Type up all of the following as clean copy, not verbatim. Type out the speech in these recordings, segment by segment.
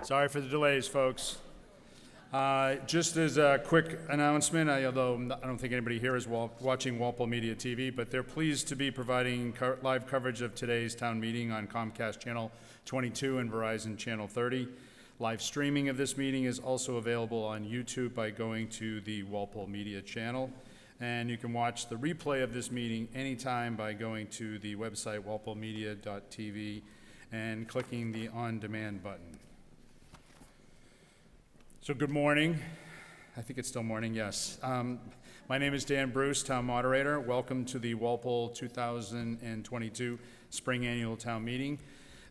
Sorry for the delays, folks. Just as a quick announcement, although I don't think anybody here is watching Walpole Media TV, but they're pleased to be providing live coverage of today's town meeting on Comcast Channel 22 and Verizon Channel 30. Live streaming of this meeting is also available on YouTube by going to the Walpole Media channel. And you can watch the replay of this meeting anytime by going to the website walpolemedia.tv and clicking the on-demand button. So good morning. I think it's still morning, yes. My name is Dan Bruce, Town Moderator. Welcome to the Walpole 2022 Spring Annual Town Meeting.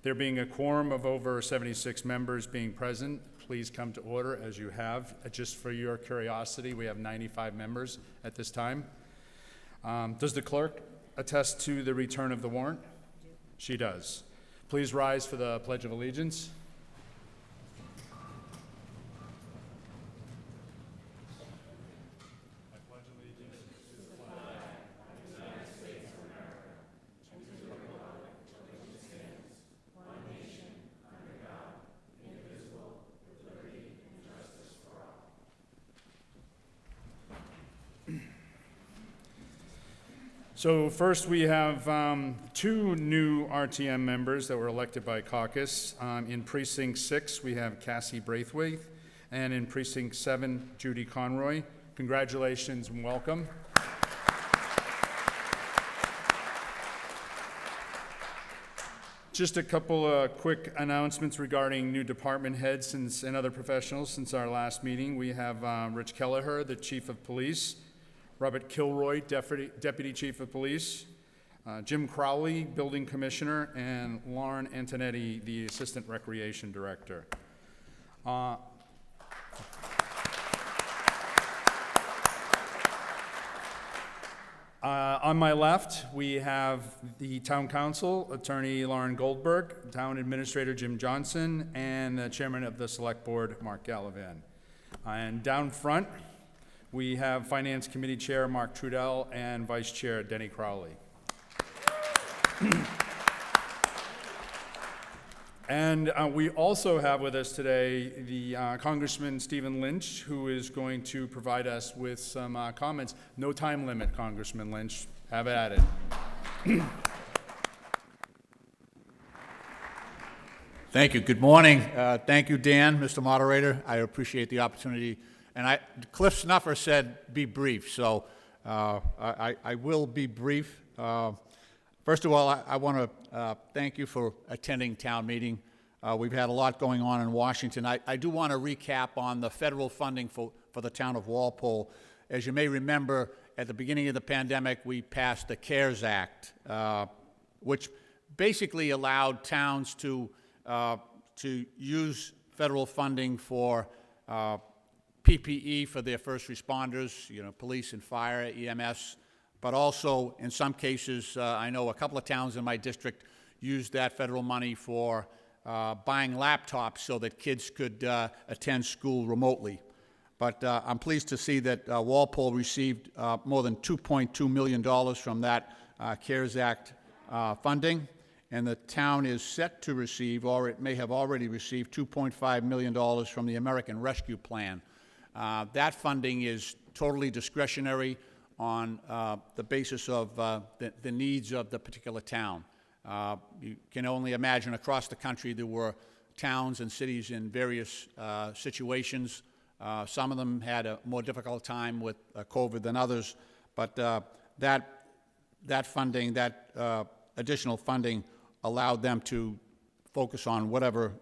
There being a quorum of over 76 members being present, please come to order as you have. Just for your curiosity, we have 95 members at this time. Does the clerk attest to the return of the warrant? She does. Please rise for the Pledge of Allegiance. So first we have two new RTM members that were elected by caucus. In Precinct 6, we have Cassie Braithwaite, and in Precinct 7, Judy Conroy. Congratulations and welcome. Just a couple of quick announcements regarding new department heads and other professionals since our last meeting. We have Rich Kelleher, the Chief of Police, Robert Kilroy, Deputy Chief of Police, Jim Crowley, Building Commissioner, and Lauren Antonetti, the Assistant Recreation Director. On my left, we have the Town Council, Attorney Lauren Goldberg, Town Administrator Jim Johnson, and the Chairman of the Select Board, Mark Gallivan. And down front, we have Finance Committee Chair Mark Trudell and Vice Chair Denny Crowley. And we also have with us today the Congressman Stephen Lynch, who is going to provide us with some comments. No time limit, Congressman Lynch. Have at it. Thank you. Good morning. Thank you, Dan, Mr. Moderator. I appreciate the opportunity. And Cliff Snuffer said, be brief, so I will be brief. First of all, I want to thank you for attending town meeting. We've had a lot going on in Washington. I do want to recap on the federal funding for the town of Walpole. As you may remember, at the beginning of the pandemic, we passed the CARES Act, which basically allowed towns to use federal funding for PPE for their first responders, police and fire, EMS, but also in some cases, I know a couple of towns in my district used that federal money for buying laptops so that kids could attend school remotely. But I'm pleased to see that Walpole received more than $2.2 million from that CARES Act funding, and the town is set to receive, or it may have already received, $2.5 million from the American Rescue Plan. That funding is totally discretionary on the basis of the needs of the particular town. You can only imagine across the country there were towns and cities in various situations. Some of them had a more difficult time with COVID than others, but that funding, that additional funding allowed them to focus on whatever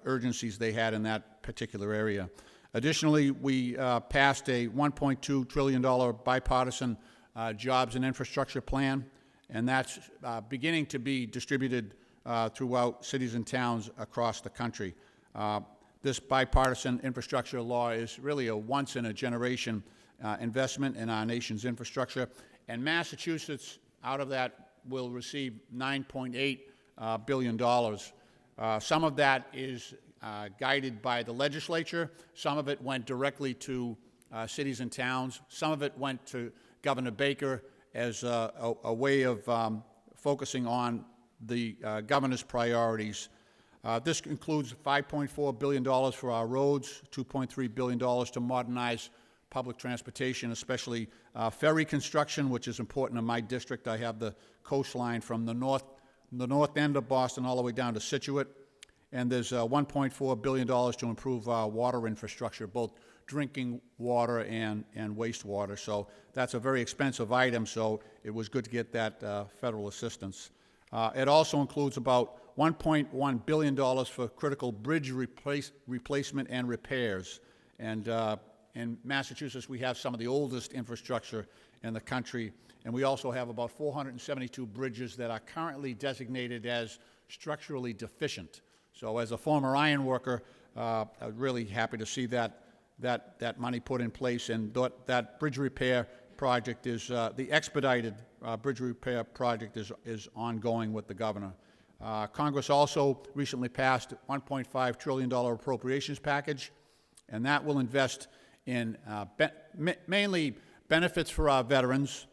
urgencies they had in that particular area. Additionally, we passed a $1.2 trillion bipartisan jobs and infrastructure plan, and that's beginning to be distributed throughout cities and towns across the country. This bipartisan infrastructure law is really a once-in-a-generation investment in our nation's infrastructure, and Massachusetts, out of that, will receive $9.8 billion. Some of that is guided by the legislature. Some of it went directly to cities and towns. Some of it went to Governor Baker as a way of focusing on the governor's priorities. This includes $5.4 billion for our roads, $2.3 billion to modernize public transportation, especially ferry construction, which is important in my district. I have the coastline from the north end of Boston all the way down to Situate. And there's $1.4 billion to improve our water infrastructure, both drinking water and wastewater. So that's a very expensive item, so it was good to get that federal assistance. It also includes about $1.1 billion for critical bridge replacement and repairs. And in Massachusetts, we have some of the oldest infrastructure in the country, and we also have about 472 bridges that are currently designated as structurally deficient. So as a former iron worker, I'm really happy to see that money put in place, and that bridge repair project is, the expedited bridge repair project is ongoing with the governor. Congress also recently passed a $1.5 trillion appropriations package, and that will invest in mainly benefits for our veterans.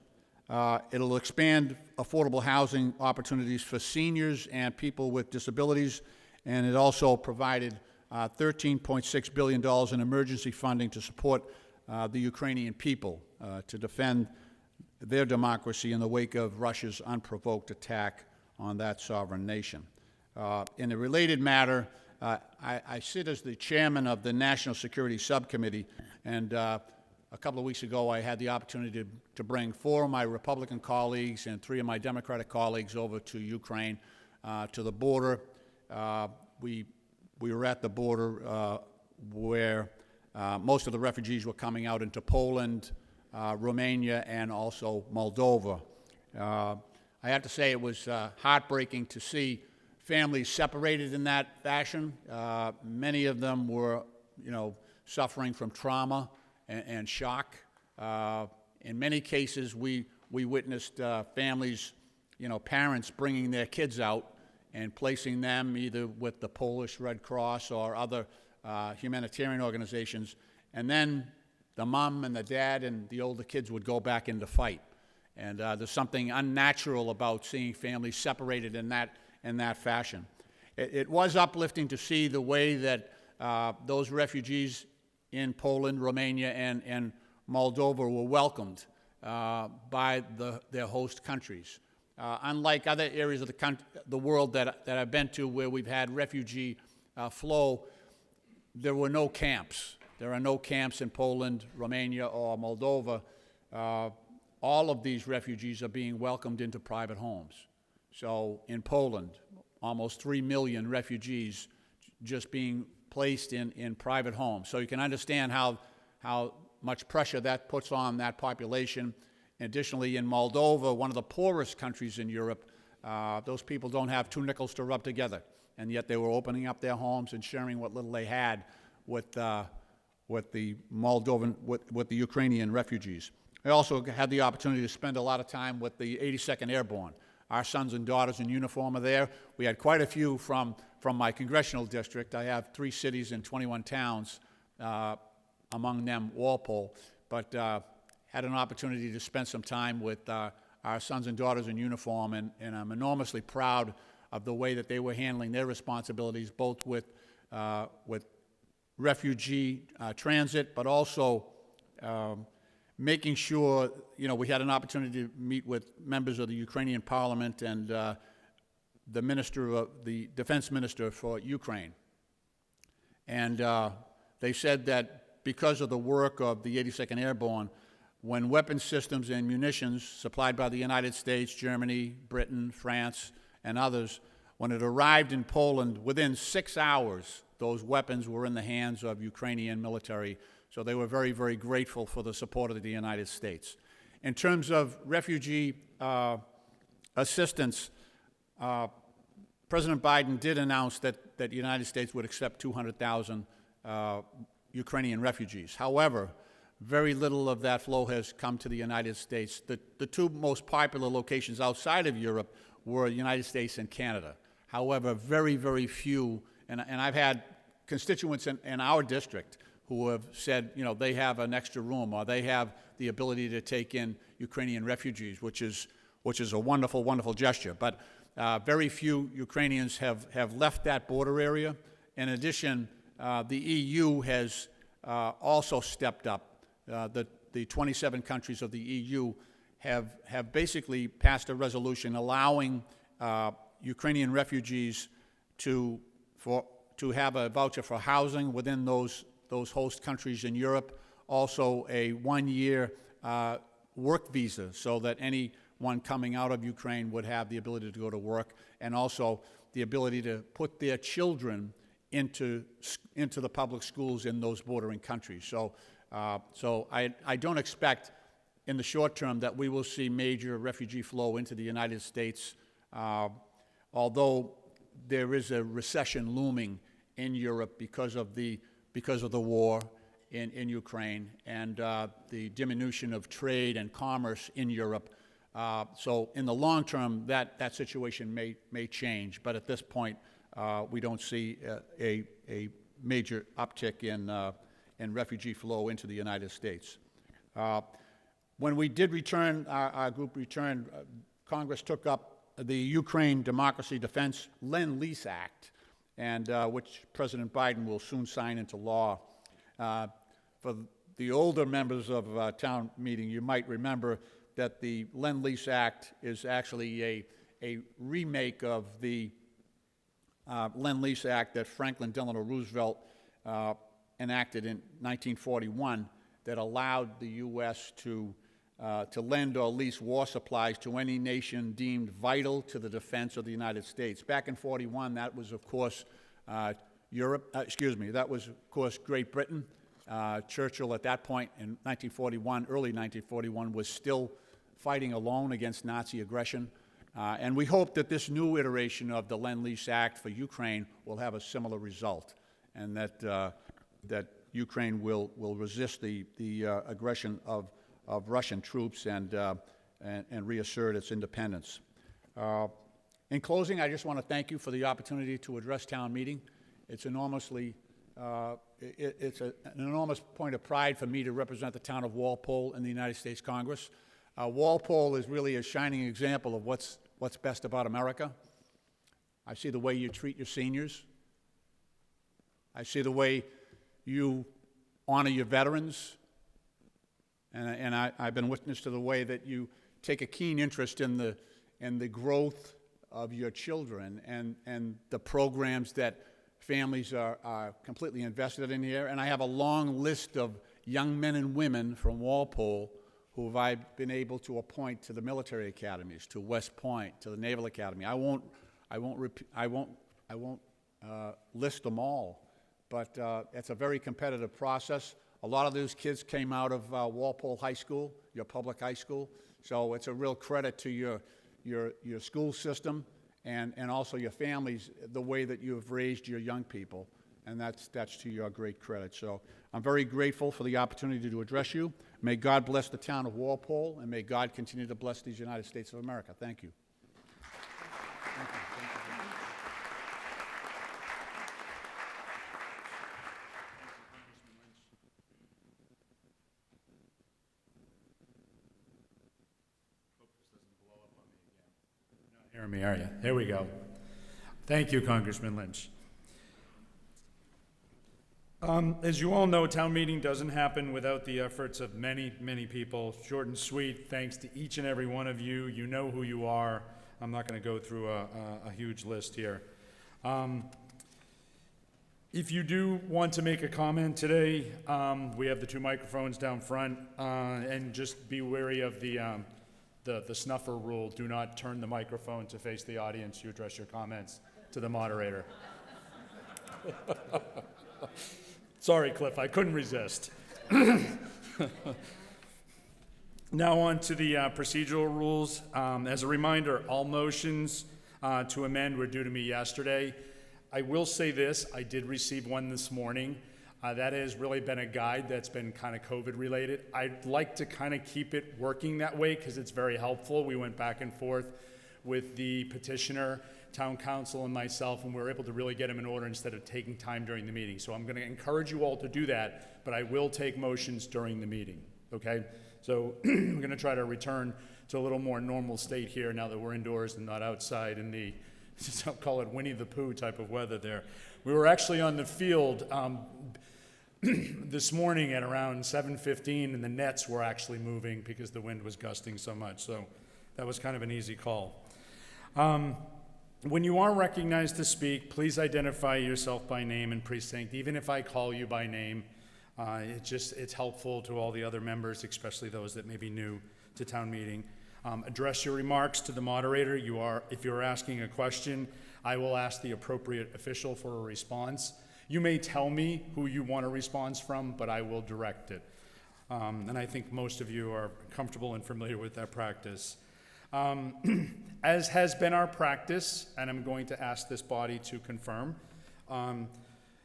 It'll expand affordable housing opportunities for seniors and people with disabilities, and it also provided $13.6 billion in emergency funding to support the Ukrainian people to defend their democracy in the wake of Russia's unprovoked attack on that sovereign nation. In a related matter, I sit as the chairman of the National Security Subcommittee, and a couple of weeks ago I had the opportunity to bring 4 of my Republican colleagues and 3 of my Democratic colleagues over to Ukraine, to the border. We were at the border where most of the refugees were coming out into Poland, Romania, and also Moldova. I have to say it was heartbreaking to see families separated in that fashion. Many of them were, suffering from trauma and shock. In many cases, we witnessed families, parents bringing their kids out and placing them either with the Polish Red Cross or other humanitarian organizations, and then the mom and the dad and the older kids would go back in to fight. And there's something unnatural about seeing families separated in that fashion. It was uplifting to see the way that those refugees in Poland, Romania, and Moldova were welcomed by their host countries. Unlike other areas of the world that I've been to where we've had refugee flow, there were no camps. There are no camps in Poland, Romania, or Moldova. All of these refugees are being welcomed into private homes. So in Poland, almost 3 million refugees just being placed in private homes. So you can understand how much pressure that puts on that population. Additionally, in Moldova, one of the poorest countries in Europe, those people don't have 2 nickels to rub together, and yet they were opening up their homes and sharing what little they had with the Ukrainian refugees. I also had the opportunity to spend a lot of time with the 82nd Airborne. Our sons and daughters in uniform are there. We had quite a few from my congressional district. I have 3 cities and 21 towns, among them Walpole, but had an opportunity to spend some time with our sons and daughters in uniform, and I'm enormously proud of the way that they were handling their responsibilities, both with refugee transit, but also making sure, we had an opportunity to meet with members of the Ukrainian parliament and the defense minister for Ukraine. And they said that because of the work of the 82nd Airborne, when weapons systems and munitions supplied by the United States, Germany, Britain, France, and others, when it arrived in Poland, within 6 hours, those weapons were in the hands of Ukrainian military. So they were very, very grateful for the support of the United States. In terms of refugee assistance, President Biden did announce that the United States would accept 200,000 Ukrainian refugees. However, very little of that flow has come to the United States. The 2 most popular locations outside of Europe were the United States and Canada. However, very, very few, and I've had constituents in our district who have said, they have an extra room or they have the ability to take in Ukrainian refugees, which is a wonderful, wonderful gesture. But Very few Ukrainians have left that border area. In addition, the EU has also stepped up. The 27 countries of the EU have basically passed a resolution allowing Ukrainian refugees to have a voucher for housing within those host countries in Europe. Also, a one-year work visa, so that anyone coming out of Ukraine would have the ability to go to work, and also the ability to put their children into the public schools in those bordering countries. So I don't expect in the short term that we will see major refugee flow into the United States, although there is a recession looming in Europe because of the war in Ukraine and the diminution of trade and commerce in Europe. So in the long term, that situation may change, but at this point, we don't see a major uptick in refugee flow into the United States. When we did return, our group returned, Congress took up the Ukraine Democracy Defense Lend-Lease Act, and which President Biden will soon sign into law. For the older members of town meeting, you might remember that the Lend-Lease Act is actually a remake of the Lend-Lease Act that Franklin Delano Roosevelt enacted in 1941 that allowed the U.S. to lend or lease war supplies to any nation deemed vital to the defense of the United States. Back in 41, that was, of course, that was, of course, Great Britain. Churchill, at that point in 1941, early 1941, was still fighting alone against Nazi aggression. And we hope that this new iteration of the Lend-Lease Act for Ukraine will have a similar result, and that Ukraine will resist the aggression of Russian troops and reassert its independence. In closing, I just want to thank you for the opportunity to address town meeting. It's enormously it's an enormous point of pride for me to represent the town of Walpole in the United States Congress. Walpole is really a shining example of what's best about America. I see the way you treat your seniors. I see the way you honor your veterans. And I've been witness to the way that you take a keen interest in the growth of your children and the programs that families are completely invested in here. And I have a long list of young men and women from Walpole who I've been able to appoint to the military academies, to West Point, to the Naval Academy. I won't list them all, but it's a very competitive process. A lot of those kids came out of Walpole High School, your public high school, so it's a real credit to your school system and also your families, the way that you have raised your young people, and that's to your great credit. So I'm very grateful for the opportunity to address you. May God bless the town of Walpole, and may God continue to bless these United States of America. Thank you. Thank you. Hearing me, are you? Here we go. Thank you, Congressman Lynch. As you all know, town meeting doesn't happen without the efforts of many, many people. Short and sweet, thanks to each and every one of you. You know who you are. I'm not going to go through a huge list here. If you do want to make a comment today, we have the 2 microphones down front, and just be wary of the snuffer rule. Do not turn the microphone to face the audience. You address your comments to the moderator. Sorry, Cliff, I couldn't resist. Now on to the procedural rules. As a reminder, all motions to amend were due to me yesterday. I will say this, I did receive one this morning. That has really been a guide that's been kind of COVID related. I'd like to kind of keep it working that way because it's very helpful. We went back and forth with the petitioner, town council, and myself, and we were able to really get them in order instead of taking time during the meeting. So I'm going to encourage you all to do that, but I will take motions during the meeting. okay? So we're gonna try to return to a little more normal state here now that we're indoors and not outside in the, I'll call it Winnie the Pooh type of weather there. We were actually on the field this morning at around 7:15, and the nets were actually moving because the wind was gusting so much, so that was kind of an easy call. When you are recognized to speak, please identify yourself by name and precinct. Even if I call you by name, it's helpful to all the other members, especially those that may be new to town meeting. Address your remarks to the moderator. If you're asking a question, I will ask the appropriate official for a response. You may tell me who you want a response from, but I will direct it. And I think most of you are comfortable and familiar with that practice. As has been our practice, and I'm going to ask this body to confirm,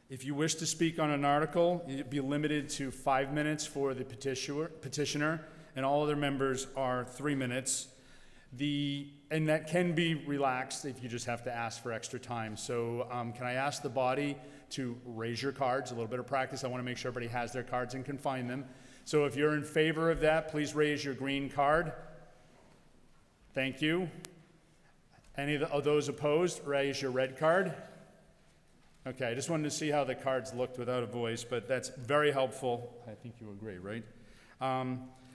if you wish to speak on an article, you'd be limited to 5 minutes for the petitioner, and all other members are 3 minutes. And that can be relaxed if you just have to ask for extra time. So can I ask the body to raise your cards? A little bit of practice. I want to make sure everybody has their cards and can find them. So if you're in favor of that, please raise your green card. Thank you. Any of those opposed, raise your red card. Okay, I just wanted to see how the cards looked without a voice, but that's very helpful. I think you agree, right?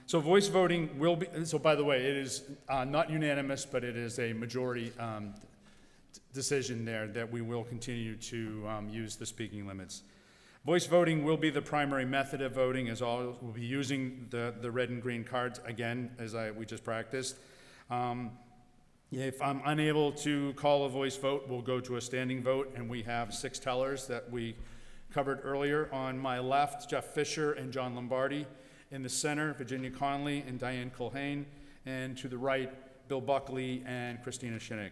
So voice voting will be, so by the way, it is not unanimous, but it is a majority decision there that we will continue to use the speaking limits. Voice voting will be the primary method of voting, as always. We'll be using the red and green cards again, as we just practiced. If I'm unable to call a voice vote, we'll go to a standing vote, and we have 6 tellers that we covered earlier. On my left, Jeff Fisher and John Lombardi. In the center, Virginia Conley and Diane Culhane. And to the right, Bill Buckley and Christina Shinnick.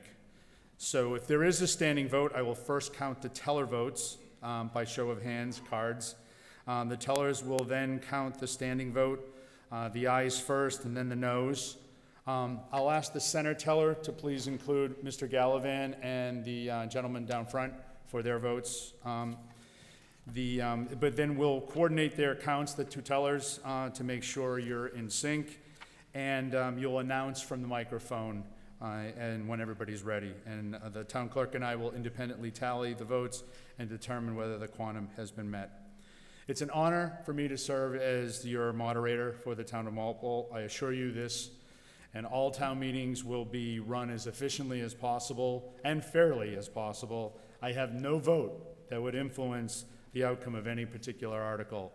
So if there is a standing vote, I will first count the teller votes by show of hands, cards. The tellers will then count the standing vote, the ayes first and then the noes. I'll ask the center teller to please include Mr. Gallivan and the gentleman down front for their votes. But then we'll coordinate their counts, the 2 tellers, to make sure you're in sync. And you'll announce from the microphone and when everybody's ready. And the town clerk and I will independently tally the votes and determine whether the quantum has been met. It's an honor for me to serve as your moderator for the town of Walpole. I assure you this, and all town meetings will be run as efficiently as possible and fairly as possible. I have no vote that would influence the outcome of any particular article.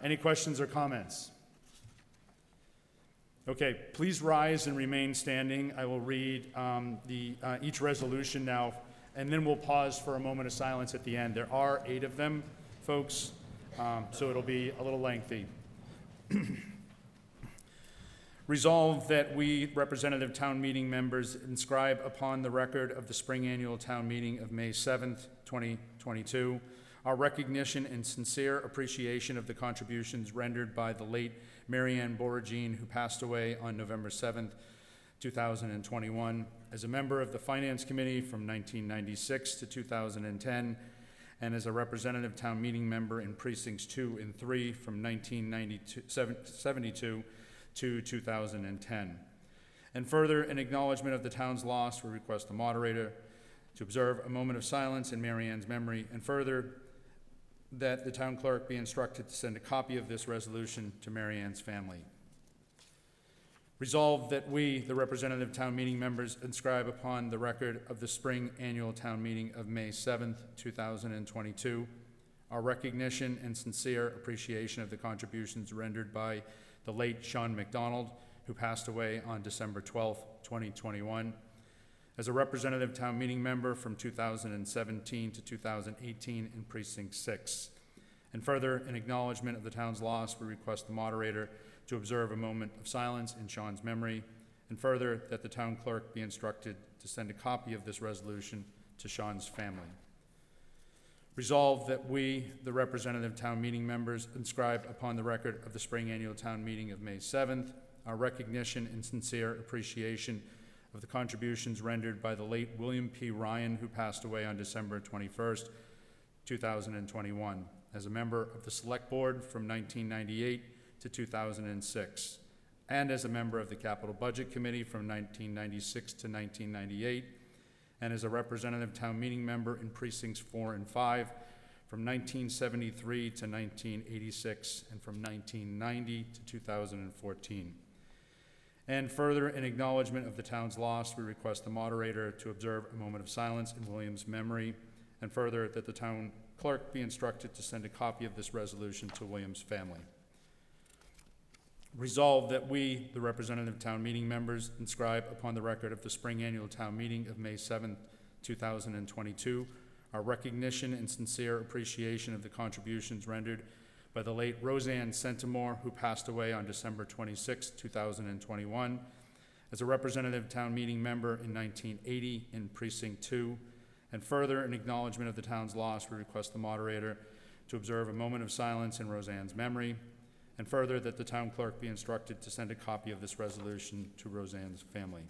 Any questions or comments? Okay, please rise and remain standing. I will read each resolution now, and then we'll pause for a moment of silence at the end. There are 8 of them, folks, so it'll be a little lengthy. Resolved that we, representative town meeting members, inscribe upon the record of the spring annual town meeting of May 7th, 2022, our recognition and sincere appreciation of the contributions rendered by the late Marianne Boragine, who passed away on November 7th, 2021, as a member of the Finance Committee from 1996 to 2010, and as a representative town meeting member in precincts 2 and 3 from 1972 to 2010. And further, in acknowledgement of the town's loss, we request the moderator to observe a moment of silence in Marianne's memory, and further, that the town clerk be instructed to send a copy of this resolution to Marianne's family. Resolved that we, the representative town meeting members, inscribe upon the record of the spring annual town meeting of May 7th, 2022, our recognition and sincere appreciation of the contributions rendered by the late Sean McDonald, who passed away on December 12th, 2021, as a representative town meeting member from 2017 to 2018 in Precinct 6. And further, in acknowledgement of the town's loss, we request the moderator to observe a moment of silence in Sean's memory, and further, that the town clerk be instructed to send a copy of this resolution to Sean's family. Resolved that we, the representative town meeting members, inscribe upon the record of the spring annual town meeting of May 7th, our recognition and sincere appreciation of the contributions rendered by the late William P. Ryan, who passed away on December 21st, 2021, as a member of the Select Board from 1998 to 2006, and as a member of the Capital Budget Committee from 1996 to 1998, and as a representative town meeting member in precincts 4 and 5 from 1973 to 1986, and from 1990 to 2014. And further, in acknowledgement of the town's loss, we request the moderator to observe a moment of silence in William's memory, and further, that the town clerk be instructed to send a copy of this resolution to William's family. Resolved that we, the representative town meeting members, inscribe upon the record of the spring annual town meeting of May 7, 2022, our recognition and sincere appreciation of the contributions rendered by the late Roseanne Centimore, who passed away on December 26, 2021, as a representative town meeting member in 1980 in Precinct 2. And further, in acknowledgement of the town's loss, we request the moderator to observe a moment of silence in Roseanne's memory. And further, that the town clerk be instructed to send a copy of this resolution to Roseanne's family.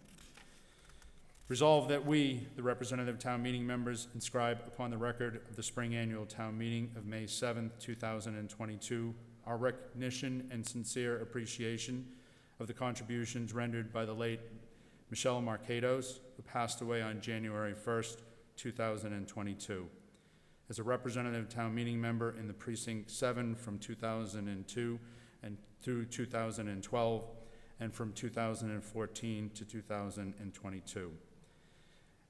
Resolved that we, the representative town meeting members, inscribe upon the record of the spring annual town meeting of May 7, 2022, our recognition and sincere appreciation of the contributions rendered by the late Michelle Marcados, who passed away on January 1st, 2022. As a representative town meeting member in the Precinct 7 from 2002 and through 2012, and from 2014 to 2022.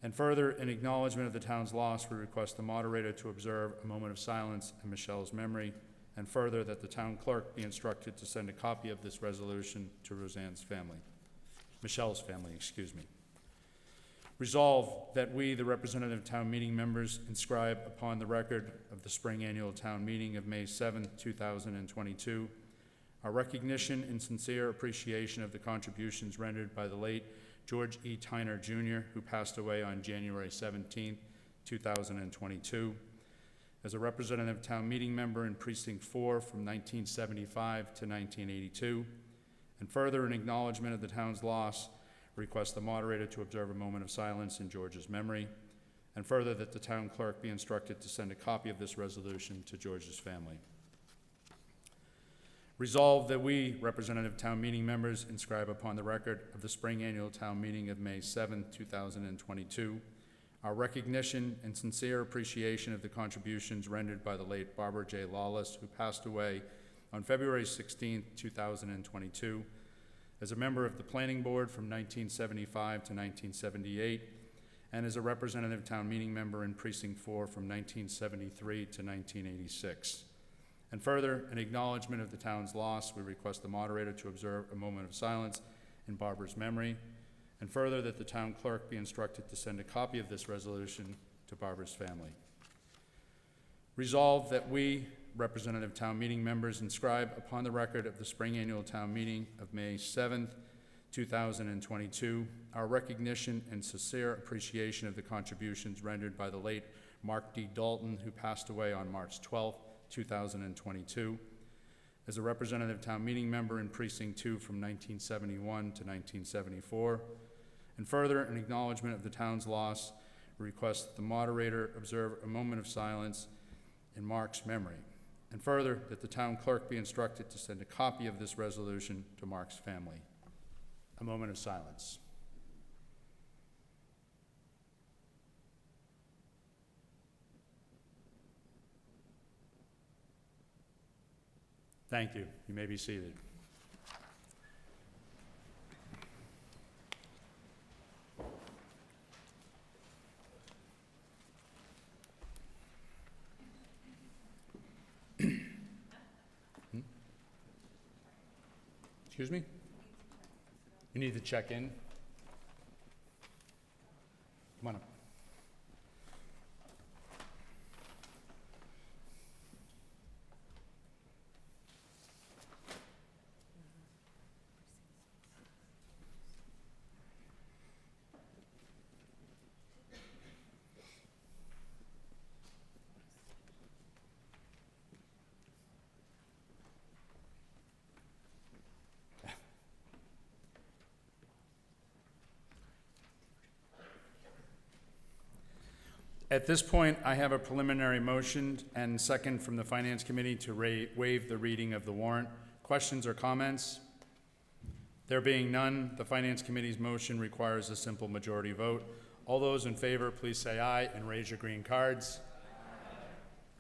And further, in acknowledgement of the town's loss, we request the moderator to observe a moment of silence in Michelle's memory, and further, that the town clerk be instructed to send a copy of this resolution to Roseanne's family. Michelle's family, excuse me. Resolved that we, the representative town meeting members, inscribe upon the record of the spring annual town meeting of May 7, 2022, our recognition and sincere appreciation of the contributions rendered by the late George E. Tyner, Jr., who passed away on January 17, 2022, as a representative town meeting member in Precinct 4 from 1975 to 1982, and further, in acknowledgement of the town's loss, request the moderator to observe a moment of silence in George's memory, and further, that the town clerk be instructed to send a copy of this resolution to George's family. Resolved that we, representative town meeting members, inscribe upon the record of the spring annual town meeting of May 7, 2022, our recognition and sincere appreciation of the contributions rendered by the late Barbara J. Lawless, who passed away on February 16, 2022, as a member of the Planning Board from 1975 to 1978, and as a representative town meeting member in Precinct 4 from 1973 to 1986. And further, in acknowledgement of the town's loss, we request the moderator to observe a moment of silence in Barbara's memory, and further, that the town clerk be instructed to send a copy of this resolution to Barbara's family. Resolved that we, representative town meeting members, inscribe upon the record of the spring annual town meeting of May 7th, 2022, our recognition and sincere appreciation of the contributions rendered by the late Mark D. Dalton, who passed away on March 12th, 2022, as a representative town meeting member in Precinct 2 from 1971 to 1974, and further, in acknowledgement of the town's loss, we request that the moderator observe a moment of silence in Mark's memory, and further, that the town clerk be instructed to send a copy of this resolution to Mark's family. A moment of silence. Thank you. You may be seated. Excuse me? You need to check in? Come on up. At this point, I have a preliminary motion and second from the Finance Committee to waive the reading of the warrant. Questions or comments? There being none, the Finance Committee's motion requires a simple majority vote. All those in favor, please say aye and raise your green cards.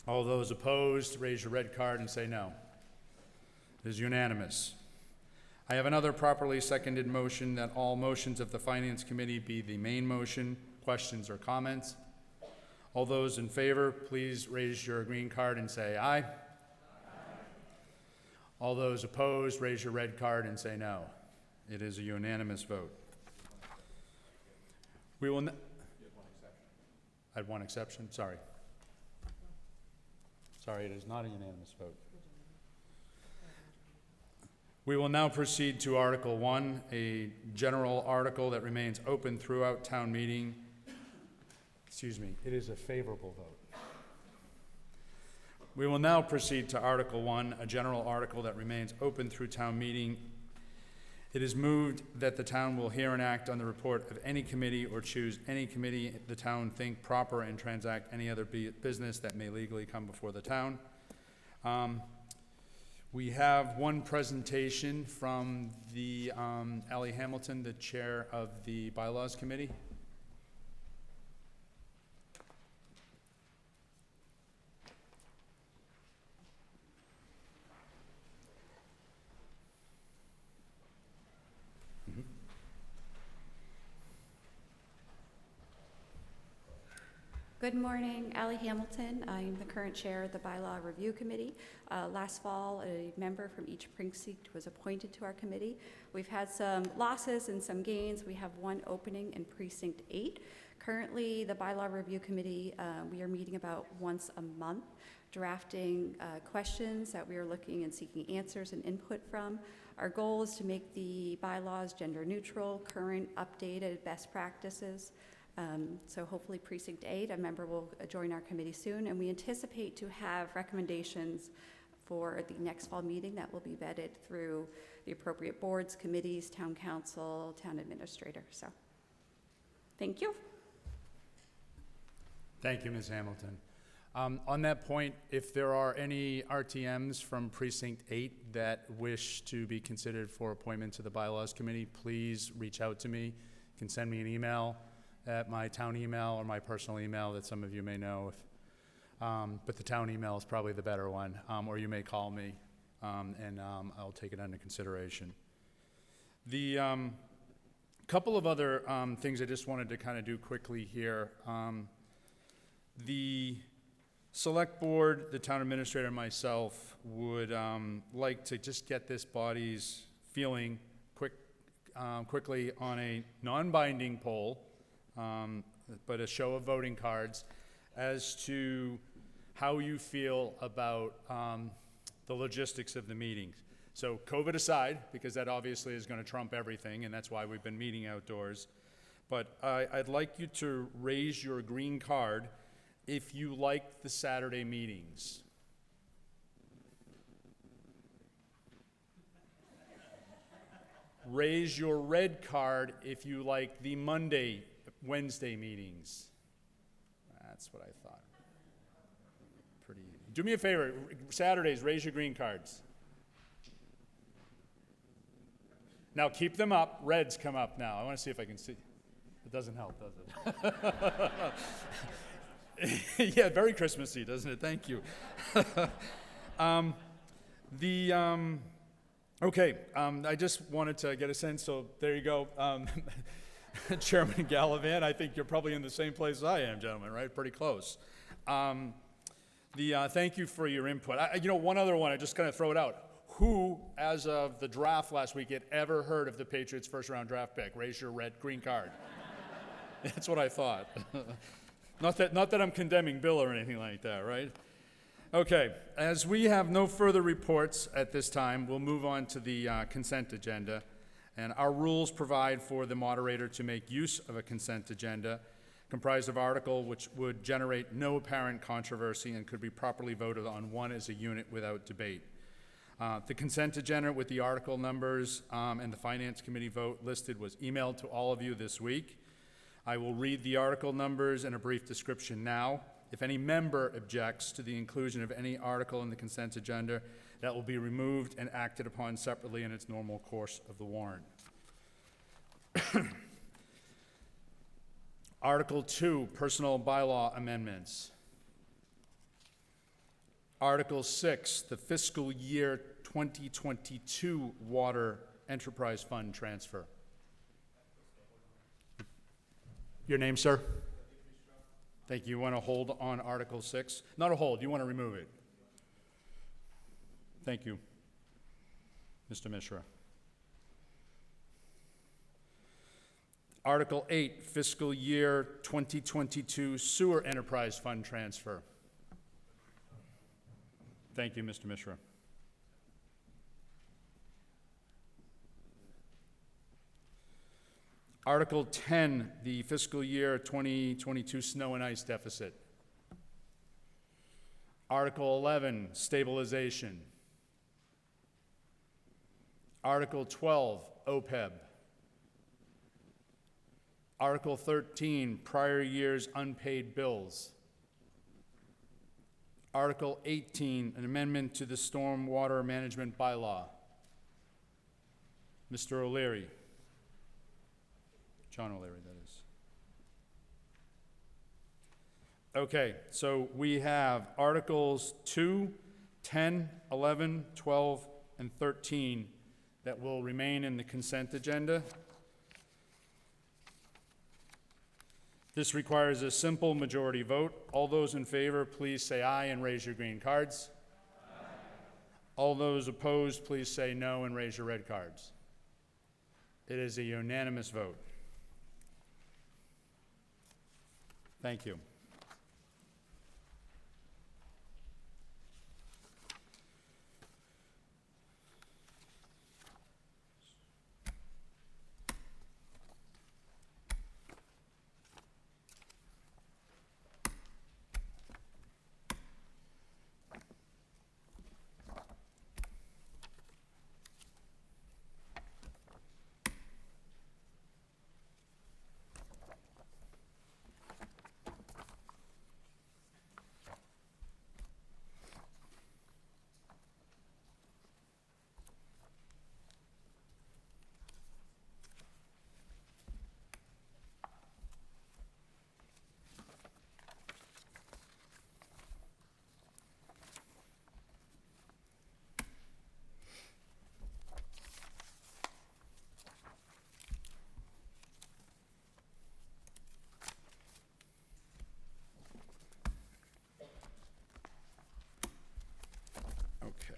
All those opposed, raise your red card and say no. It is unanimous. I have another properly seconded motion that all motions of the Finance Committee be the main motion. Questions or comments? All those in favor, please raise your green card and say aye. All those opposed, raise your red card and say no. It is a unanimous vote. We will. I had one exception. Sorry. Sorry, it is not a unanimous vote. We will now proceed to Article 1, a general article that remains open throughout town meeting. Excuse me, it is a favorable vote. We will now proceed to Article 1, a general article that remains open through town meeting. It is moved that the town will hear and act on the report of any committee or choose any committee the town think proper and transact any other business that may legally come before the town. We have one presentation from the Ally Hamilton, the chair of the Bylaws Committee. Good morning, Ally Hamilton. I am the current chair of the Bylaw Review Committee. Last fall, a member from each precinct was appointed to our committee. We've had some losses and some gains. We have one opening in Precinct 8. Currently, the Bylaw Review Committee, we are meeting about once a month, drafting questions that we are looking and seeking answers and input from. Our goal is to make the bylaws gender neutral, current, updated, best practices. So hopefully Precinct 8, a member will join our committee soon, and we anticipate to have recommendations for the next fall meeting that will be vetted through the appropriate boards, committees, town council, town administrator. So thank you. Thank you, Ms. Hamilton. On that point, if there are any RTMs from Precinct 8 that wish to be considered for appointment to the Bylaws Committee, please reach out to me. You can send me an email at my town email or my personal email that some of you may know. But the town email is probably the better one, or you may call me, and I'll take it under consideration. The couple of other things I just wanted to kind of do quickly here. The Select Board, the town administrator, and myself would like to just get this body's feeling quickly on a non-binding poll, but a show of voting cards as to how you feel about the logistics of the meetings. So COVID aside, because that obviously is going to trump everything, and that's why we've been meeting outdoors. But I'd like you to raise your green card if you like the Saturday meetings. Raise your red card if you like the Wednesday meetings. That's what I thought. Pretty easy. Do me a favor, Saturdays, raise your green cards. Now keep them up. Reds come up now. I want to see if I can see. It doesn't help, does it? Yeah, very Christmassy, doesn't it? Thank you. Okay, I just wanted to get a sense, so there you go. Chairman Gallivan, I think you're probably in the same place as I am, gentlemen, right? Pretty close. Thank you for your input. One other one, I just kind of throw it out. Who, as of the draft last week, had ever heard of the Patriots' first-round draft pick? Raise your green card. That's what I thought. Not that I'm condemning Bill or anything like that, right? Okay, as we have no further reports at this time, we'll move on to the consent agenda. And our rules provide for the moderator to make use of a consent agenda comprised of article which would generate no apparent controversy and could be properly voted on one as a unit without debate. The consent agenda with the article numbers and the Finance Committee vote listed was emailed to all of you this week. I will read the article numbers and a brief description now. If any member objects to the inclusion of any article in the consent agenda, that will be removed and acted upon separately in its normal course of the warrant. Article 2, Personal Bylaw Amendments. Article 6, the fiscal year 2022 Water Enterprise Fund transfer. Your name, sir? Thank you. You want to hold on Article 6? Not a hold, you want to remove it. Thank you, Mr. Mishra. Article 8, fiscal year 2022 Sewer Enterprise Fund transfer. Thank you, Mr. Mishra. Article 10, the fiscal year 2022 snow and ice deficit. Article 11, stabilization. Article 12, OPEB. Article 13, prior year's unpaid bills. Article 18, an amendment to the Stormwater Management Bylaw. Mr. O'Leary. John O'Leary, that is. Okay, so we have Articles 2, 10, 11, 12, and 13 that will remain in the consent agenda. This requires a simple majority vote. All those in favor, please say aye and raise your green cards. Aye. All those opposed, please say no and raise your red cards. It is a unanimous vote. Thank you. Okay.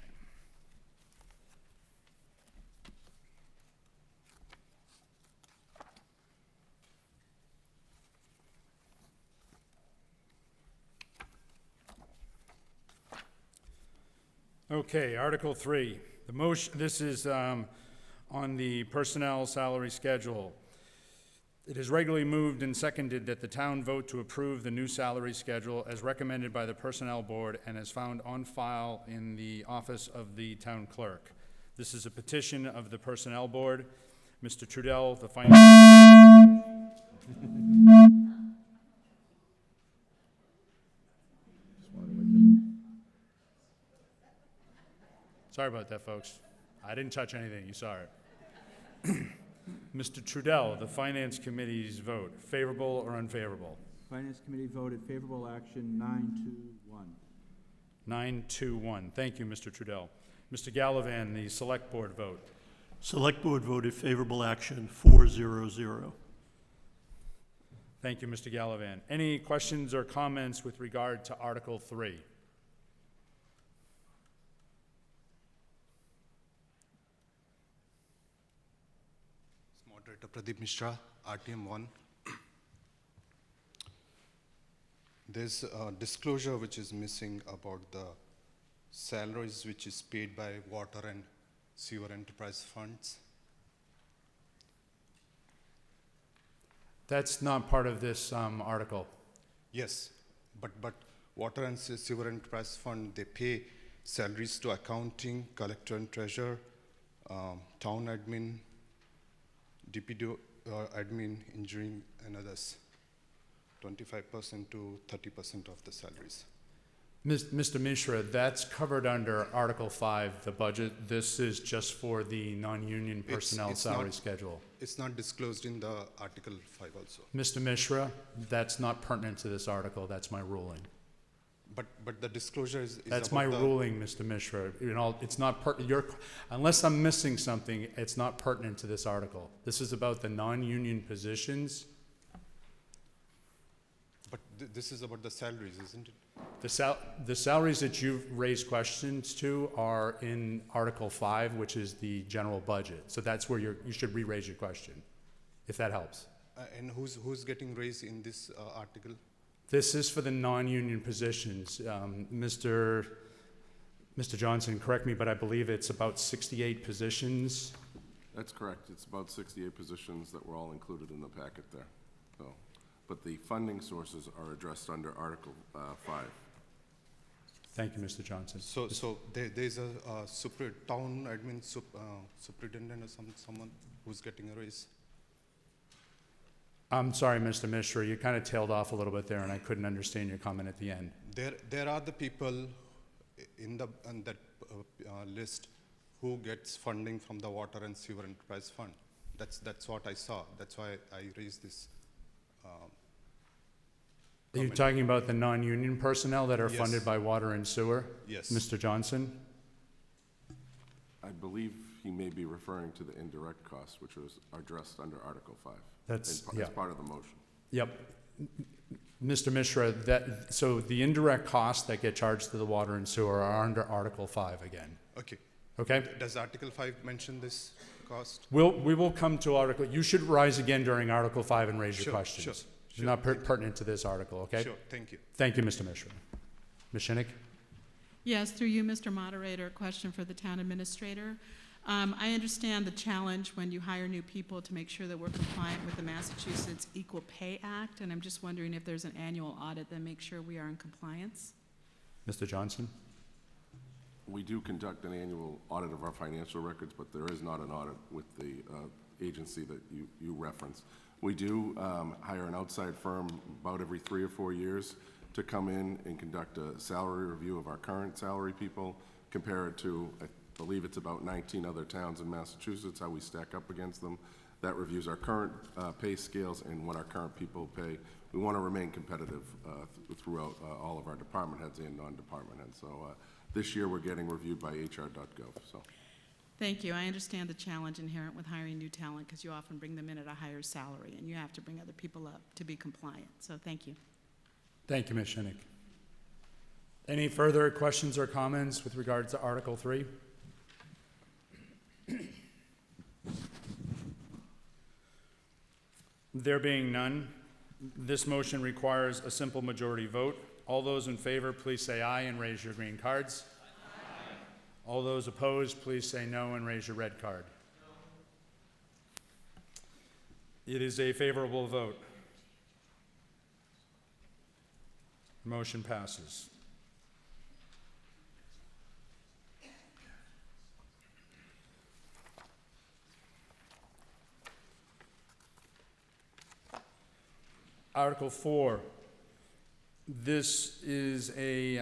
Okay, Article 3. The motion, this is on the personnel salary schedule. It is regularly moved and seconded that the town vote to approve the new salary schedule as recommended by the Personnel Board and as found on file in the office of the town clerk. This is a petition of the Personnel Board. Mr. Trudell, the finance... Sorry about that, folks. I didn't touch anything. You saw it. Mr. Trudell, the Finance Committee's vote, favorable or unfavorable? Finance Committee voted favorable action 9-1. 9-1. Thank you, Mr. Trudell. Mr. Gallivan, the Select Board vote. Select Board voted favorable action 4-0-0. Thank you, Mr. Gallivan. Any questions or comments with regard to Article 3? Moderator Pradeep Mishra, RTM 1. There's a disclosure which is missing about the salaries which is paid by water and sewer enterprise funds. That's not part of this article. Yes, but water and sewer enterprise fund, they pay salaries to accounting, collector and treasurer, town admin, DPW admin, engineering, and others, 25% to 30% of the salaries. Mr. Mishra, that's covered under Article 5, the budget. This is just for the non-union personnel it's salary not- schedule. It's not disclosed in the Article 5 also. Mr. Mishra, that's not pertinent to this article. That's my ruling. But the disclosure is That's about my the- ruling, Mr. Mishra. You know, it's not unless I'm missing something, it's not pertinent to this article. This is about the non-union positions. But this is about the salaries, isn't it? The salaries that you've raised questions to are in Article 5, which is the general budget. So that's where you should re-raise your question, if that helps. And who's getting raised in this article? This is for the non-union positions. Mr. Johnson, correct me, but I believe it's about 68 positions. That's correct. It's about 68 positions that were all included in the packet there. So, but the funding sources are addressed under Article 5. Thank you, Mr. Johnson. So there's a town admin superintendent or someone who's getting a raise? I'm sorry, Mr. Mishra, you kind of tailed off a little bit there, and I couldn't understand your comment at the end. There are the people in that list who gets funding from the Water and Sewer Enterprise Fund. That's what I saw. That's why I raised this. Are you talking about the non-union personnel that are Yes. funded by water and sewer? Yes. Mr. Johnson? I believe he may be referring to the indirect costs, which was addressed under Article 5. That's- as yeah. part of the motion. Yep. Mr. Mishra, so the indirect costs that get charged to the water and sewer are under Article 5 again, Okay. okay? Does Article 5 mention this cost? We will come to Article, you should rise again during Article 5 and raise your Sure, questions. sure, It's sure. not pertinent to this article, okay? Sure, thank you. Thank you, Mr. Mishra. Ms. Shinnick? Yes, through you, Mr. Moderator, a question for the town administrator. I understand the challenge when you hire new people to make sure that we're compliant with the Massachusetts Equal Pay Act, and I'm just wondering if there's an annual audit that makes sure we are in compliance? Mr. Johnson? We do conduct an annual audit of our financial records, but there is not an audit with the agency that you reference. We do hire an outside firm about every 3 or 4 years to come in and conduct a salary review of our current salary people, compare it to, I believe it's about 19 other towns in Massachusetts, how we stack up against them. That reviews our current pay scales and what our current people pay. We want to remain competitive throughout all of our department heads and non-department heads. So this year, we're getting reviewed by HR.gov. So Thank you. I understand the challenge inherent with hiring new talent because you often bring them in at a higher salary, and you have to bring other people up to be compliant. So thank you. Thank you, Ms. Shinnick. Any further questions or comments with regard to Article 3? There being none, this motion requires a simple majority vote. All those in favor, please say aye and raise your green cards. Aye. All those opposed, please say no and raise your red card. No. It is a favorable vote. Motion passes. Article 4. This is a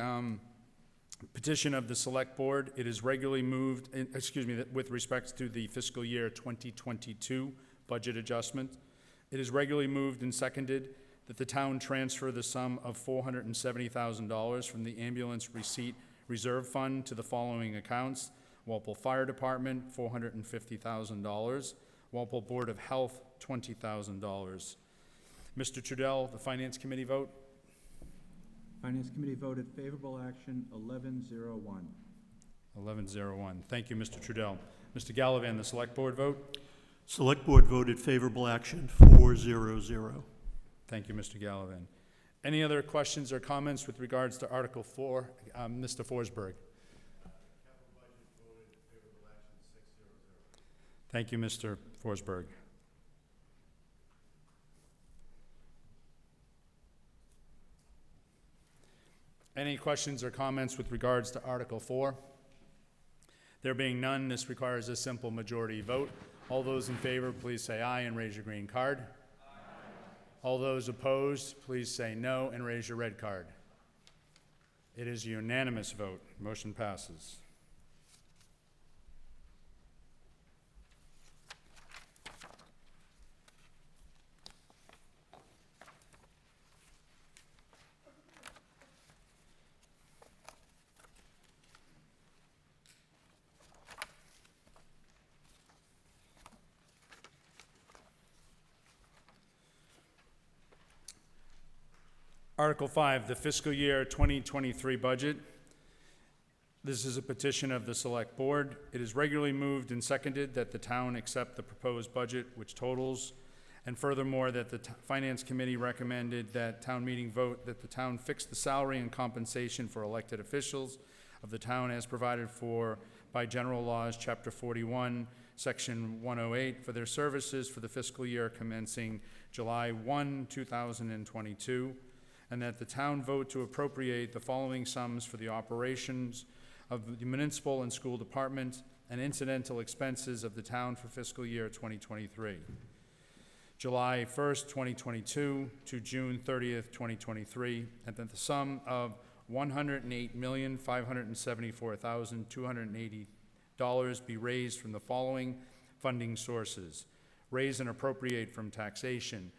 petition of the Select Board. It is regularly moved, with respect to the fiscal year 2022 budget adjustment. It is regularly moved and seconded that the town transfer the sum of $470,000 from the ambulance receipt reserve fund to the following accounts: Walpole Fire Department, $450,000; Walpole Board of Health, $20,000. Mr. Trudell, the Finance Committee vote? Finance Committee voted favorable action 1101. 1101. Thank you, Mr. Trudell. Mr. Gallivan, the Select Board vote? Select Board voted favorable action 400. Thank you, Mr. Gallivan. Any other questions or comments with regards to Article 4? Mr. Forsberg? Thank you, Mr. Forsberg. Any questions or comments with regards to Article 4? There being none, this requires a simple majority vote. All those in favor, please say aye and raise your green card. Aye. All those opposed, please say no and raise your red card. It is a unanimous vote. Motion passes. Article 5, the fiscal year 2023 budget. This is a petition of the Select Board. It is regularly moved and seconded that the town accept the proposed budget, which totals, and furthermore, that the Finance Committee recommended that town meeting vote that the town fix the salary and compensation for elected officials of the town as provided for by General Laws, Chapter 41, Section 108, for their services for the fiscal year commencing July 1, 2022, and that the town vote to appropriate the following sums for the operations of the municipal and school department and incidental expenses of the town for fiscal year 2023. July 1st, 2022 to June 30th, 2023, and that the sum of $108,574,280 be raised from the following funding sources. Raise and appropriate from taxation,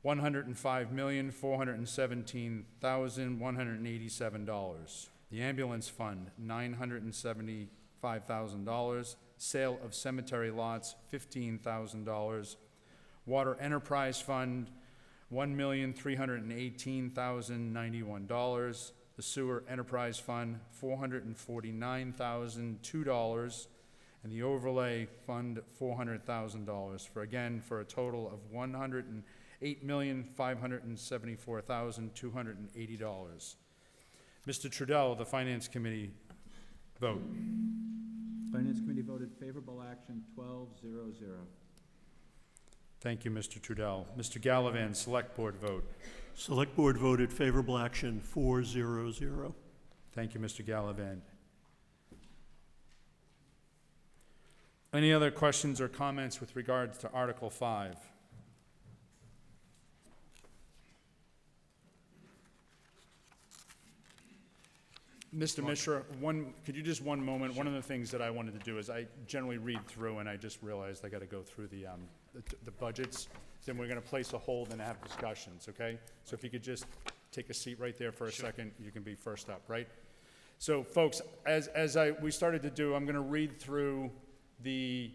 $105,417,187. The ambulance fund, $975,000. Sale of cemetery lots, $15,000. Water enterprise fund, $1,318,091. The sewer enterprise fund, $449,002. And the overlay fund, $400,000, for a total of $108,574,280. Mr. Trudell, the Finance Committee, vote. Finance Committee voted favorable action 12-0-0. Thank you, Mr. Trudell. Mr. Gallivan, Select Board, vote. Select Board voted favorable action 4-0-0. Thank you, Mr. Gallivan. Any other questions or comments with regards to Article 5? Mr. Mishra, could you just one moment? One of the things that I wanted to do is I generally read through, and I just realized I got to go through the budgets. Then we're going to place a hold and have discussions, okay? So if you could just take a seat right there for a second, you can be first up, right? So, folks, as we started to do, I'm going to read through the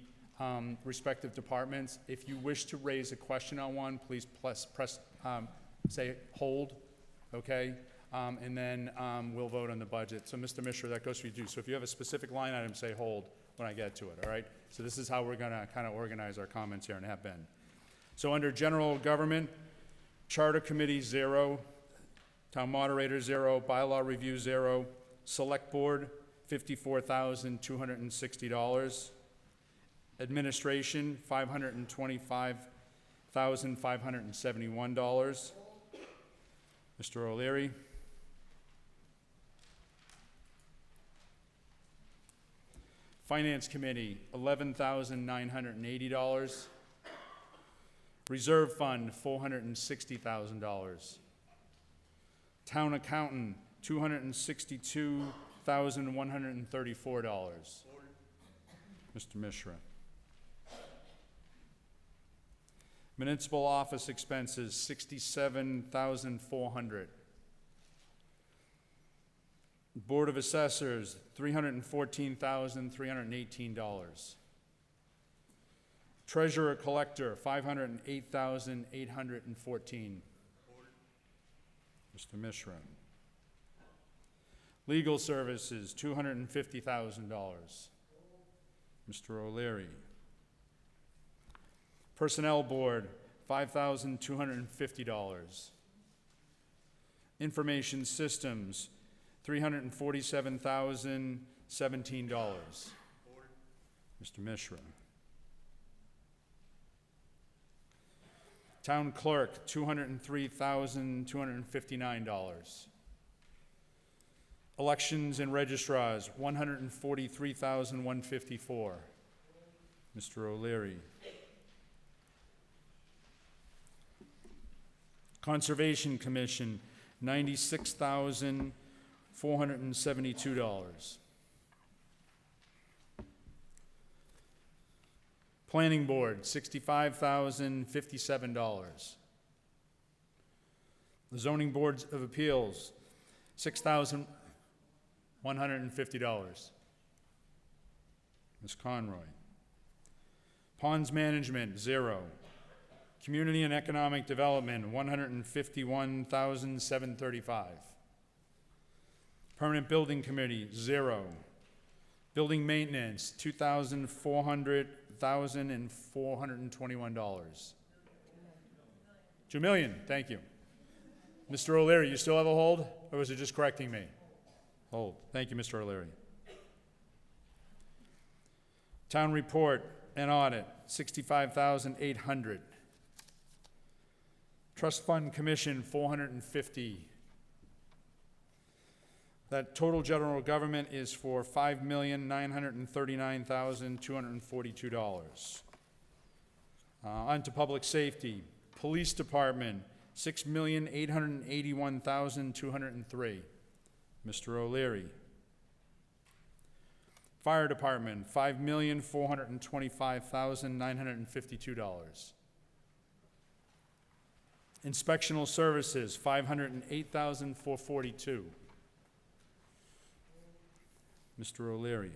respective departments. If you wish to raise a question on one, please say hold, okay? And then we'll vote on the budget. So, Mr. Mishra, that goes for you too. So if you have a specific line item, say hold when I get to it, all right? So this is how we're gonna kind of organize our comments here and have been. So under general government, charter committee, 0, town moderator, 0, bylaw review, 0, select board, $54,260, administration, $525,571, Mr. O'Leary. Finance Committee, $11,980. Reserve Fund, $460,000. Town Accountant, $262,134. Mr. Mishra. Municipal office expenses, $67,400. Board of Assessors, $314,318. Treasurer Collector, $508,814. Mr. Mishra. Legal Services, $250,000. Mr. O'Leary. Personnel Board, $5,250. Information Systems, $347,017. Mr. Mishra. Town Clerk, $203,259. Elections and Registrars, $143,154. Mr. O'Leary. Conservation Commission, $96,140. $472. Planning Board, $65,057. The Zoning Boards of Appeals, $6,150. Ms. Conroy. Ponds Management, 0. Community and Economic Development, $151,735. Permanent Building Committee, 0. Building Maintenance, $2,421. $2 million, thank you. Mr. O'Leary, you still have a hold, or was it just correcting me? Hold. Thank you, Mr. O'Leary. Town Report and Audit, $65,800. Trust Fund Commission, $450. That total general government is for $5,939,242. On to Public Safety. Police Department, $6,881,203. Mr. O'Leary. Fire Department, $5,425,952. Inspectional Services, $508,442. Mr. O'Leary.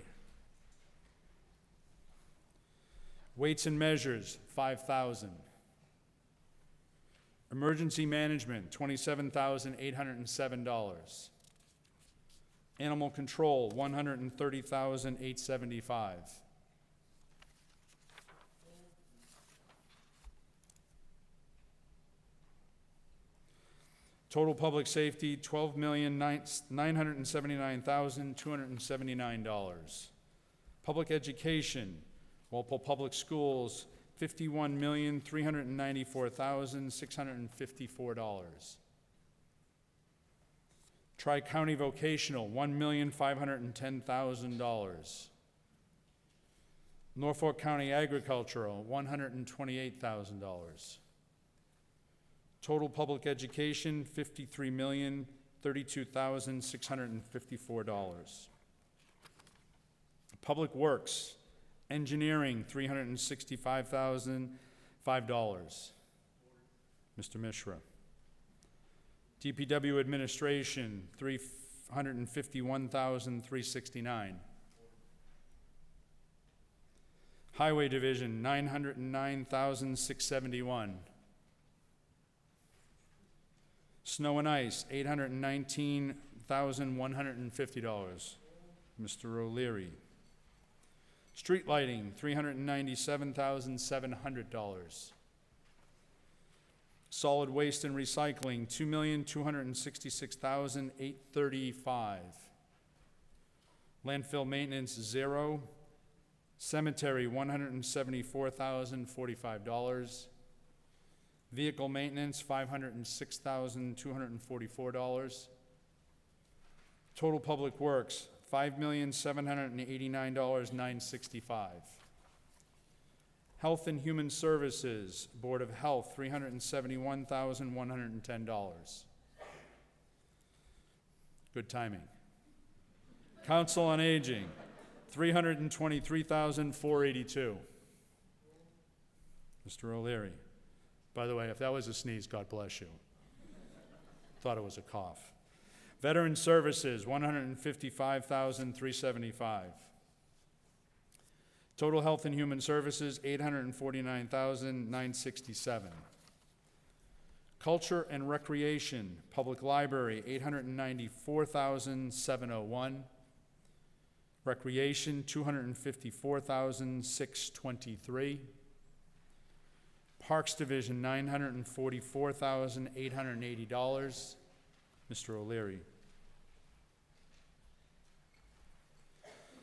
Weights and Measures, $5,000. Emergency Management, $27,807. Animal Control, $130,875. Total Public Safety, $12,979,279. Public Education, Walpole Public Schools, $51,394,654. Tri-County Vocational, $1,510,000. Norfolk County Agricultural, $128,000. Total Public Education, $53,032,654. Public Works, Engineering, $365,005. Mr. Mishra. DPW Administration, $351,369. Highway Division, $909,671. Snow and Ice, $819,150. Mr. O'Leary. Street Lighting, $397,700. Solid Waste and Recycling, $2,266,835. Landfill Maintenance, 0. Cemetery, $174,045. Vehicle Maintenance, $506,244. Total Public Works, $5,789,965. Health and Human Services, Board of Health, $371,110. Good timing. Council on Aging, $323,482. Mr. O'Leary. By the way, if that was a sneeze, God bless you. Thought it was a cough. Veteran Services, $155,375. Total Health and Human Services, $849,967. Culture and Recreation, Public Library, $894,701. Recreation, $254,623. Parks Division, $944,880. Mr. O'Leary.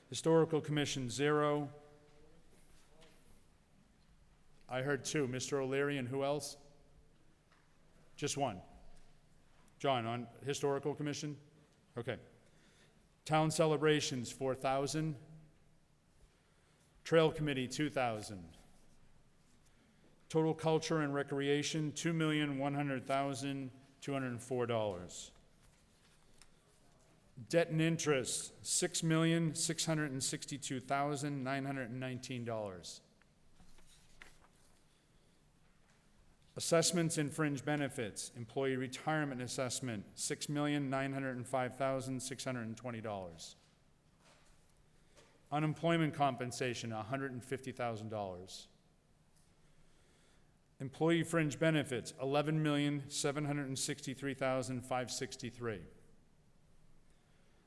Historical Commission, 0. I heard 2. Mr. O'Leary and who else? Just 1. John, on Historical Commission? Okay. Town Celebrations, 4,000. Trail Committee, 2,000. Total Culture and Recreation, $2,100,204. Debt and interest, $6,662,919. Assessments and fringe benefits, employee retirement assessment, $6,905,620. Unemployment compensation, $150,000. Employee fringe benefits, $11,763,563.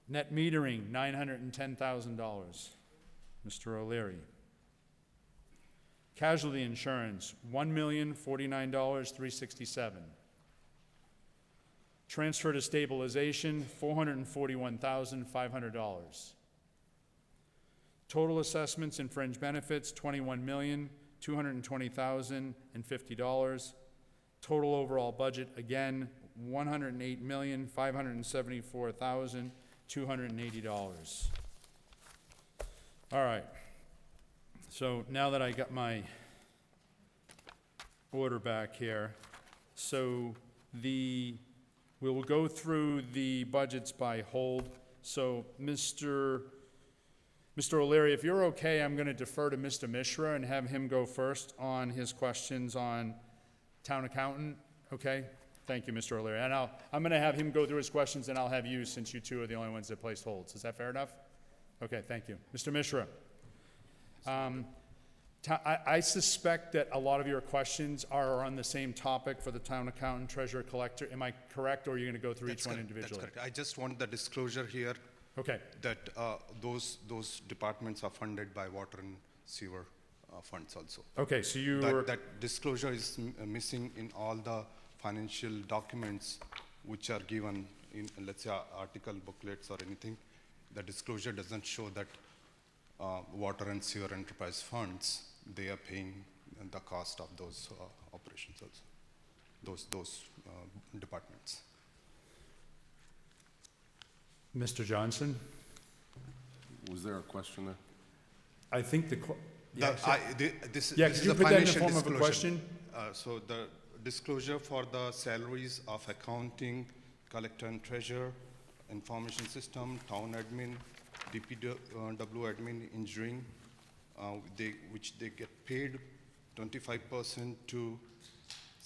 Net metering, $910,000. Mr. O'Leary. Casualty insurance, $1,049,367. Transfer to stabilization, $441,500. Total assessments and fringe benefits, $21,220,050. Total overall budget, again, $108,574,280. All right. So now that I got my order back here, so we will go through the budgets by hold. So Mr. O'Leary, if you're okay, I'm going to defer to Mr. Mishra and have him go first on his questions on town accountant, okay? Thank you, Mr. O'Leary. And I'm going to have him go through his questions, and I'll have you, since you two are the only ones that placed holds. Is that fair enough? Okay, thank you. Mr. Mishra. I suspect that a lot of your questions are on the same topic for the town accountant, treasurer, collector. Am I correct, or are you going to go through each one individually? That's correct. I just want the disclosure here Okay. that those departments are funded by water and sewer funds also. Okay, so you were, That disclosure is missing in all the financial documents which are given in, let's say, article booklets or anything. The disclosure doesn't show that water and sewer enterprise funds, they are paying the cost of those operations also, those departments. Mr. Johnson? Was there a question there? I think the, This yeah, is could you the put that in the financial form of a disclosure. question? So the disclosure for the salaries of accounting, collector and treasurer, information system, town admin, DPW admin, engineering, which they get paid 25% to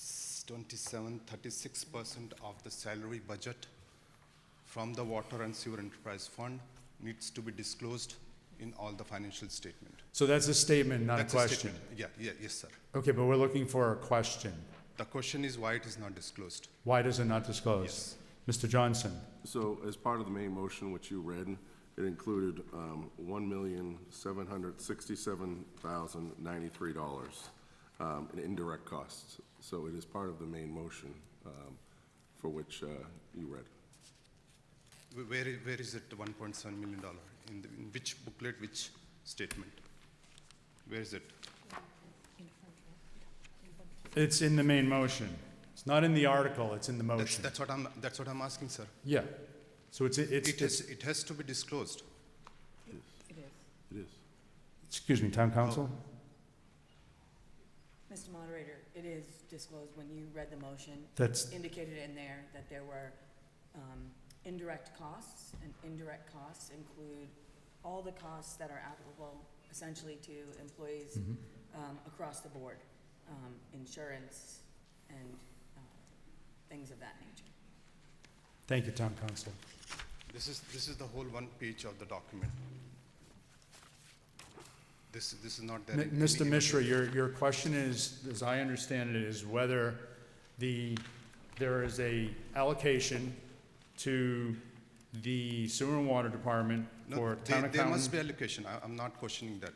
36% of the salary budget from the water and sewer enterprise fund needs to be disclosed in all the financial statement. So that's a statement, not a That's question? statement. Yes, sir. Okay, but we're looking for a question. The question is why it is not disclosed. Why does it not disclose? Mr. Johnson? So as part of the main motion, which you read, it included $1,767,093 in indirect costs. So it is part of the main motion for which you read. Where is it, $1.7 million? In which booklet, which statement? Where is it? It's in the main motion. It's not in the article, it's in the motion. That's what I'm asking, sir. Yeah. So it's, It has to be disclosed. It is. excuse me, town council? Mr. Moderator, it is disclosed when you read the motion. That's, Indicated in there that there were indirect costs, and indirect costs include all the costs that are applicable essentially to employees across the board, insurance and things of that nature. thank you, town council. This is the whole one page of the document. This is not there. in Mr. any- Mishra, your question is, as I understand it, is whether there is a allocation to the sewer and water department No, for town there must accountant. be allocation. I'm not questioning that.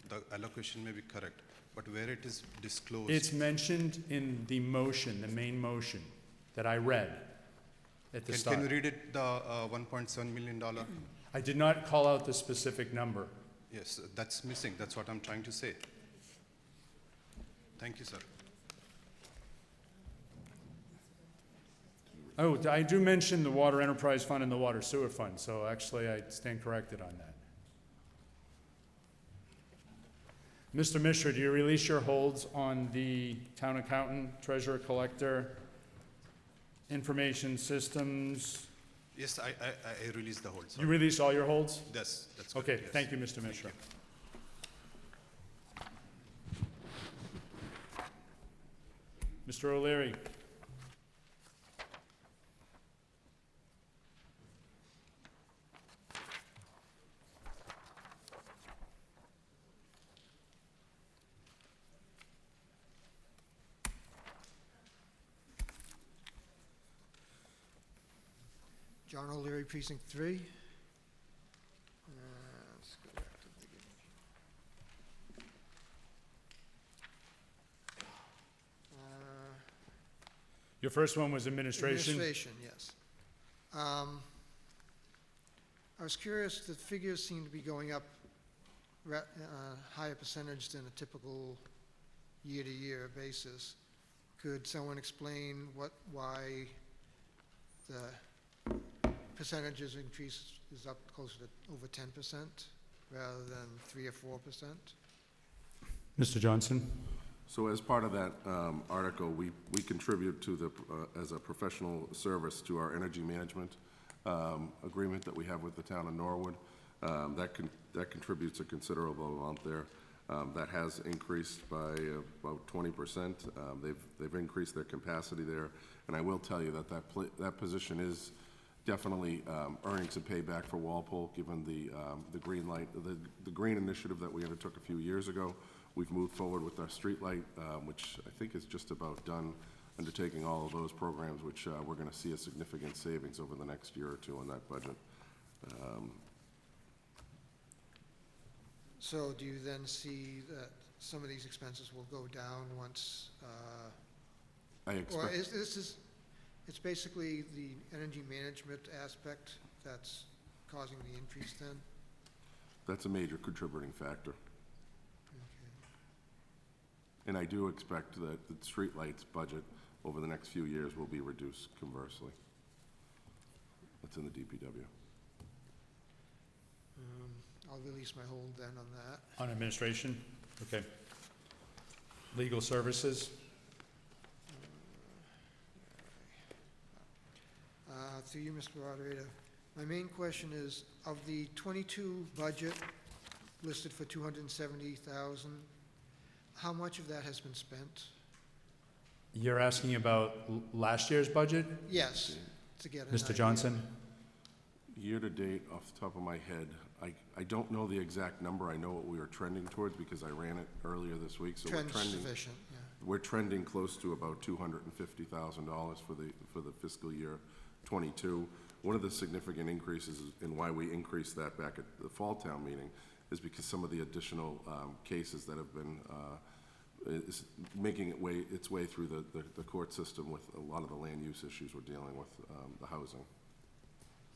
The allocation may be correct, but where it is disclosed. It's mentioned in the motion, the main motion that I read at the Can start. you read it, the $1.7 million? I did not call out the specific number. Yes, that's missing. That's what I'm trying to say. Thank you, sir. Oh, I do mention the Water Enterprise Fund and the Water Sewer Fund, so actually I stand corrected on that. Mr. Mishra, do you release your holds on the town accountant, treasurer, collector, information systems, Yes, I released the hold, You sorry. released all your holds? That's correct, Okay, yes. thank you, Mr. Mishra. Mr. O'Leary. John O'Leary, Precinct 3. Let's go back to the beginning. Your first one was administration. Administration, yes. I was curious, the figures seem to be going up higher percentage than a typical year-to-year basis. Could someone explain why the percentages increase is up closer to over 10% rather than 3 or 4%? Mr. Johnson. So as part of that article, we contribute to the, as a professional service to our energy management agreement that we have with the town of Norwood. That contributes a considerable amount there. That has increased by about 20%. They've increased their capacity there. And I will tell you that that position is definitely earning some payback for Walpole, given the green light, the green initiative that we undertook a few years ago. We've moved forward with our street light, which I think is just about done, undertaking all of those programs, which we're going to see a significant savings over the next year or two on that budget. So do you then see that some of these expenses will go down once, I or expect, it's basically the energy management aspect that's causing the increase then? that's a major contributing factor. Okay. And I do expect that the streetlights budget over the next few years will be reduced conversely. That's in the DPW. I'll release my hold then on that. On administration? Okay. Legal services? Through you, Mr. Moderator, my main question is, of the 22 budget listed for 270,000, how much of that has been spent? You're asking about last year's budget, Yes, to get an Mr. idea. Johnson? Year-to-date, off the top of my head, I don't know the exact number. I know what we were trending towards because I ran it earlier this week. So Trend's we're trending, sufficient, yeah. we're trending close to about $250,000 for the fiscal year ¡22. One of the significant increases in why we increased that back at the fall town meeting is because some of the additional cases that have been is making its way through the court system with a lot of the land use issues we're dealing with, the housing.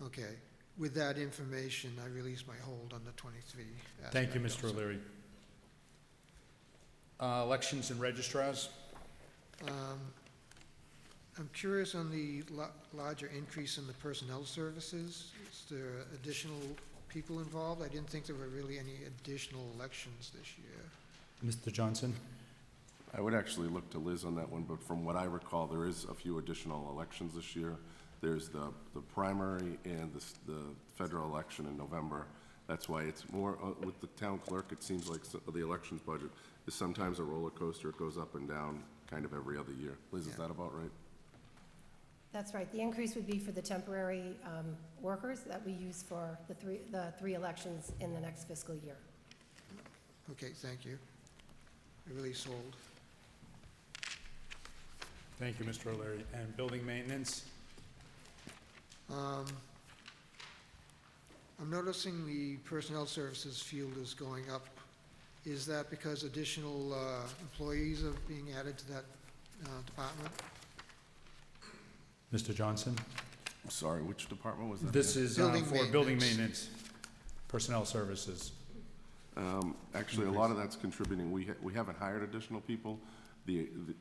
Okay. With that information, I release my hold on the 23. Thank you, aspect Mr. also. O'Leary. Elections and registrars? I'm curious on the larger increase in the personnel services. Is there additional people involved? I didn't think there were really any additional elections this year. Mr. Johnson? I would actually look to Liz on that one, but from what I recall, there is a few additional elections this year. There's the primary and the federal election in November. That's why it's more, with the town clerk, it seems like the elections budget is sometimes a roller coaster. It goes up and down kind of every other year. Liz, is Yeah. that about right? That's right. The increase would be for the temporary workers that we use for the three elections in the next fiscal year. Okay, thank you. I release hold. Thank you, Mr. O'Leary. And building maintenance? I'm noticing the personnel services field is going up. Is that because additional employees are being added to that department? Mr. Johnson? I'm sorry, which department was that? This is Building for building maintenance. maintenance, personnel services. Actually, a lot of that's contributing. We haven't hired additional people.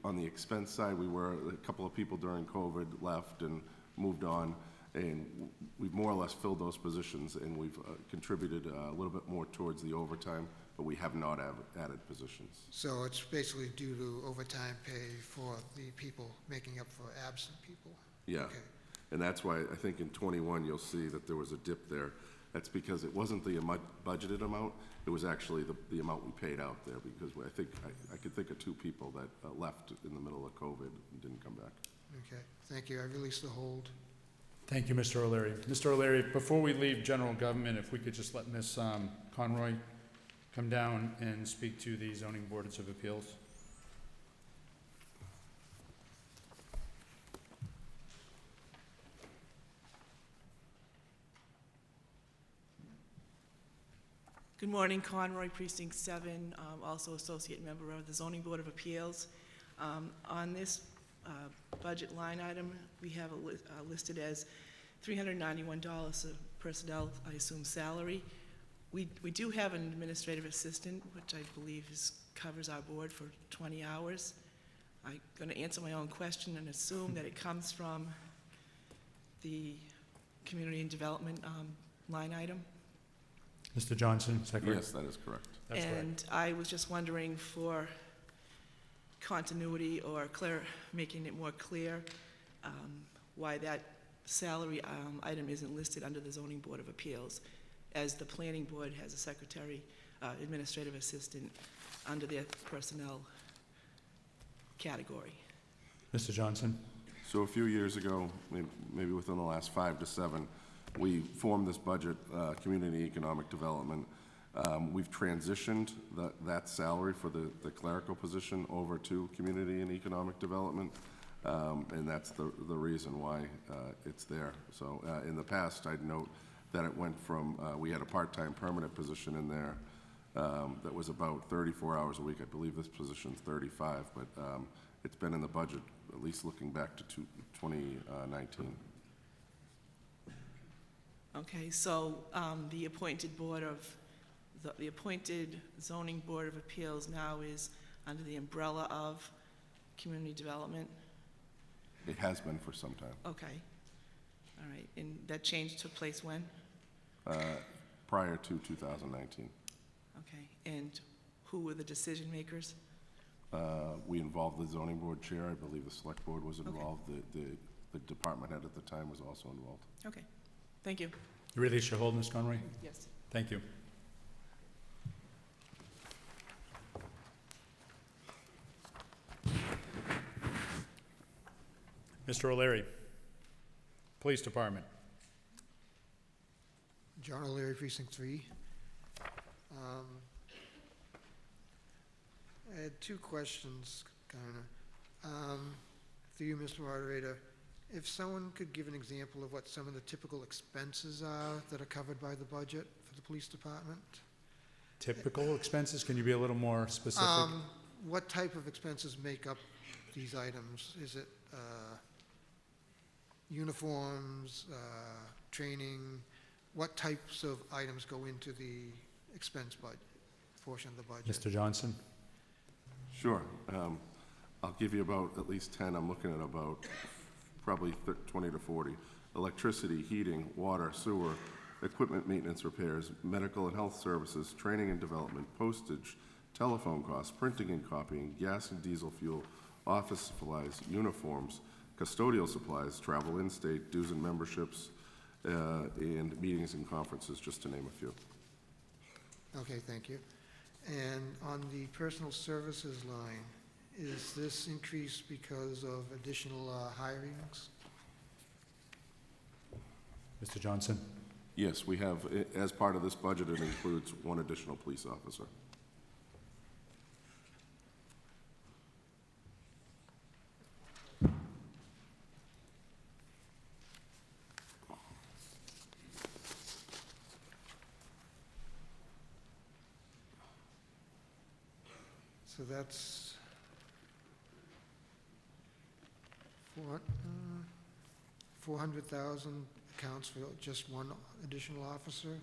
On the expense side, a couple of people during COVID left and moved on, and we've more or less filled those positions, and we've contributed a little bit more towards the overtime, but we have not added positions. So it's basically due to overtime pay for the people making up for absent people? Yeah. Okay. And that's why I think in '21, you'll see that there was a dip there. That's because it wasn't the budgeted amount, it was actually the amount we paid out there, because I think, I could think of 2 people that left in the middle of COVID and didn't come back. Okay, thank you. I release the hold. Thank you, Mr. O'Leary. Mr. O'Leary, before we leave general government, if we could just let Ms. Conroy come down and speak to the zoning boards of appeals. Good morning, Conroy, Precinct 7, also associate member of the Zoning Board of Appeals. On this budget line item, we have listed as $391 of personnel, I assume salary. We do have an administrative assistant, which I believe covers our board for 20 hours. I'm going to answer my own question and assume that it comes from the community and development line item. Mr. Johnson, Secretary. Yes, that is correct. That's correct. And I was just wondering, for continuity or making it more clear, why that salary item isn't listed under the Zoning Board of Appeals, as the Planning Board has a secretary, administrative assistant under their personnel category. Mr. Johnson. So a few years ago, maybe within the last 5 to 7, we formed this budget, Community Economic Development. We've transitioned that salary for the clerical position over to Community and Economic Development, and that's the reason why it's there. So in the past, I'd note that it went from, we had a part-time permanent position in there that was about 34 hours a week. I believe this position's 35, but it's been in the budget, at least looking back to 2019. Okay, so the appointed the appointed Zoning Board of Appeals now is under the umbrella of Community Development? It has been for some time. Okay, all right, and that change took place when? Prior to 2019. Okay, and who were the decision makers? We involved the zoning board chair. I believe the select board was involved. The department head at the time was also involved. Okay, thank you. You release your hold, Ms. Conroy? Yes. Thank you. Mr. O'Leary, Police Department. John O'Leary, Precinct 3. I had 2 questions, kind of. Through you, Mr. Moderator, if someone could give an example of what some of the typical expenses are that are covered by the budget for the police department? Typical expenses, can you be a little more specific? What type of expenses make up these items? Is it uniforms, training? What types of items go into the expense budget, portion of the budget? Mr. Johnson? Sure. I'll give you about at least 10. I'm looking at about probably 20 to 40. Electricity, heating, water, sewer, equipment maintenance repairs, medical and health services, training and development, postage, telephone costs, printing and copying, gas and diesel fuel, office supplies, uniforms, custodial supplies, travel in-state, dues and memberships, and meetings and conferences, just to name a few. Okay, thank you. And on the personal services line, is this increase because of additional hirings? Mr. Johnson? Yes, we have, as part of this budget, it includes 1 additional police officer. So that's 400,000 accounts for just 1 additional officer,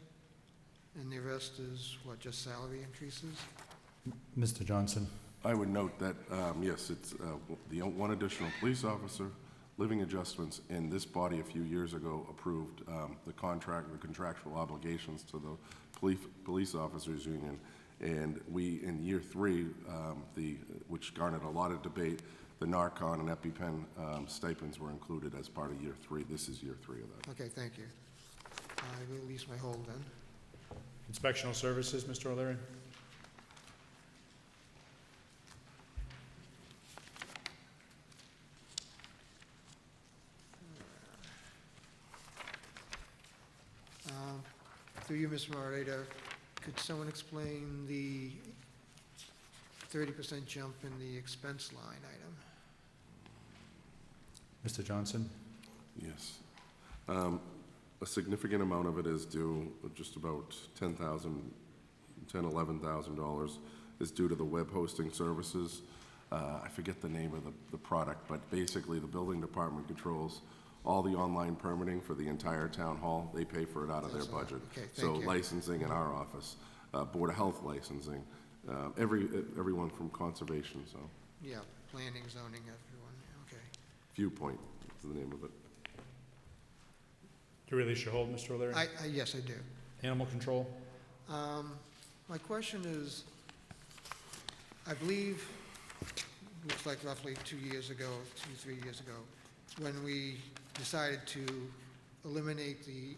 and the rest is what, just salary increases? Mr. Johnson? I would note that, yes, it's the 1 additional police officer, living adjustments, and this body a few years ago approved the contractual obligations to the police officers union. And we, in year 3, which garnered a lot of debate, The Narcon and EpiPen stipends were included as part of year 3. This is year 3 of that. Okay, thank you. I will release my hold then. Inspectional services, Mr. O'Leary? Through you, Mr. Moderator, could someone explain the 30% jump in the expense line item? Mr. Johnson? Yes. A significant amount of it is due, just about $11,000 is due to the web hosting services. I forget the name of the product, but basically the building department controls all the online permitting for the entire town hall. They pay for it out of their budget. Okay, So thank you. licensing in our office, Board of Health licensing, everyone from conservation, so Yeah, planning, zoning, everyone, okay. Viewpoint is the name of it. Do you release your hold, Mr. O'Leary? Yes, I do. Animal control? My question is, I believe, looks like roughly 3 years ago, when we decided to eliminate the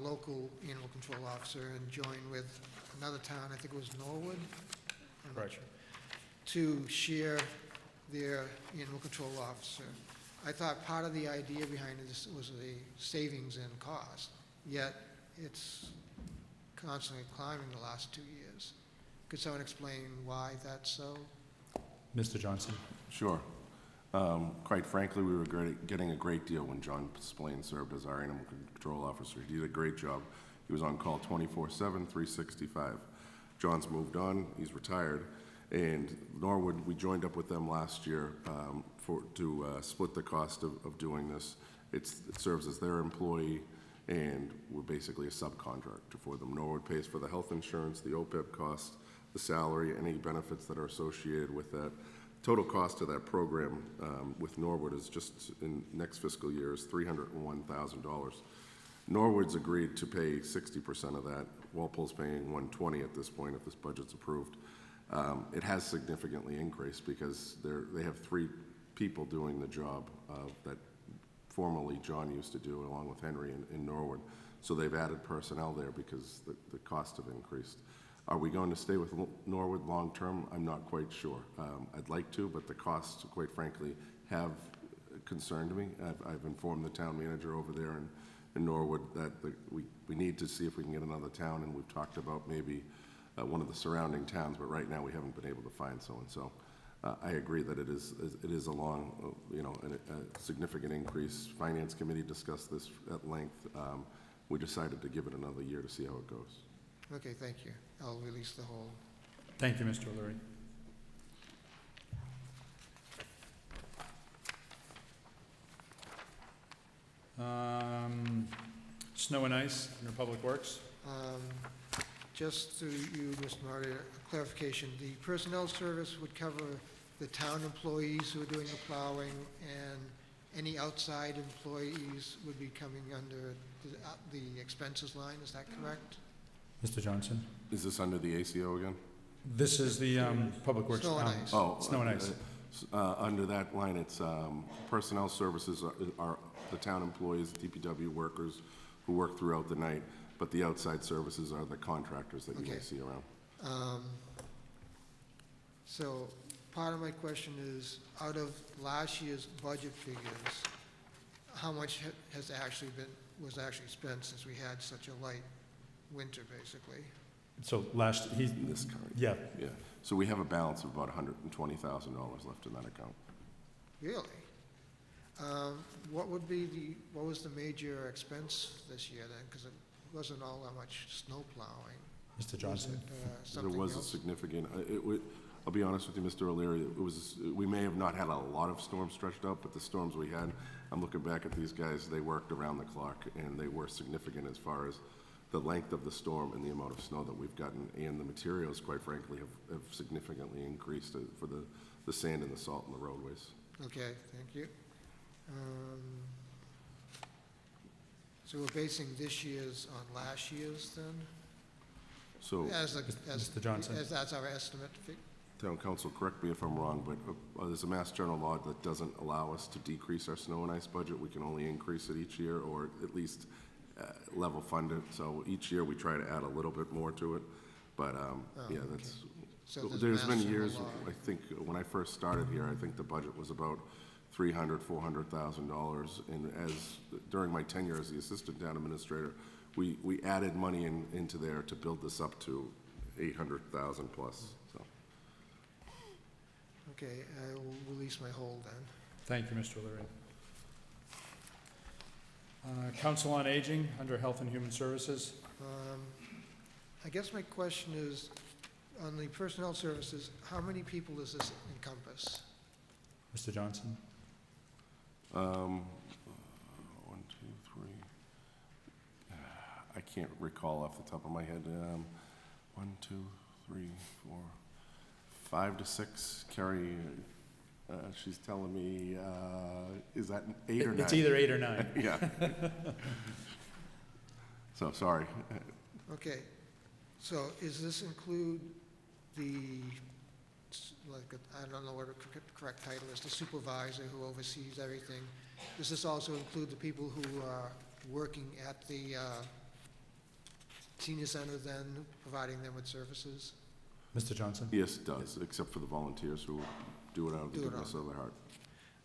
local animal control officer and join with another town, I think it was Norwood? I'm not Right. sure, to share their animal control officer. I thought part of the idea behind this was the savings in cost, yet it's constantly climbing the last 2 years. Could someone explain why that's so? Mr. Johnson? Sure. Quite frankly, we were getting a great deal when John Splain served as our animal control officer. He did a great job. He was on call 24/7, 365. John's moved on, he's retired, and Norwood, we joined up with them last year to split the cost of doing this. It serves as their employee, and we're basically a subcontractor for them. Norwood pays for the health insurance, the OPEB cost, the salary, any benefits that are associated with that. Total cost of that program with Norwood is just in next fiscal year is $301,000. Norwood's agreed to pay 60% of that. Walpole's paying $120 at this point if this budget's approved. It has significantly increased because they have 3 people doing the job that formerly John used to do along with Henry in Norwood. So they've added personnel there because the costs have increased. Are we going to stay with Norwood long-term? I'm not quite sure. I'd like to, but the costs, quite frankly, have concerned me. I've informed the town manager over there in Norwood that we need to see if we can get another town, and we've talked about maybe one of the surrounding towns, but right now we haven't been able to find someone. So I agree that it is a long, a significant increase. Finance Committee discussed this at length. We decided to give it another year to see how it goes. Okay, thank you. I'll release the hold. Thank you, Mr. O'Leary. Snow and ice under Public Works? Just through you, Mr. Moderator, a clarification. The personnel service would cover the town employees who are doing the plowing, and any outside employees would be coming under the expenses line. Is that correct? Mr. Johnson? Is this under the ACO again? This is the Public Works. Snow and ice. Oh. Snow and ice. Under that line, it's personnel services are the town employees, DPW workers who work throughout the night, but the outside services are the contractors that you may Okay. see around. So part of my question is, out of last year's budget figures, how much was actually spent since we had such a light winter, basically? So This current. yeah, Yeah, so we have a balance of about $120,000 left in that account. Really? What was the major expense this year then? Because it wasn't all that much snow plowing. Mr. Johnson? Was it, There something was a else? significant, I'll be honest with you, Mr. O'Leary, we may have not had a lot of storms stretched out, but the storms we had, I'm looking back at these guys, they worked around the clock, and they were significant as far as the length of the storm and the amount of snow that we've gotten, and the materials, quite frankly, have significantly increased for the sand and the salt in the roadways. Okay, thank you. So we're basing this year's on last year's then? So, As Mr. Johnson? As that's our estimate? town council, correct me if I'm wrong, but there's a Mass General law that doesn't allow us to decrease our snow and ice budget. We can only increase it each year, or at least level fund it. So each year we try to add a little bit more to it. But, yeah, that's, So there's been Mass General years, law. I think, when I first started here, I think the budget was about $300,000-$400,000. And during my tenure as the assistant town administrator, we added money into there to build this up to 800,000 plus, so. Okay, I will release my hold then. Thank you, Mr. O'Leary. Council on Aging, under Health and Human Services. I guess my question is, on the personnel services, how many people does this encompass? Mr. Johnson? 1, 2, 3. I can't recall off the top of my head. 1, 2, 3, 4, 5 to 6. Carrie, she's telling me, is that 8 or 9? It's either 8 or 9. Yeah. So, sorry. Okay, so does this include the, I don't know what the correct title is, the supervisor who oversees everything? Does this also include the people who are working at the senior center then, providing them with services? Mr. Johnson? Yes, it does, except for the volunteers who do it out of the Do it goodness of their heart.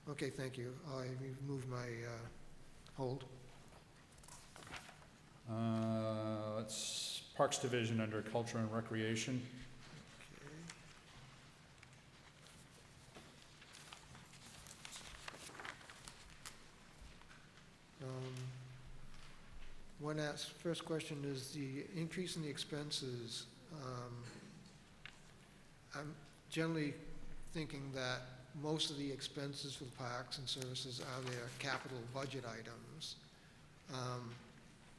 Okay, thank you. I move my hold. Let's, Parks Division, under Culture and Recreation. First question is the increase in the expenses. I'm generally thinking that most of the expenses for the parks and services are their capital budget items.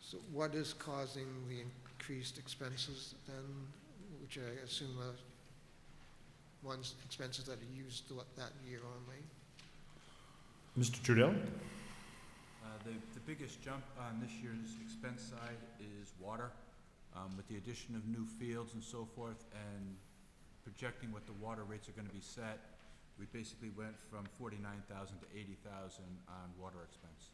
So what is causing the increased expenses then, which I assume are expenses that are used that year only? Mr. Trudell? The biggest jump on this year's expense side is water. With the addition of new fields and so forth, and projecting what the water rates are going to be set, we basically went from 49,000 to 80,000 on water expense.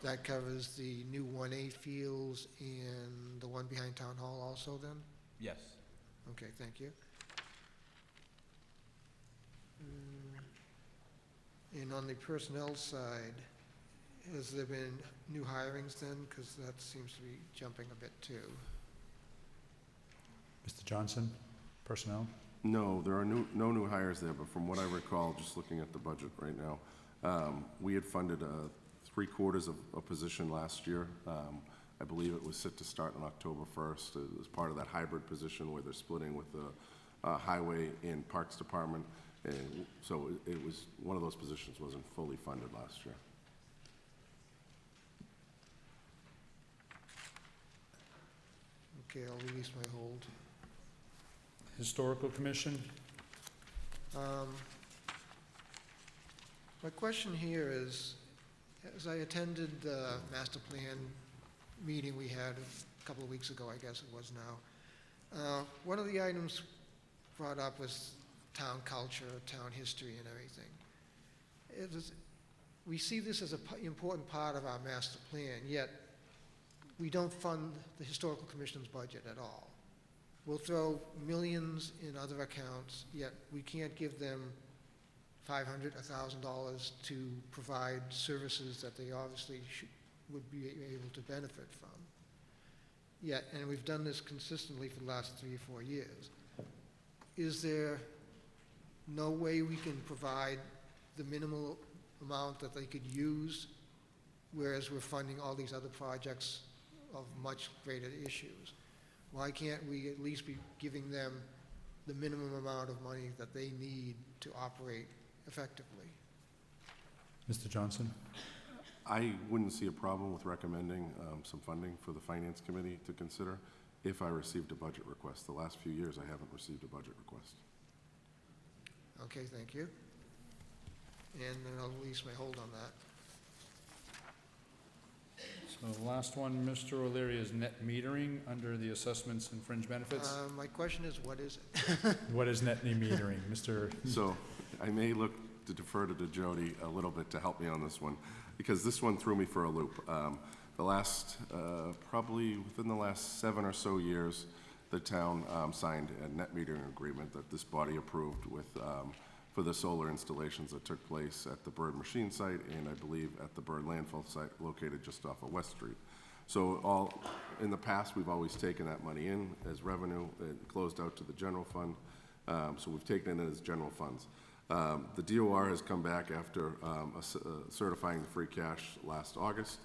That covers the new 1A fields and the one behind Town Hall also then? Yes. Okay, thank you. And on the personnel side, has there been new hirings then? Because that seems to be jumping a bit too. Mr. Johnson? Personnel? No, there are no new hires there, but from what I recall, just looking at the budget right now, we had funded 3/4 of a position last year. I believe it was set to start on October 1st. It was part of that hybrid position where they're splitting with the Highway and Parks Department. And so it was, one of those positions wasn't fully funded last year. Okay, I'll release my hold. Historical Commission? My question here is, as I attended the master plan meeting we had a couple of weeks ago, I guess it was now, one of the items brought up was town culture, town history and everything. We see this as an important part of our master plan, yet we don't fund the Historical Commission's budget at all. We'll throw millions in other accounts, yet we can't give them $500, $1,000 to provide services that they obviously would be able to benefit from. Yet, and we've done this consistently for the last 3 or 4 years. Is there no way we can provide the minimal amount that they could use, whereas we're funding all these other projects of much greater issues? Why can't we at least be giving them the minimum amount of money that they need to operate effectively? Mr. Johnson? I wouldn't see a problem with recommending some funding for the Finance Committee to consider if I received a budget request. The last few years, I haven't received a budget request. Okay, thank you. And then I'll release my hold on that. The last one, Mr. O'Leary, is net metering under the assessments and fringe benefits. My question is, what is it? What is net metering, Mr.? So I may look to defer to Jody a little bit to help me on this one, because this one threw me for a loop. The last, probably within the last 7 or so years, the town signed a net metering agreement that this body approved with, for the solar installations that took place at the Bird Machine site and I believe at the Bird landfill site located just off of West Street. So in the past, we've always taken that money in as revenue and closed out to the general fund. So we've taken it as general funds. The DOR has come back after certifying the free cash last August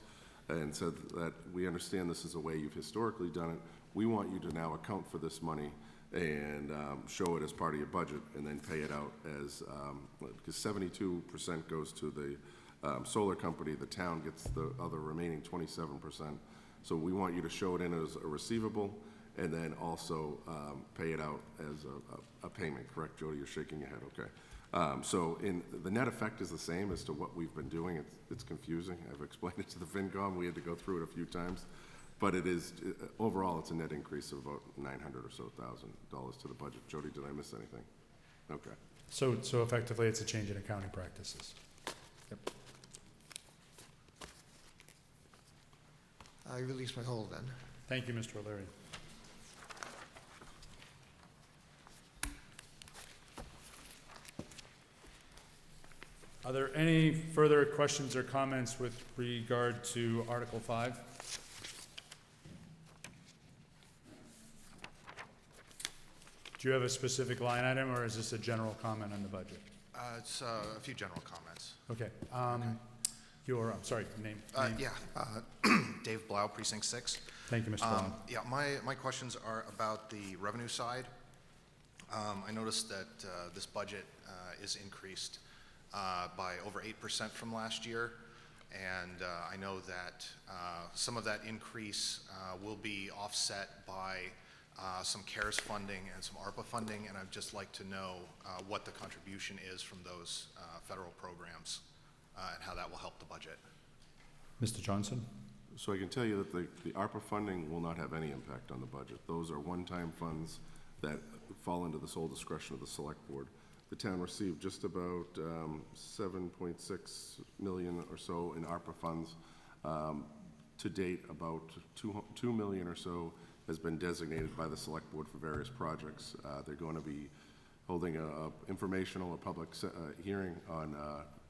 and said that we understand this is a way you've historically done it. We want you to now account for this money and show it as part of your budget and then pay it out as, because 72% goes to the solar company, the town gets the other remaining 27%. So we want you to show it in as a receivable and then also pay it out as a payment, correct, Jody? You're shaking your head, okay. So the net effect is the same as to what we've been doing. It's confusing. I've explained it to the FinCom. We had to go through it a few times. But it is, overall, it's a net increase of about $900,000 or so to the budget. Jody, did I miss anything? Okay. So effectively, it's a change in accounting practices. Yep. I release my hold then. Thank you, Mr. O'Leary. Are there any further questions or comments with regard to Article 5? Do you have a specific line item, or is this a general comment on the budget? It's a few general comments. Okay. I'm sorry, name. Dave Blau, Precinct 6. Thank you, Mr. Blau. Yeah, my questions are about the revenue side. I noticed that this budget is increased by over 8% from last year, and I know that some of that increase will be offset by some CARES funding and some ARPA funding, and I'd just like to know what the contribution is from those federal programs and how that will help the budget. Mr. Johnson? So I can tell you that the ARPA funding will not have any impact on the budget. Those are one-time funds that fall into the sole discretion of the Select Board. The town received just about 7.6 million or so in ARPA funds. To date, about 2 million or so has been designated by the Select Board for various projects. They're going to be holding a informational or public hearing on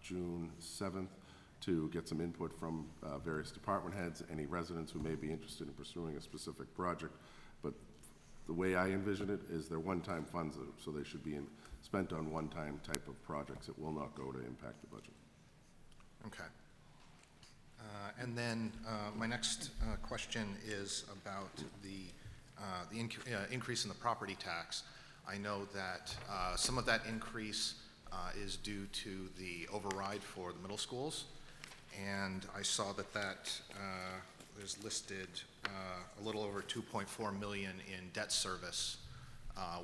June 7th to get some input from various department heads, any residents who may be interested in pursuing a specific project. But the way I envision it is they're one-time funds, so they should be spent on one-time type of projects. It will not go to impact the budget. Okay. And then my next question is about the increase in the property tax. I know that some of that increase is due to the override for the middle schools, and I saw that there's listed a little over 2.4 million in debt service,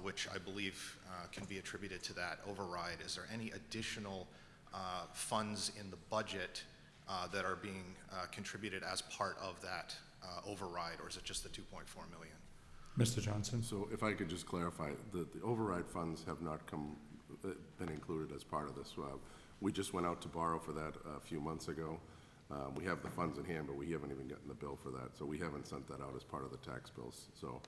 which I believe can be attributed to that override. Is there any additional funds in the budget that are being contributed as part of that override, or is it just the 2.4 million? Mr. Johnson? So if I could just clarify, the override funds have not been included as part of this. We just went out to borrow for that a few months ago. We have the funds in hand, but we haven't even gotten the bill for that. So we haven't sent that out as part of the tax bills. So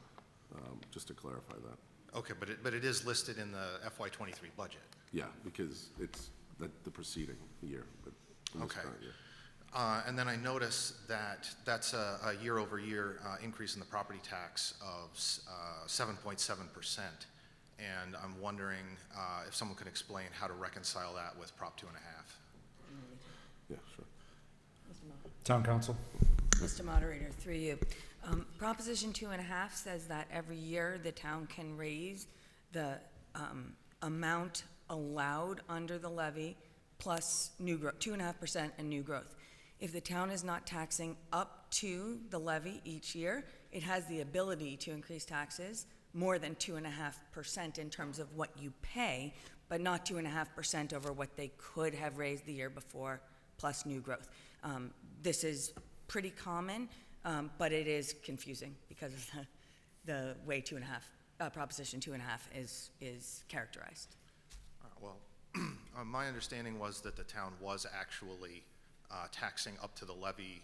just to clarify that. Okay, but it is listed in the FY23 budget. Yeah, because it's the preceding year, but in this current year. And then I notice that that's a year-over-year increase in the property tax of 7.7%. And I'm wondering if someone could explain how to reconcile that with Prop 2.5. Yeah, sure. Town Council? Mr. Moderator, through you. Proposition 2.5 says that every year the town can raise the amount allowed under the levy plus new growth, 2.5% and new growth. If the town is not taxing up to the levy each year, it has the ability to increase taxes more than 2.5% in terms of what you pay, but not 2.5% over what they could have raised the year before plus new growth. This is pretty common, but it is confusing because of the way Proposition 2.5 is characterized. Well, my understanding was that the town was actually taxing up to the levy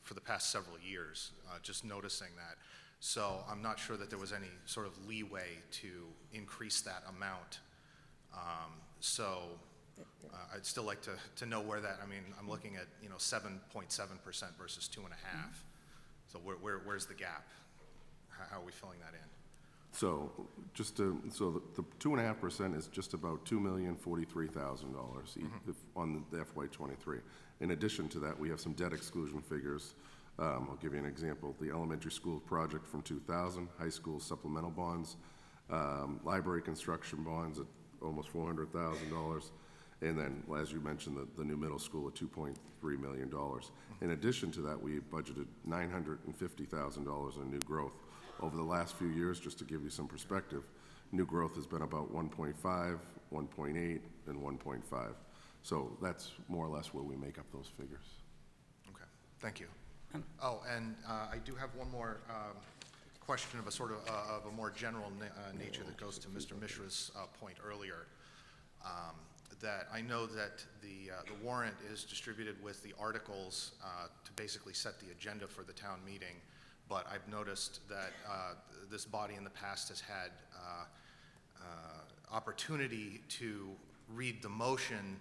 for the past several years, just noticing that. So I'm not sure that there was any sort of leeway to increase that amount. I'd still like to know where that, I mean, I'm looking at, 7.7% versus 2.5%. So where's the gap? How are we filling that in? So the 2.5% is just about $2,043,000 on the FY '23. In addition to that, we have some debt exclusion figures. I'll give you an example. The elementary school project from 2000, high school supplemental bonds, library construction bonds at almost $400,000, and then, as you mentioned, the new middle school at $2.3 million. In addition to that, we budgeted $950,000 in new growth. Over the last few years, just to give you some perspective, new growth has been about 1.5, 1.8, and 1.5. So that's more or less where we make up those figures. Okay, thank you. And I do have one more question of a sort of a more general nature that goes to Mr. Mishra's point earlier. That I know that the warrant is distributed with the articles to basically set the agenda for the town meeting, but I've noticed that this body in the past has had opportunity to read the motion,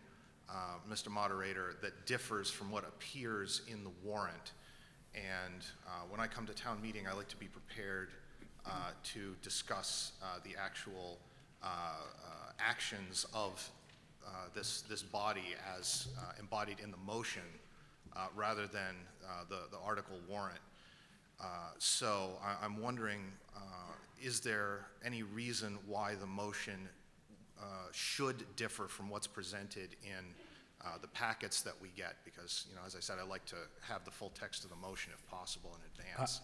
Mr. Moderator, that differs from what appears in the warrant. And when I come to town meeting, I like to be prepared to discuss the actual actions of this body as embodied in the motion rather than the article warrant. So I'm wondering, is there any reason why the motion should differ from what's presented in the packets that we get? Because, as I said, I like to have the full text of the motion if possible in advance.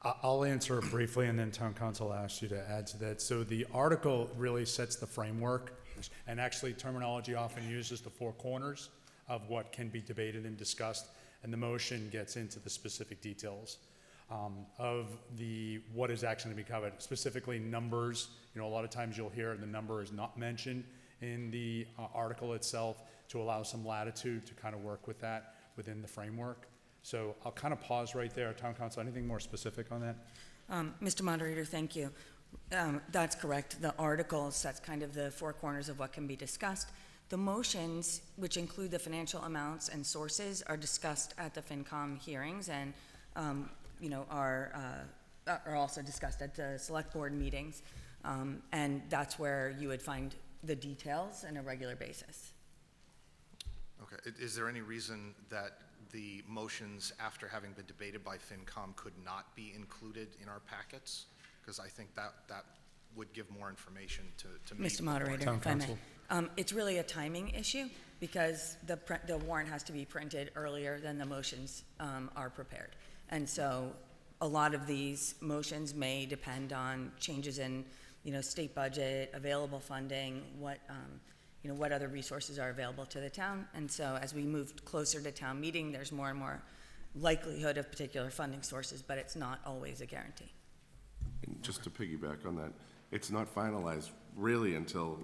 I'll answer it briefly, and then town council asks you to add to that. So the article really sets the framework, and actually terminology often uses the four corners of what can be debated and discussed, and the motion gets into the specific details of what is actually to be covered, specifically numbers. A lot of times you'll hear the number is not mentioned in the article itself to allow some latitude to kind of work with that within the framework. So I'll kind of pause right there. Town council, anything more specific on that? Mr. Moderator, thank you. That's correct. The articles, that's kind of the four corners of what can be discussed. The motions, which include the financial amounts and sources, are discussed at the FinCom hearings and are also discussed at the select board meetings. And that's where you would find the details on a regular basis. Okay. Is there any reason that the motions, after having been debated by FinCom, could not be included in our packets? Because I think that would give more information to me. Mr. Moderator, if I may. It's really a timing issue because the warrant has to be printed earlier than the motions are prepared. And so a lot of these motions may depend on changes in, state budget, available funding, what other resources are available to the town. And so as we move closer to town meeting, there's more and more likelihood of particular funding sources, but it's not always a guarantee. And just to piggyback on that, it's not finalized really until,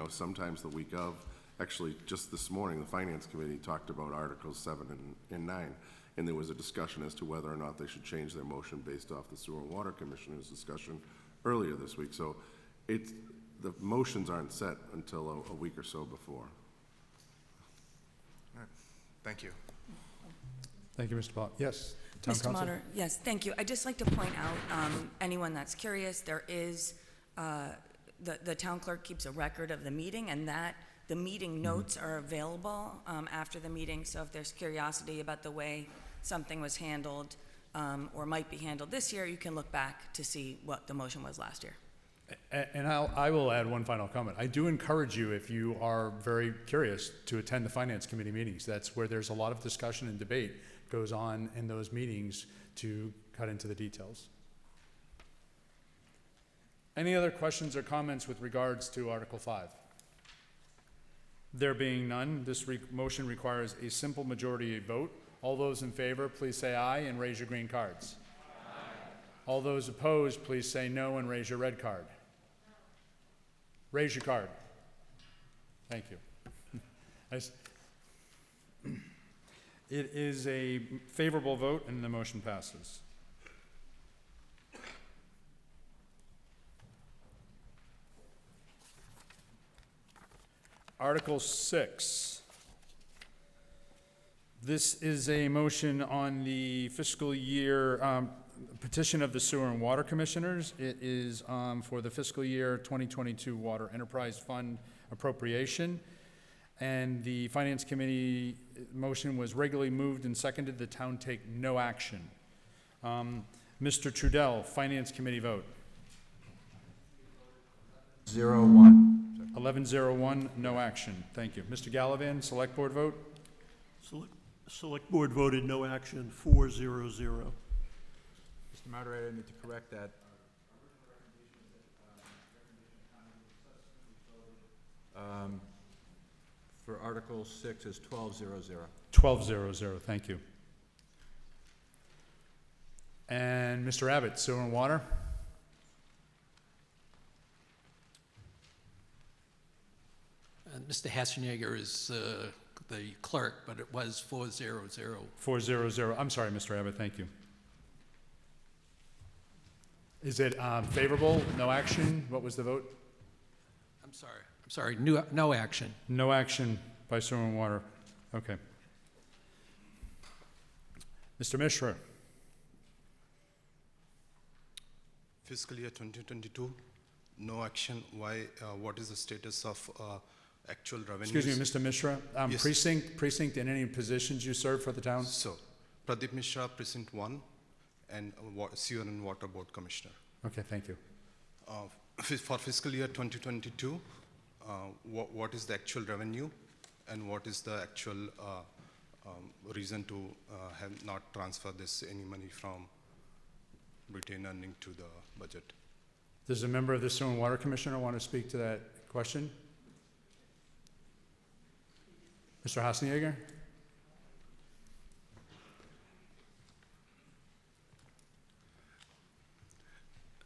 sometimes the week of. Actually, just this morning, the Finance Committee talked about Articles 7 and 9, and there was a discussion as to whether or not they should change their motion based off the Sewer and Water Commissioner's discussion earlier this week. So the motions aren't set until a week or so before. All right. Thank you. Thank you, Mr. Paul. Yes, town Mr. council? Moderator, yes, thank you. I'd just like to point out, anyone that's curious, there is, the town clerk keeps a record of the meeting, and that the meeting notes are available after the meeting. So if there's curiosity about the way something was handled or might be handled this year, you can look back to see what the motion was last year. And I will add one final comment. I do encourage you, if you are very curious, to attend the Finance Committee meetings. That's where there's a lot of discussion and debate goes on in those meetings to cut into the details. Any other questions or comments with regards to Article 5? There being none, this motion requires a simple majority vote All those in favor, please say aye and raise your green cards. All those opposed, please say no and raise your red card. Raise your card. Thank you. It is a favorable vote and the motion passes. Article 6. This is a motion on the fiscal year petition of the Sewer and Water Commissioners. It is for the fiscal year 2022 Water Enterprise Fund appropriation. And the Finance Committee motion was regularly moved and seconded. The town take no action. Mr. Trudell, Finance Committee vote. 01. 1101, no action. Thank you. Mr. Gallivan, Select Board vote. Select Board voted no action, 4-0-0. Mr. Moderator, I need to correct that. For Article 6 is 1200. 1200, thank you. And Mr. Abbott, Sewer and Water. Mr. Hassenegger is the clerk, but it was 400. 400, I'm sorry, Mr. Abbott, thank you. Is it favorable, no action? What was the vote? I'm sorry, no action. No action by Sewer and Water, okay. Mr. Mishra. Fiscal year 2022, no action. Why? What is the status of actual revenues? Excuse me, Mr. Mishra, Yes. precinct and any positions you serve for the town? So, Pradeep Mishra, Precinct 1, and Sewer and Water Board Commissioner. Okay, thank you. For fiscal year 2022, what is the actual revenue, and what is the actual reason to have not transfer this any money from retained earning to the budget? Does a member of the Sewer and Water Commissioner want to speak to that question? Mr. Hassenegger?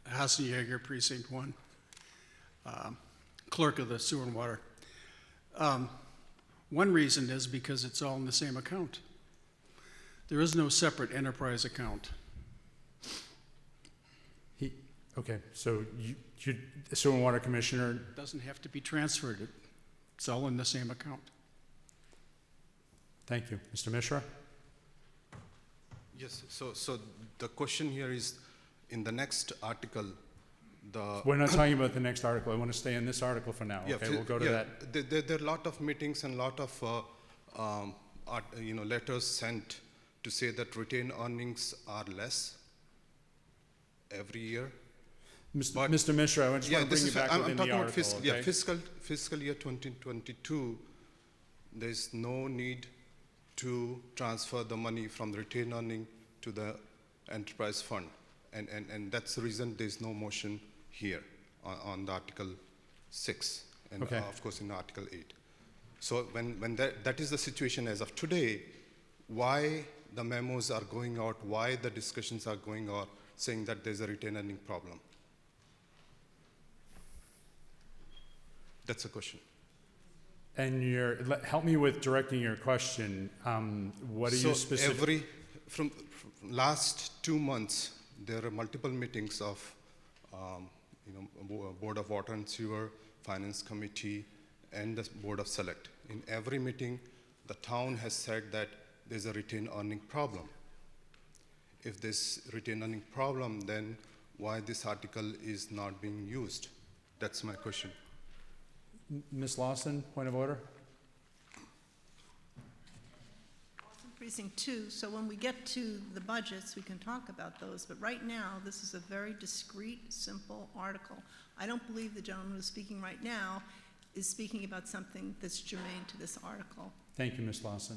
Hassenegger, Precinct 1, clerk of the Sewer and Water. One reason is because it's all in the same account. There is no separate enterprise account. Okay, so the Sewer and Water Commissioner. It doesn't have to be transferred. It's all in the same account. Thank you. Mr. Mishra? Yes, so the question here is, in the next article, We're not talking about the next article. I want to stay in this article for now. Okay, we'll go to that. There are a lot of meetings and a lot of letters sent to say that retained earnings are less every year. Mr. Mishra, I just want to bring you back within the article, okay? Fiscal year 2022, there's no need to transfer the money from the retained earning to the enterprise fund. And that's the reason there's no motion here on the Article 6, and Okay. Of course in Article 8. So when that is the situation as of today, why the memos are going out, why the discussions are going out, saying that there's a retained earning problem? That's a question. And help me with directing your question. What are you specifically? From last 2 months, there are multiple meetings of, Board of Water and Sewer, Finance Committee, and the Board of Select. In every meeting, the town has said that there's a retained earning problem. If there's retained earning problem, then why this article is not being used? That's my question. Ms. Lawson, point of order? Precinct 2, so when we get to the budgets, we can talk about those, but right now, this is a very discrete, simple article. I don't believe the gentleman who's speaking right now is speaking about something that's germane to this article. Thank you, Ms. Lawson.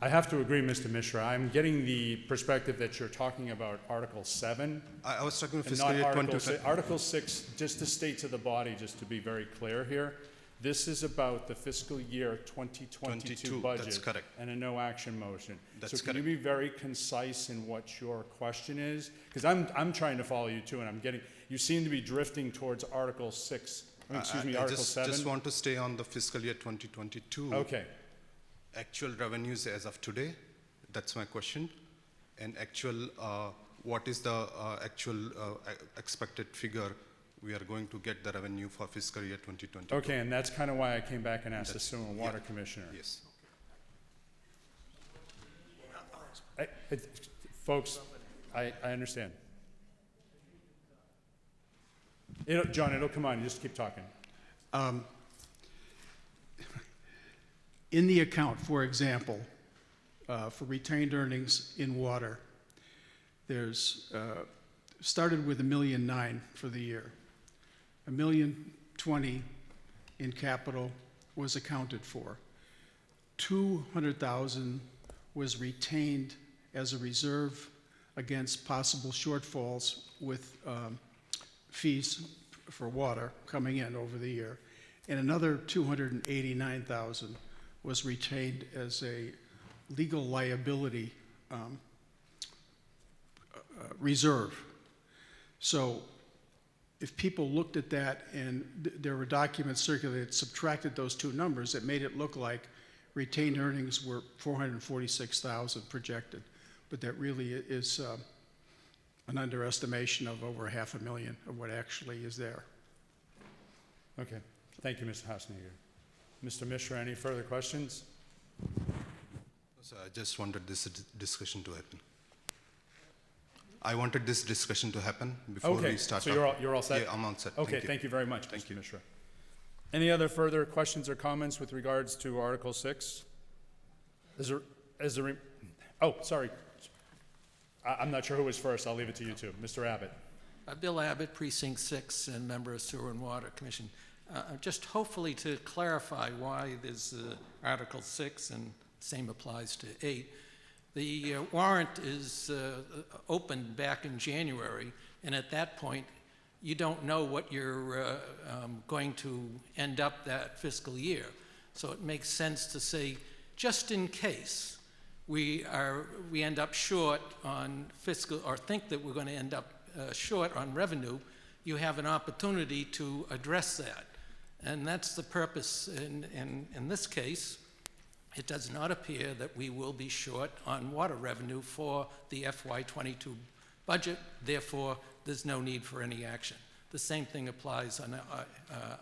I have to agree, Mr. Mishra. I'm getting the perspective that you're talking about Article 7. I was talking and fiscal not year Article 2020. 6. Article 6, just to state to the body, just to be very clear here, This is about the fiscal year 2022 22, budget. that's correct. And a no action motion. That's So can you be very concise in what your question is? Because I'm trying to follow you too, and I'm getting, you seem to be drifting towards Article 6, excuse me, I Article 7. just want to stay on the fiscal year 2022. Okay, Actual revenues as of today, that's my question. And actual, what is the actual expected figure we are going to get the revenue for fiscal year 2022? okay, and that's kind of why I came back and asked the That's- Sewer and Water yeah. Commissioner. Yes. Folks, I understand. John, it'll come on, you just keep talking. In the account, for example, for retained earnings in water, there's, started with $1.9 million for the year. $1.020 million in capital was accounted for. $200,000 was retained as a reserve against possible shortfalls with fees for water coming in over the year. And another $289,000 was retained as a legal liability reserve. So if people looked at that and there were documents circulated, subtracted those two numbers, it made it look like retained earnings were $446,000 projected. But that really is an underestimation of over $500,000 of what actually is there. Okay, thank you, Mr. Hausneger. Mr. Mishra, any further questions? So I just wanted this discussion to happen. I wanted this discussion to happen before Okay, we start. so you're all set? Yeah, I'm all set. Okay, thank you very much, Thank Mr. you. Mishra. Any other further questions or comments with regards to Article 6? Oh, sorry. I'm not sure who was first. I'll leave it to you two. Mr. Abbott. Bill Abbott, Precinct 6, and member of Sewer and Water Commission. Just hopefully to clarify why there's Article 6, and same applies to 8. The warrant is opened back in January, and at that point, you don't know what you're going to end up that fiscal year. So it makes sense to say, just in case we end up short on fiscal, or think that we're going to end up short on revenue, you have an opportunity to address that. And that's the purpose in this case. It does not appear that we will be short on water revenue for the FY22 budget. Therefore, there's no need for any action. The same thing applies on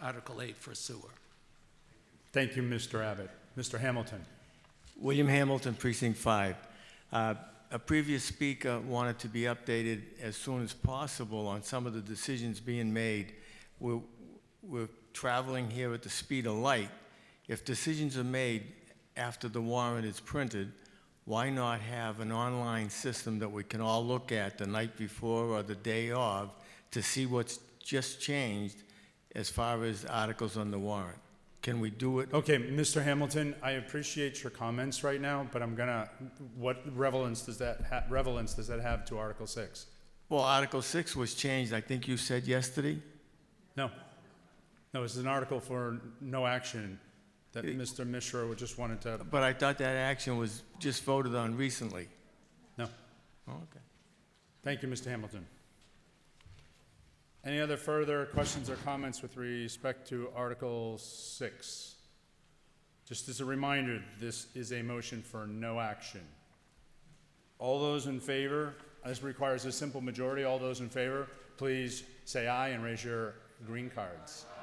Article 8 for sewer. Thank you, Mr. Abbott. Mr. Hamilton. William Hamilton, Precinct 5. A previous speaker wanted to be updated as soon as possible on some of the decisions being made. We're traveling here at the speed of light. If decisions are made after the warrant is printed, why not have an online system that we can all look at the night before or the day of to see what's just changed as far as articles on the warrant? Can we do it? Okay, Mr. Hamilton, I appreciate your comments right now, but what relevance does that have to Article 6? Well, Article 6 was changed, I think you said yesterday. No. No, this is an article for no action that Mr. Mishra just wanted to. But I thought that action was just voted on recently. No. Oh, okay. Thank you, Mr. Hamilton. Any other further questions or comments with respect to Article 6? Just as a reminder, this is a motion for no action. All those in favor, this requires a simple majority, all those in favor, please say aye and raise your green cards. Aye.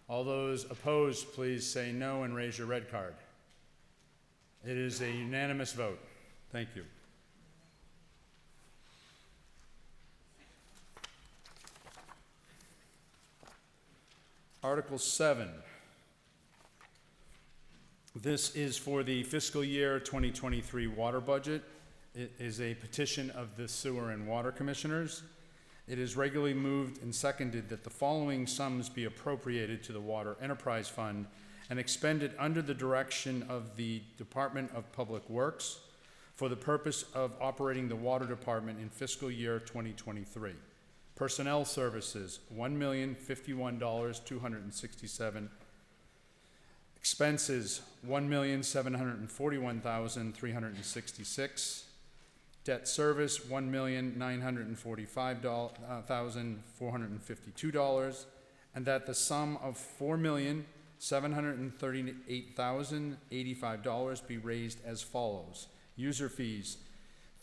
All those opposed, please say no and raise your red card. It is a unanimous vote. Thank you. Article 7. This is for the fiscal year 2023 water budget. It is a petition of the Sewer and Water Commissioners. It is regularly moved and seconded that the following sums be appropriated to the Water Enterprise Fund and expended under the direction of the Department of Public Works for the purpose of operating the Water Department in fiscal year 2023. Personnel services, $1,051,267 Expenses, $1,741,366. Debt service, $1,945,452. And that the sum of $4,738,085 be raised as follows. User fees,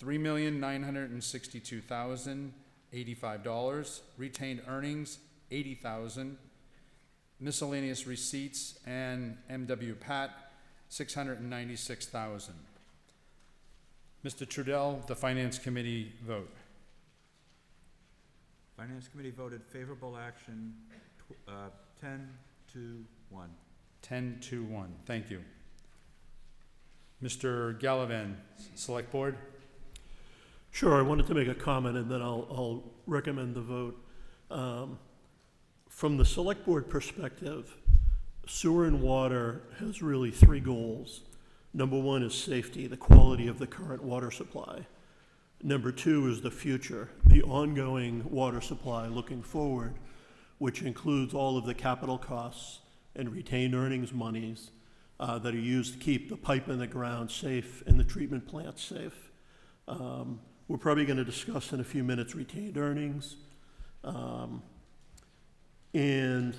$3,962,085. Retained earnings, $80,000. Miscellaneous receipts and MW Pat, $696,000. Mr. Trudell, the Finance Committee vote. Finance Committee voted favorable action, 10-1. 10-1, thank you. Mr. Gallivan, Select Board. Sure, I wanted to make a comment and then I'll recommend the vote. From the Select Board perspective, sewer and water has really three goals. Number one is safety, the quality of the current water supply. Number two is the future, the ongoing water supply looking forward, which includes all of the capital costs and retained earnings monies that are used to keep the pipe in the ground safe and the treatment plant safe. We're probably going to discuss in a few minutes retained earnings and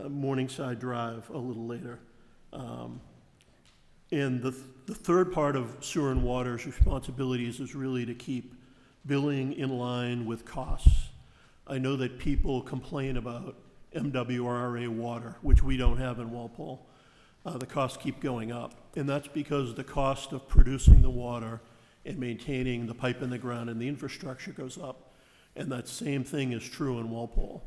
Morningside Drive a little later. And the third part of sewer and water's responsibilities is really to keep billing in line with costs. I know that people complain about MWRA water, which we don't have in Walpole. The costs keep going up, and that's because the cost of producing the water and maintaining the pipe in the ground and the infrastructure goes up, and that same thing is true in Walpole.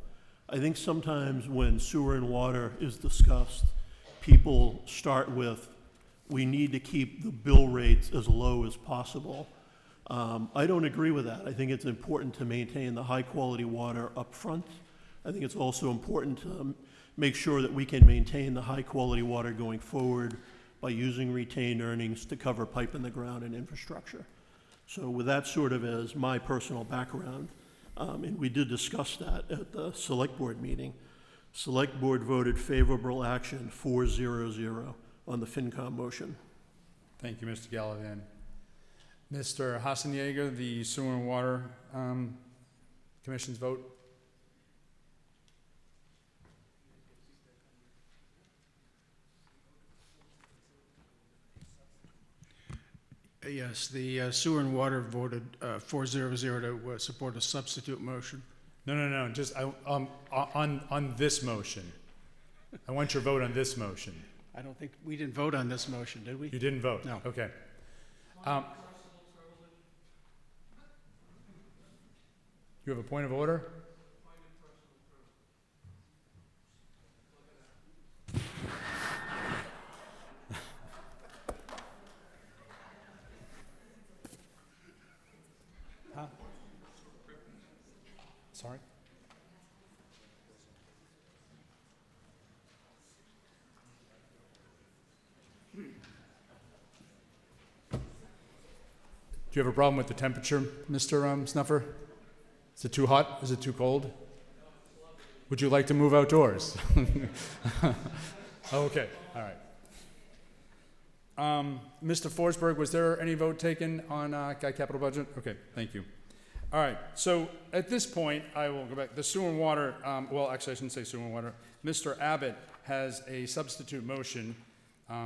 I think sometimes when sewer and water is discussed, people start with, we need to keep the bill rates as low as possible. I don't agree with that. I think it's important to maintain the high-quality water up front. I think it's also important to make sure that we can maintain the high-quality water going forward by using retained earnings to cover pipe in the ground and infrastructure. So with that sort of as my personal background, and we did discuss that at the Select Board meeting, Select Board voted favorable action 4-0-0 on the FinCom motion. Thank you, Mr. Gallivan. Mr. Hassenjager, the Sewer and Water Commission's vote. Yes, the sewer and water voted 4-0-0 to support a substitute motion. No, just on this motion. I want your vote on this motion. I don't think, we didn't vote on this motion, did we? You didn't vote? No. Okay. You have a point of order? Huh? Sorry? Do you have a problem with the temperature, Mr. Snuffer? Is it too hot? Is it too cold? Would you like to move outdoors? Okay, all right. Mr. Forsberg, was there any vote taken on capital budget? Okay, thank you. All right, so at this point, I will go back. The sewer and water, well, actually, I shouldn't say sewer and water. Mr. Abbott has a substitute motion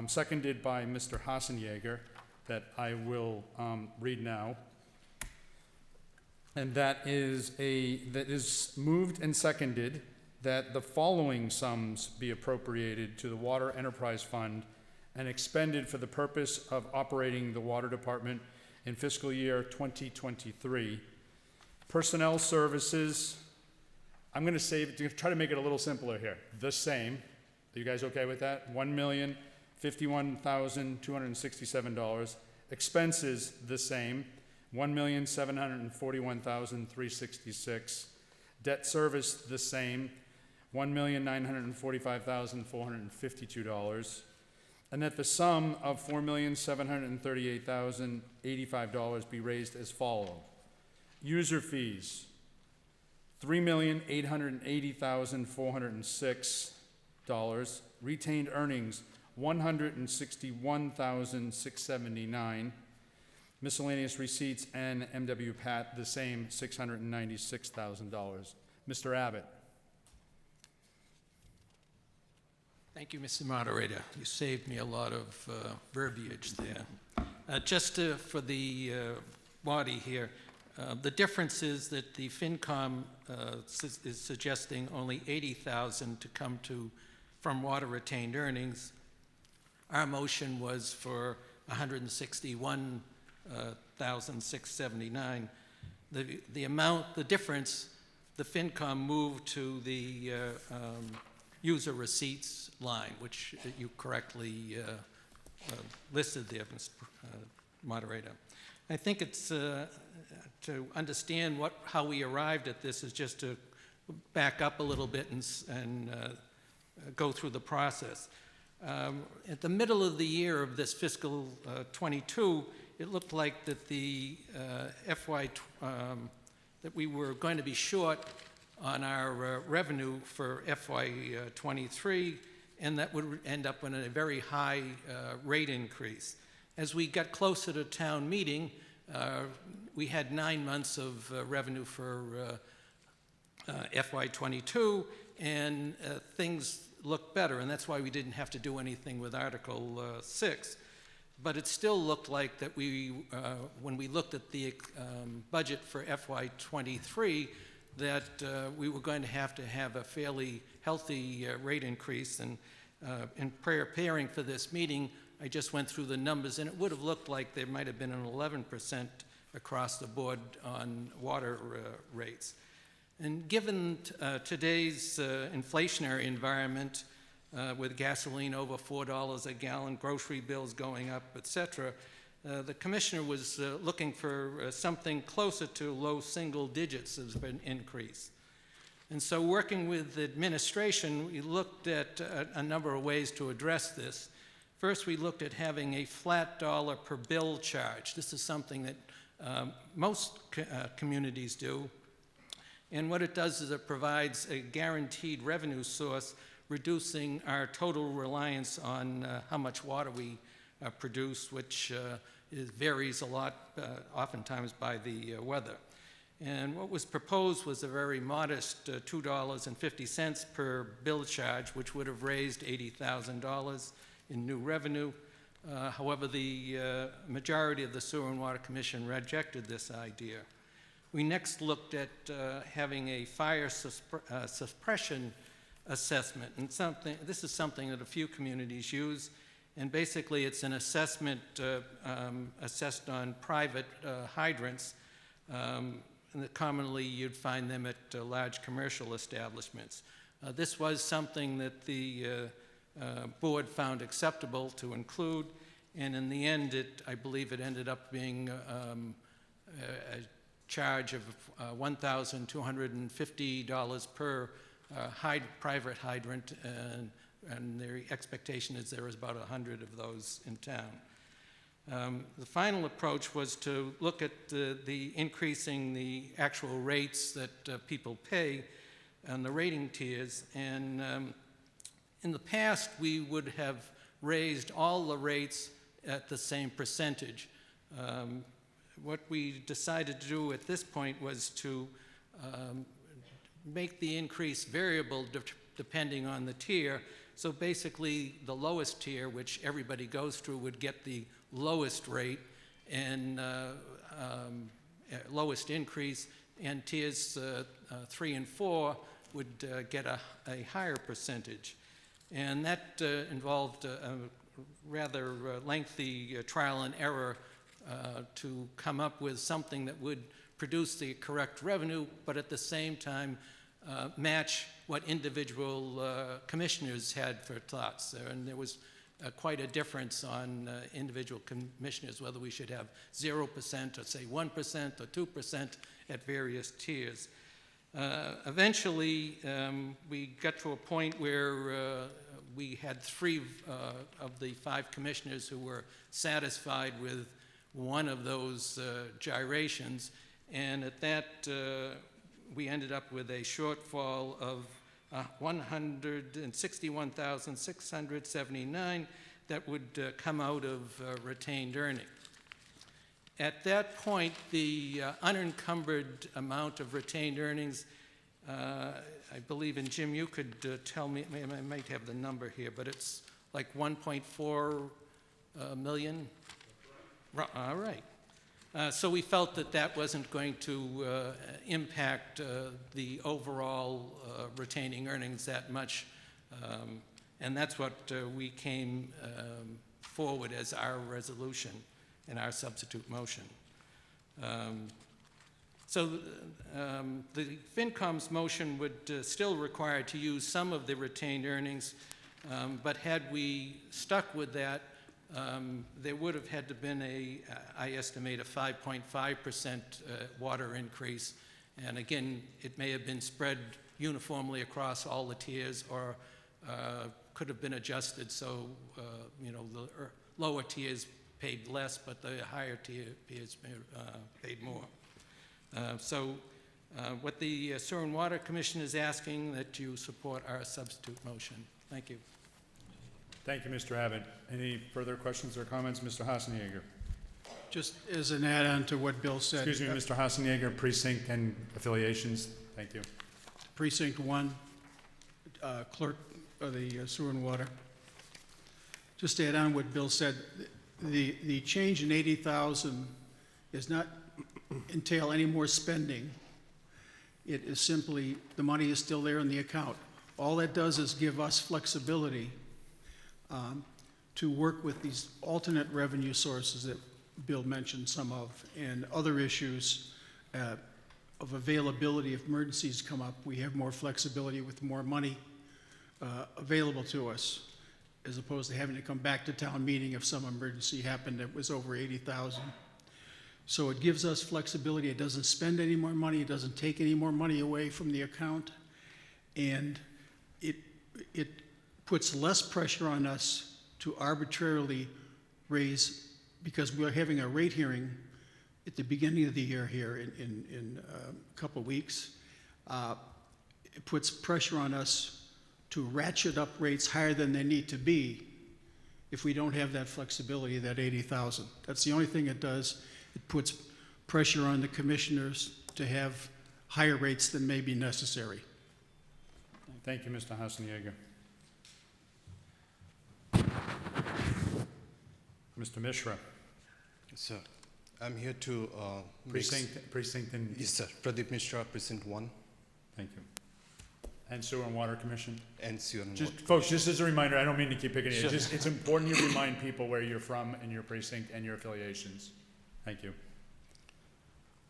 seconded by Mr. Hassenjager that I will read now. And that is moved and seconded that the following sums be appropriated to the Water Enterprise Fund and expended for the purpose of operating the water department in fiscal year 2023. Personnel services, I'm going to save to try to make it a little simpler here. The same. Are you guys okay with that? $1,051,267. Expenses, the same. $1,741,366. Debt service, the same. $1,945,452. And that the sum of $4,738,085 be raised as follows. User fees, $3,880,406. Retained earnings, $161,679. Miscellaneous receipts and MW Pat, the same, $696,000. Mr. Abbott. Thank you, Mr. Moderator. You saved me a lot of verbiage there. Just for the body here, the difference is that the FinCom is suggesting only $80,000 to come from water retained earnings. Our motion was for $161,679. The amount, the difference, the FinCom moved to the user receipts line, which you correctly listed there, Mr. Moderator. I think it's to understand how we arrived at this is just to back up a little bit and go through the process. At the middle of the year of this fiscal 22, it looked like that the that we were going to be short on our revenue for FY 23, and that would end up in a very high rate increase. As we got closer to town meeting, we had 9 months of revenue for FY 22, and things looked better, and that's why we didn't have to do anything with Article 6. But it still looked like that when we looked at the budget for FY 23, that we were going to have a fairly healthy rate increase. And in preparing for this meeting, I just went through the numbers, and it would have looked like there might have been an 11% across the board on water rates. And given today's inflationary environment, with gasoline over $4 a gallon, grocery bills going up, et cetera, the commissioner was looking for something closer to low single digits as an increase. And so working with the administration, we looked at a number of ways to address this. First, we looked at having a flat dollar per bill charge. This is something that most communities do. And what it does is it provides a guaranteed revenue source, reducing our total reliance on how much water we produce, which varies a lot, oftentimes by the weather. And what was proposed was a very modest $2.50 per bill charge, which would have raised $80,000 in new revenue. However, the majority of the Sewer and Water Commission rejected this idea. We next looked at having a fire suppression assessment, and this is something that a few communities use, and basically it's an assessment assessed on private hydrants, and commonly you'd find them at large commercial establishments. This was something that the board found acceptable to include, and in the end, I believe it ended up being a charge of $1,250 per private hydrant, and the expectation is there is about 100 of those in town. The final approach was to look at the increasing the actual rates that people pay on the rating tiers, and in the past we would have raised all the rates at the same percentage. What we decided to do at this point was to make the increase variable depending on the tier. So basically, the lowest tier, which everybody goes through, would get the lowest rate and lowest increase, and tiers 3 and 4 would get a higher percentage. And that involved a rather lengthy trial and error to come up with something that would produce the correct revenue, but at the same time match what individual commissioners had for thoughts. And there was quite a difference on individual commissioners, whether we should have 0% or say 1% or 2% at various tiers. Eventually, we got to a point where we had 3 of the 5 commissioners who were satisfied with one of those gyrations, and at that we ended up with a shortfall of $161,679, that would come out of retained earning. At that point, the unencumbered amount of retained earnings, I believe, and Jim, you could tell me, I might have the number here, but it's like 1.4 million? All right. So we felt that that wasn't going to impact the overall retaining earnings that much. And that's what we came forward as our resolution and our substitute motion. So the FinCom's motion would still require to use some of the retained earnings, but had we stuck with that, there would have had to been I estimate, a 5.5% water increase. And again, it may have been spread uniformly across all the tiers, or could have been adjusted so, the lower tiers paid less, but the higher tiers paid more. So what the Sewer and Water Commission is asking that you support our substitute motion. Thank you. Thank you, Mr. Abbott. Any further questions or comments? Mr. Hassenjaeger. Just as an add-on to what Bill said. Excuse me, Mr. Hassenjaeger, precinct and affiliations. Thank you. Precinct 1, clerk of the Sewer and Water. Just to add on what Bill said, the change in 80,000 does not entail any more spending. It is simply, the money is still there in the account. All that does is give us flexibility to work with these alternate revenue sources that Bill mentioned some of, and other issues of availability. If emergencies come up, we have more flexibility with more money available to us, as opposed to having to come back to town meeting if some emergency happened that was over 80,000. So it gives us flexibility. It doesn't spend any more money. It doesn't take any more money away from the account. And it puts less pressure on us to arbitrarily raise, because we're having a rate hearing at the beginning of the year here in a couple of weeks. It puts pressure on us to ratchet up rates higher than they need to be if we don't have that flexibility, that 80,000. That's the only thing it does. It puts pressure on the commissioners to have higher rates than may be necessary. Thank you, Mr. Hassenjaeger. Mr. Mishra. Yes, sir. I'm here to Precinct and... Yes, sir. Pradeep Mishra, Precinct 1. Thank you. And Sewer and Water Commission? And Sewer and Just, Water folks, just as a reminder, I don't mean to keep picking it. Sure. It's important you remind people where you're from and your precinct and your affiliations. Thank you.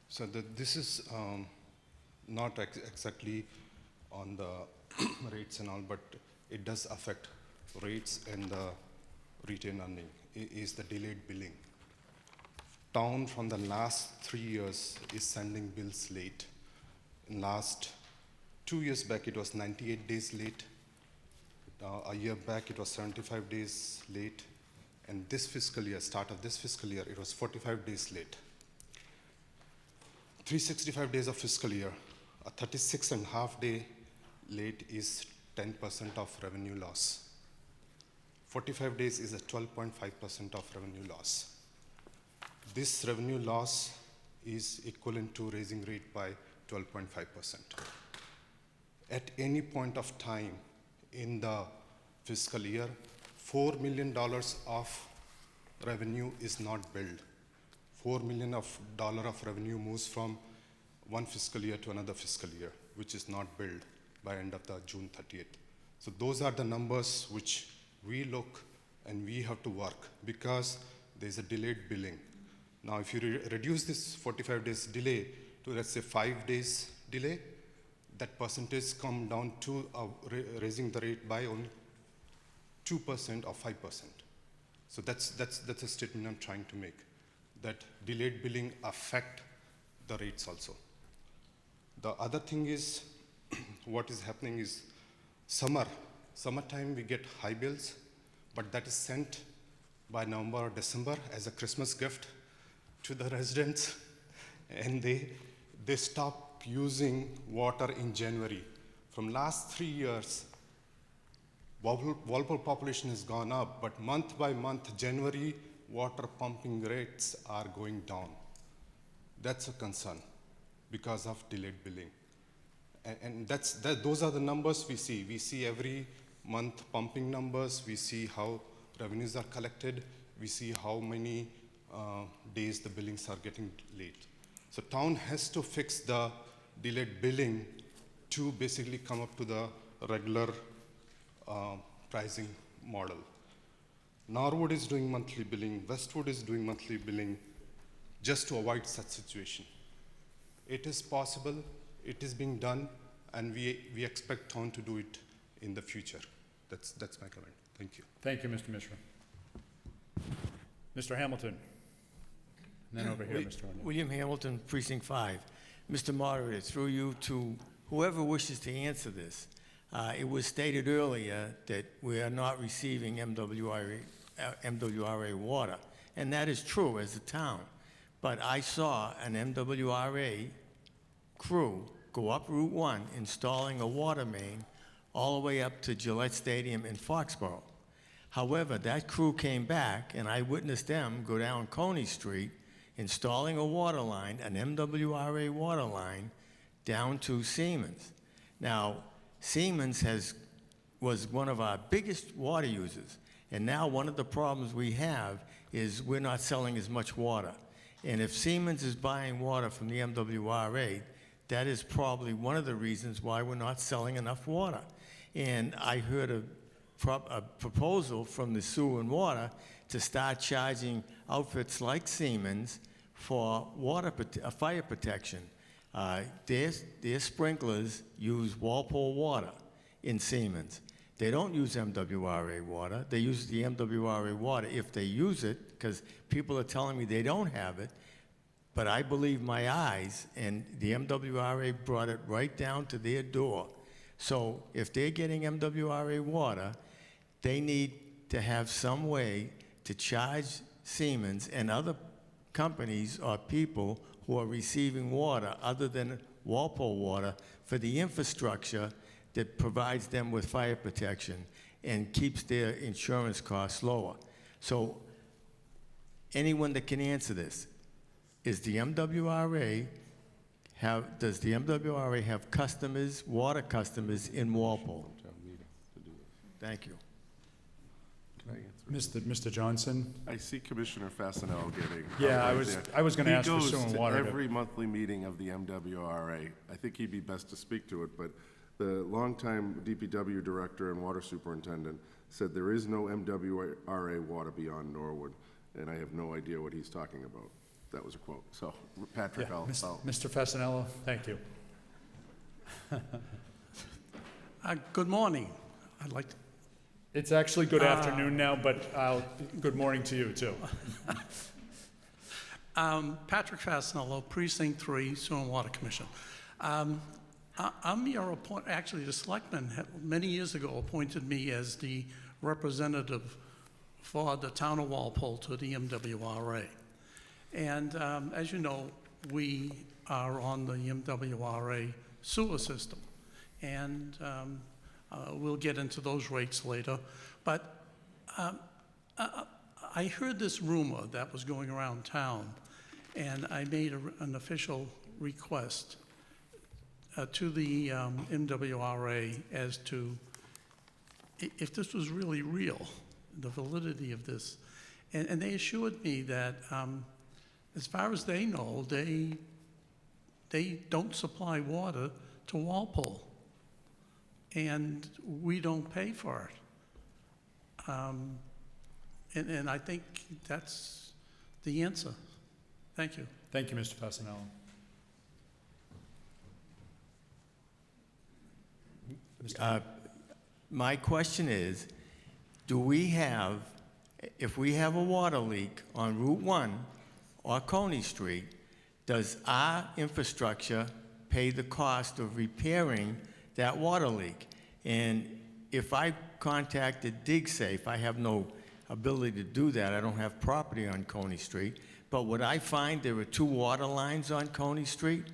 So this is not exactly on the rates and all, but it does affect rates and the retained earning. Is the delayed billing. Town from the last 3 years is sending bills late. In last 2 years back, it was 98 days late. A year back, it was 75 days late. And this fiscal year, start of this fiscal year, it was 45 days late. 365 days of fiscal year, a 36.5 day late is 10% of revenue loss. 45 days is a 12.5% of revenue loss. This revenue loss is equivalent to raising rate by 12.5%. At any point of time in the fiscal year, $4 million of revenue is not billed. $4 million of revenue moves from one fiscal year to another fiscal year, which is not billed by end of the June 30th. So those are the numbers which we look and we have to work, because there's a delayed billing. Now, if you reduce this 45 days delay to, let's say, 5 days delay, that percentage come down to raising the rate by only 2% or 5%. So that's a statement I'm trying to make, that delayed billing affect the rates also. The other thing is, what is happening is summertime we get high bills, but that is sent by November or December as a Christmas gift to the residents, and they stop using water in January. From last 3 years, Walpole population has gone up, but month by month, January water pumping rates are going down. That's a concern because of delayed billing. And those are the numbers we see. We see every month pumping numbers. We see how revenues are collected. We see how many days the billings are getting late. So town has to fix the delayed billing to basically come up to the regular pricing model. Norwood is doing monthly billing. Westwood is doing monthly billing just to avoid such situation. It is possible. It is being done, and we expect town to do it in the future. That's my comment. Thank you. Thank you, Mr. Mishra. Mr. Hamilton. And then over here, Mr. O'Neill. William Hamilton, Precinct 5. Mr. Moderator, through you to whoever wishes to answer this. It was stated earlier that we are not receiving MWRA water, and that is true as a town. But I saw an MWRA crew go up Route 1 installing a water main all the way up to Gillette Stadium in Foxborough. However, that crew came back, and I witnessed them go down Coney Street installing a water line, an MWRA water line, down to Siemens. Now, Siemens was one of our biggest water users, and now one of the problems we have is we're not selling as much water. And if Siemens is buying water from the MWRA, that is probably one of the reasons why we're not selling enough water. And I heard a proposal from the Sewer and Water to start charging outfits like Siemens for fire protection. Their sprinklers use Walpole water in Siemens. They don't use MWRA water. They use the MWRA water if they use it, because people are telling me they don't have it. But I believe my eyes, and the MWRA brought it right down to their door. So if they're getting MWRA water, they need to have some way to charge Siemens and other companies or people who are receiving water other than Walpole water for the infrastructure that provides them with fire protection and keeps their insurance costs lower. So anyone that can answer this, does the MWRA have customers, water customers in Walpole? Thank you. Mr. Johnson? I see Commissioner Fasenello getting. Yeah, right I was gonna ask for He sewer and goes water to to- every monthly meeting of the MWRA. I think he'd be best to speak to it, but the longtime DPW director and water superintendent said there is no MWRA water beyond Norwood, and I have no idea what he's talking about. That was a quote. So, Patrick, Yeah, I'll Mr. Fasenello, thank you. Good morning. I'd like to... It's actually good afternoon now, but good morning to you, too. Patrick Fasenello, Precinct 3, Sewer and Water Commission. I'm your actually, the selectmen many years ago appointed me as the representative for the town of Walpole to the MWRA. And as you know, we are on the MWRA sewer system. And we'll get into those rates later. But I heard this rumor that was going around town, and I made an official request to the MWRA as to if this was really real, the validity of this. And they assured me that as far as they know, they don't supply water to Walpole, and we don't pay for it. And I think that's the answer. Thank you. Thank you, Mr. Fasenello. My question is, do we have, if we have a water leak on Route 1 or Coney Street, does our infrastructure pay the cost of repairing that water leak? And if I contacted DigSafe, I have no ability to do that. I don't have property on Coney Street. But would I find there were 2 water lines on Coney Street?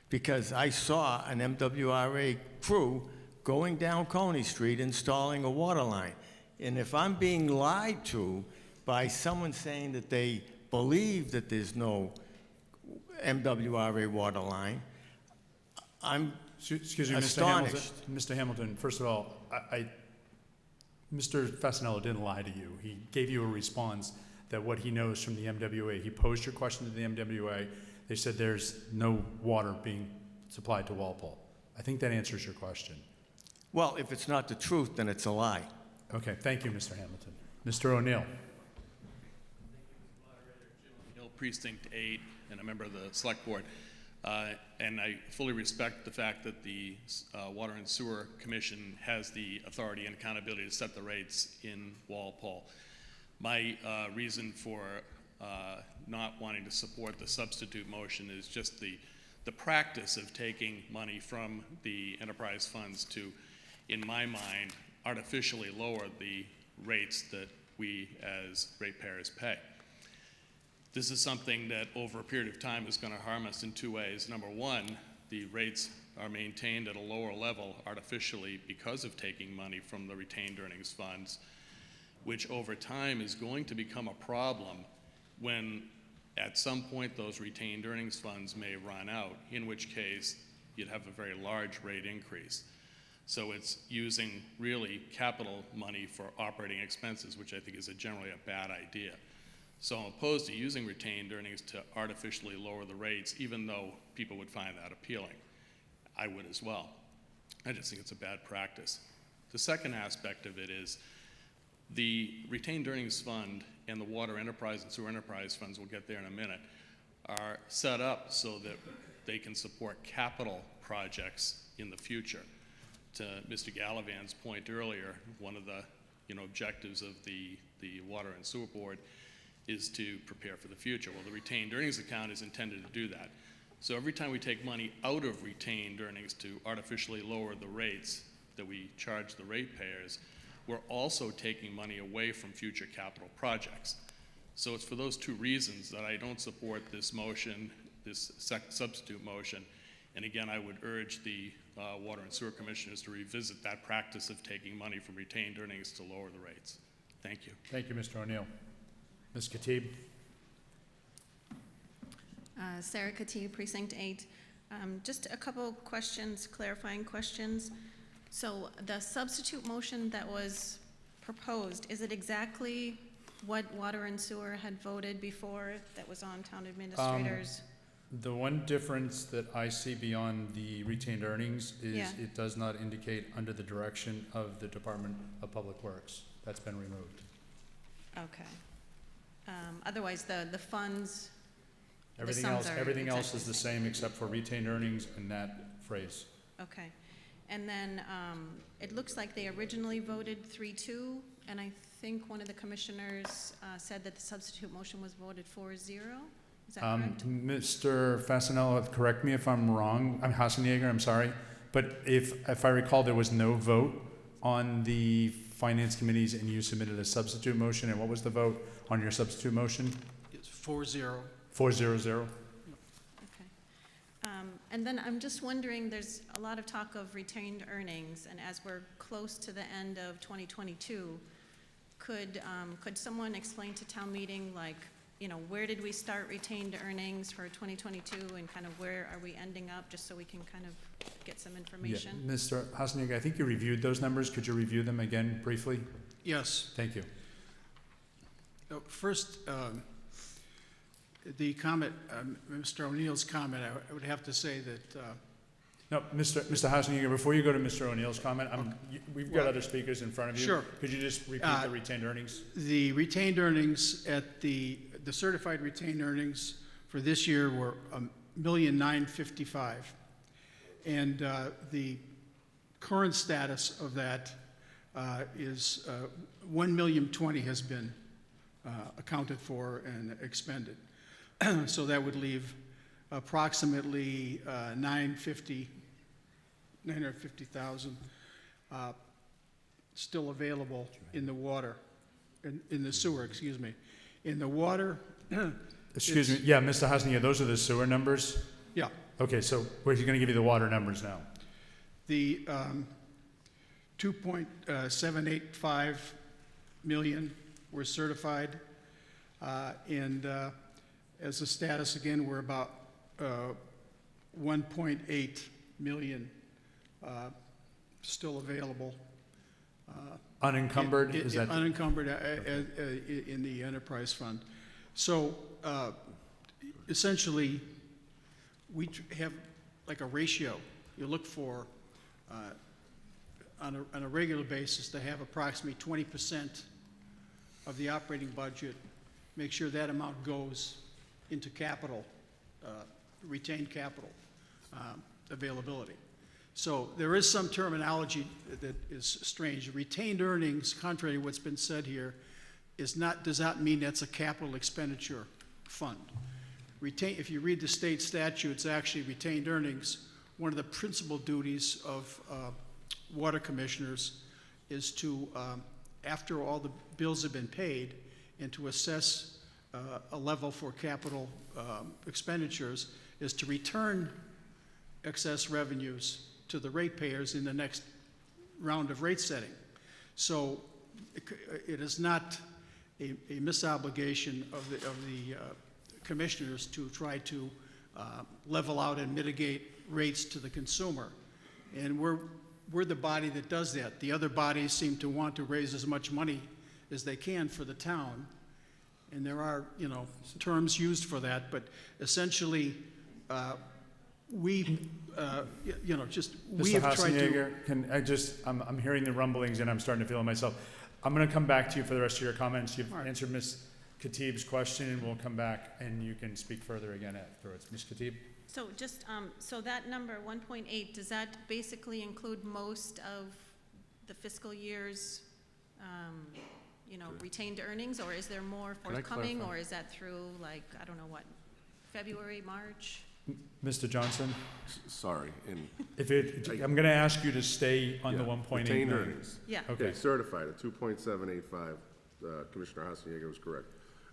Because I saw an MWRA crew going down Coney Street, installing a water line. And if I'm being lied to by someone saying that they believe that there's no MWRA water line, I'm Excuse me, astonished. Mr. Hamilton, first of all, Mr. Fasanello didn't lie to you. He gave you a response that what he knows from the MWA. He posed your question to the MWA. They said there's no water being supplied to Walpole. I think that answers your question. Well, if it's not the truth, then it's a lie. Okay, thank you, Mr. Hamilton. Mr. O'Neill. Hill, Precinct 8, and a member of the Select Board. And I fully respect the fact that the Water and Sewer Commission has the authority and accountability to set the rates in Walpole. My reason for not wanting to support the substitute motion is just the practice of taking money from the enterprise funds to, in my mind, artificially lower the rates that we as ratepayers pay. This is something that over a period of time is going to harm us in two ways. Number one, the rates are maintained at a lower level artificially because of taking money from the retained earnings funds, which over time is going to become a problem when at some point those retained earnings funds may run out, in which case you'd have a very large rate increase. So it's using really capital money for operating expenses, which I think is generally a bad idea. So I'm opposed to using retained earnings to artificially lower the rates, even though people would find that appealing. I would as well. I just think it's a bad practice. The second aspect of it is the retained earnings fund and the water enterprise and sewer enterprise funds, we'll get there in a minute, are set up so that they can support capital projects in the future. To Mr. Gallivan's point earlier, one of the objectives of the Water and Sewer Board is to prepare for the future. Well, the retained earnings account is intended to do that. So every time we take money out of retained earnings to artificially lower the rates that we charge the ratepayers, we're also taking money away from future capital projects. So it's for those two reasons that I don't support this motion, this substitute motion. And again, I would urge the Water and Sewer Commissioners to revisit that practice of taking money from retained earnings to lower the rates. Thank you. Thank you, Mr. O'Neill. Ms. Khatib. Sarah Khatib, Precinct 8. Just a couple questions, clarifying questions. So the substitute motion that was proposed, is it exactly what Water and Sewer had voted before that was on town administrators? The one difference that I see beyond the retained earnings is it does not indicate under the direction of the Department of Public Works. That's been removed. Okay. Otherwise, the funds, Everything else is the same except for retained earnings and that phrase. Okay. And then it looks like they originally voted 3-2, and I think one of the commissioners said that the substitute motion was voted 4-0. Is that correct? Mr. Fasanello, correct me if I'm wrong. I'm Hasenjager, I'm sorry. But if I recall, there was no vote on the Finance Committees and you submitted a substitute motion. And what was the vote on your substitute motion? It's 4-0. 4-0-0. And then I'm just wondering, there's a lot of talk of retained earnings, and as we're close to the end of 2022, could someone explain to town meeting, like, where did we start retained earnings for 2022 and kind of where are we ending up, just so we can kind of get some information? Yeah. Mr. Hasenjager, I think you reviewed those numbers. Could you review them again briefly? Yes. Thank you. First, the comment, Mr. O'Neill's comment, I would have to say that... No, Mr. Hasenjager, before you go to Mr. O'Neill's comment, we've got other speakers in front of you. Sure. Could you just repeat the retained earnings? The retained earnings at the certified retained earnings for this year were $1,955,000. And the current status of that is $1,020,000 has been accounted for and expended. So that would leave approximately $950,000 still available in the water, in the sewer, excuse me. In the water. Excuse me. Yeah, Mr. Hasenjager, those are the sewer numbers? Yeah. Okay, so we're going to give you the water numbers now. The 2.785 million were certified. And as a status, again, we're about 1.8 million still available. Unencumbered, is that? Unencumbered in the enterprise fund. So essentially, we have like a ratio. You look for, on a regular basis, to have approximately 20% of the operating budget, make sure that amount goes into capital, retained capital availability. So there is some terminology that is strange. Retained earnings, contrary to what's been said here, does not mean that's a capital expenditure fund. If you read the state statutes, actually retained earnings, one of the principal duties of water commissioners is to, after all the bills have been paid, and to assess a level for capital expenditures, is to return excess revenues to the ratepayers in the next round of rate setting. So it is not a misobligation of the commissioners to try to level out and mitigate rates to the consumer. And we're the body that does that. The other bodies seem to want to raise as much money as they can for the town. And there are, terms used for that, but essentially, we have Mr. tried to. Hassenjäger, I'm hearing the rumblings and I'm starting to feel it myself. I'm going to come back to you for the rest of your comments. You've answered Ms. Khatib's question, and we'll come back and you can speak further again afterwards. Ms. Khatib? So just, so that number, 1.8, does that basically include most of the fiscal year's, retained earnings, or is there more forthcoming, or is that through, like, I don't know what, February, March? Mr. Johnson? Sorry. I'm going to ask you to stay on the 1.8 Retained million. earnings. Yeah. Okay, certified at 2.785. Commissioner Hassenjäger was correct.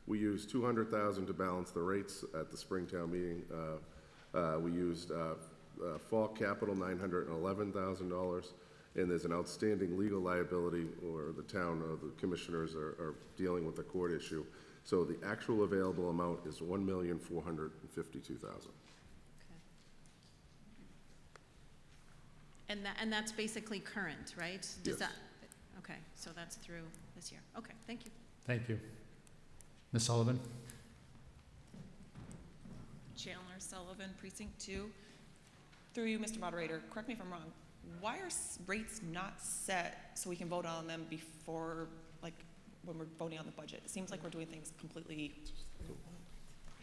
We used 200,000 to balance the rates at the Springtown meeting. We used fall capital, $911,000, and there's an outstanding legal liability, or the town or the commissioners are dealing with a court issue. So the actual available amount is $1,452,000. And that's basically current, right? Yes. Does that, okay, so that's through this year. Okay, thank you. Thank you. Ms. Sullivan? Chandler Sullivan, Precinct 2. Through you, Mr. Moderator, correct me if I'm wrong. Why are rates not set so we can vote on them before, like, when we're voting on the budget? It seems like we're doing things completely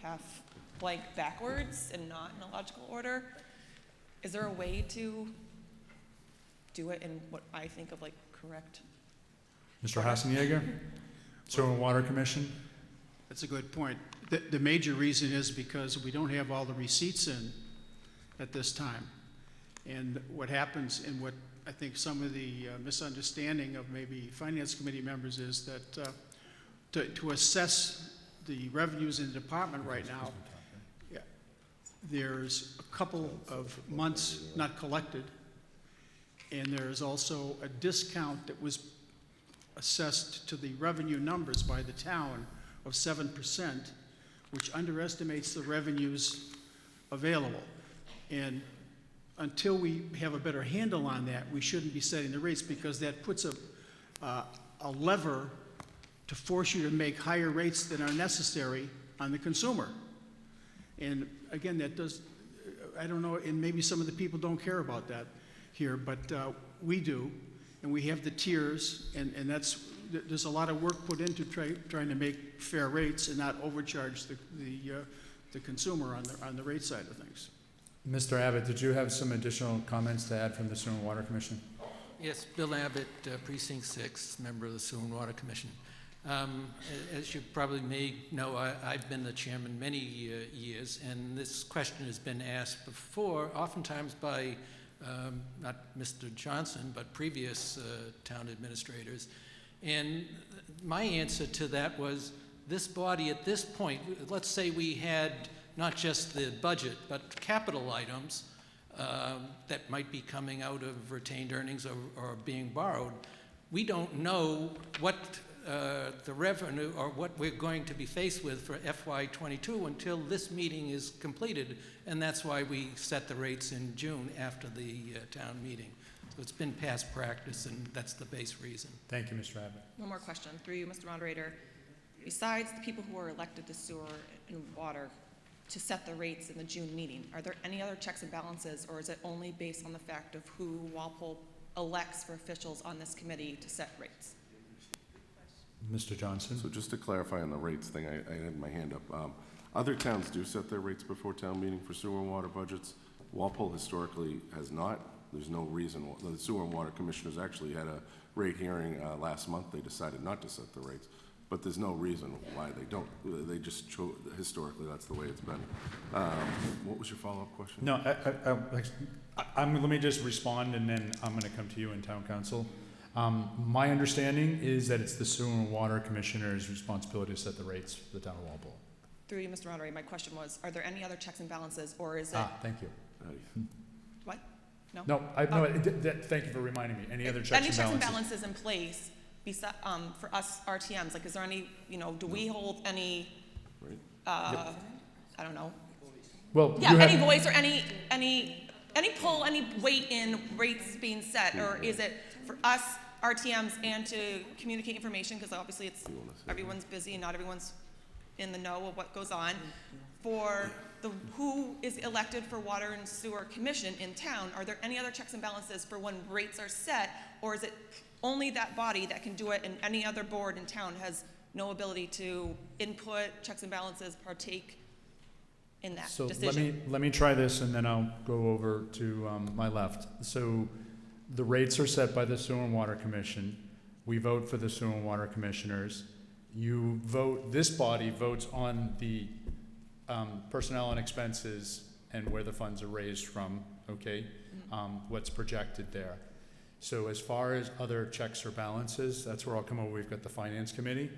half blank backwards and not in a logical order. Is there a way to do it in what I think of like correct? Mr. Hassenjäger? Sewer and Water Commission? That's a good point. The major reason is because we don't have all the receipts in at this time. And what happens, and what I think some of the misunderstanding of maybe Finance Committee members is that to assess the revenues in the department right now, there's a couple of months not collected, and there's also a discount that was assessed to the revenue numbers by the town of 7%, which underestimates the revenues available. And until we have a better handle on that, we shouldn't be setting the rates, because that puts a lever to force you to make higher rates than are necessary on the consumer. And again, that does, I don't know, and maybe some of the people don't care about that here, but we do, and we have the tiers, and there's a lot of work put into trying to make fair rates and not overcharge the consumer on the rate side of things. Mr. Abbott, did you have some additional comments to add from the Sewer and Water Commission? Yes, Bill Abbott, Precinct 6, member of the Sewer and Water Commission. As you probably may know, I've been the chairman many years, and this question has been asked before, oftentimes by not Mr. Johnson, but previous town administrators. And my answer to that was, this body at this point, let's say we had not just the budget, but capital items, that might be coming out of retained earnings or being borrowed. We don't know what the revenue or what we're going to be faced with for FY22 until this meeting is completed, and that's why we set the rates in June after the town meeting. So it's been past practice, and that's the base reason. Thank you, Mr. Abbott. One more question, through you, Mr. Moderator. Besides the people who are elected to sewer and water to set the rates in the June meeting, are there any other checks and balances, or is it only based on the fact of who Walpole elects for officials on this committee to set rates? Mr. Johnson? So just to clarify on the rates thing, I had my hand up. Other towns do set their rates before town meeting for sewer and water budgets. Walpole historically has not. There's no reason. The sewer and water commissioners actually had a rate hearing last month. They decided not to set the rates. But there's no reason why they don't. They just chose, historically, that's the way it's been. What was your follow-up question? No, let me just respond, and then I'm going to come to you in town council. My understanding is that it's the sewer and water commissioner's responsibility to set the rates for the town of Walpole. Through you, Mr. Moderator, my question was, are there any other checks and balances, or is it? Thank you. What? No? No, thank you for reminding me. Any other checks and balances? Any checks and balances in place for us RTMs? Like, is there any, do we hold any, I don't know. Well, yeah, any voice or any pull, any weight in rates being set, or is it for us RTMs and to communicate information, because obviously everyone's busy and not everyone's in the know of what goes on, for who is elected for water and sewer commission in town? Are there any other checks and balances for when rates are set, or is it only that body that can do it, and any other board in town has no ability to input checks and balances, partake in that decision? So let me try this, and then I'll go over to my left. So the rates are set by the Sewer and Water Commission. We vote for the Sewer and Water Commissioners. You vote, this body votes on the personnel and expenses and where the funds are raised from, okay? What's projected there. So as far as other checks or balances, that's where I'll come over. We've got the Finance Committee,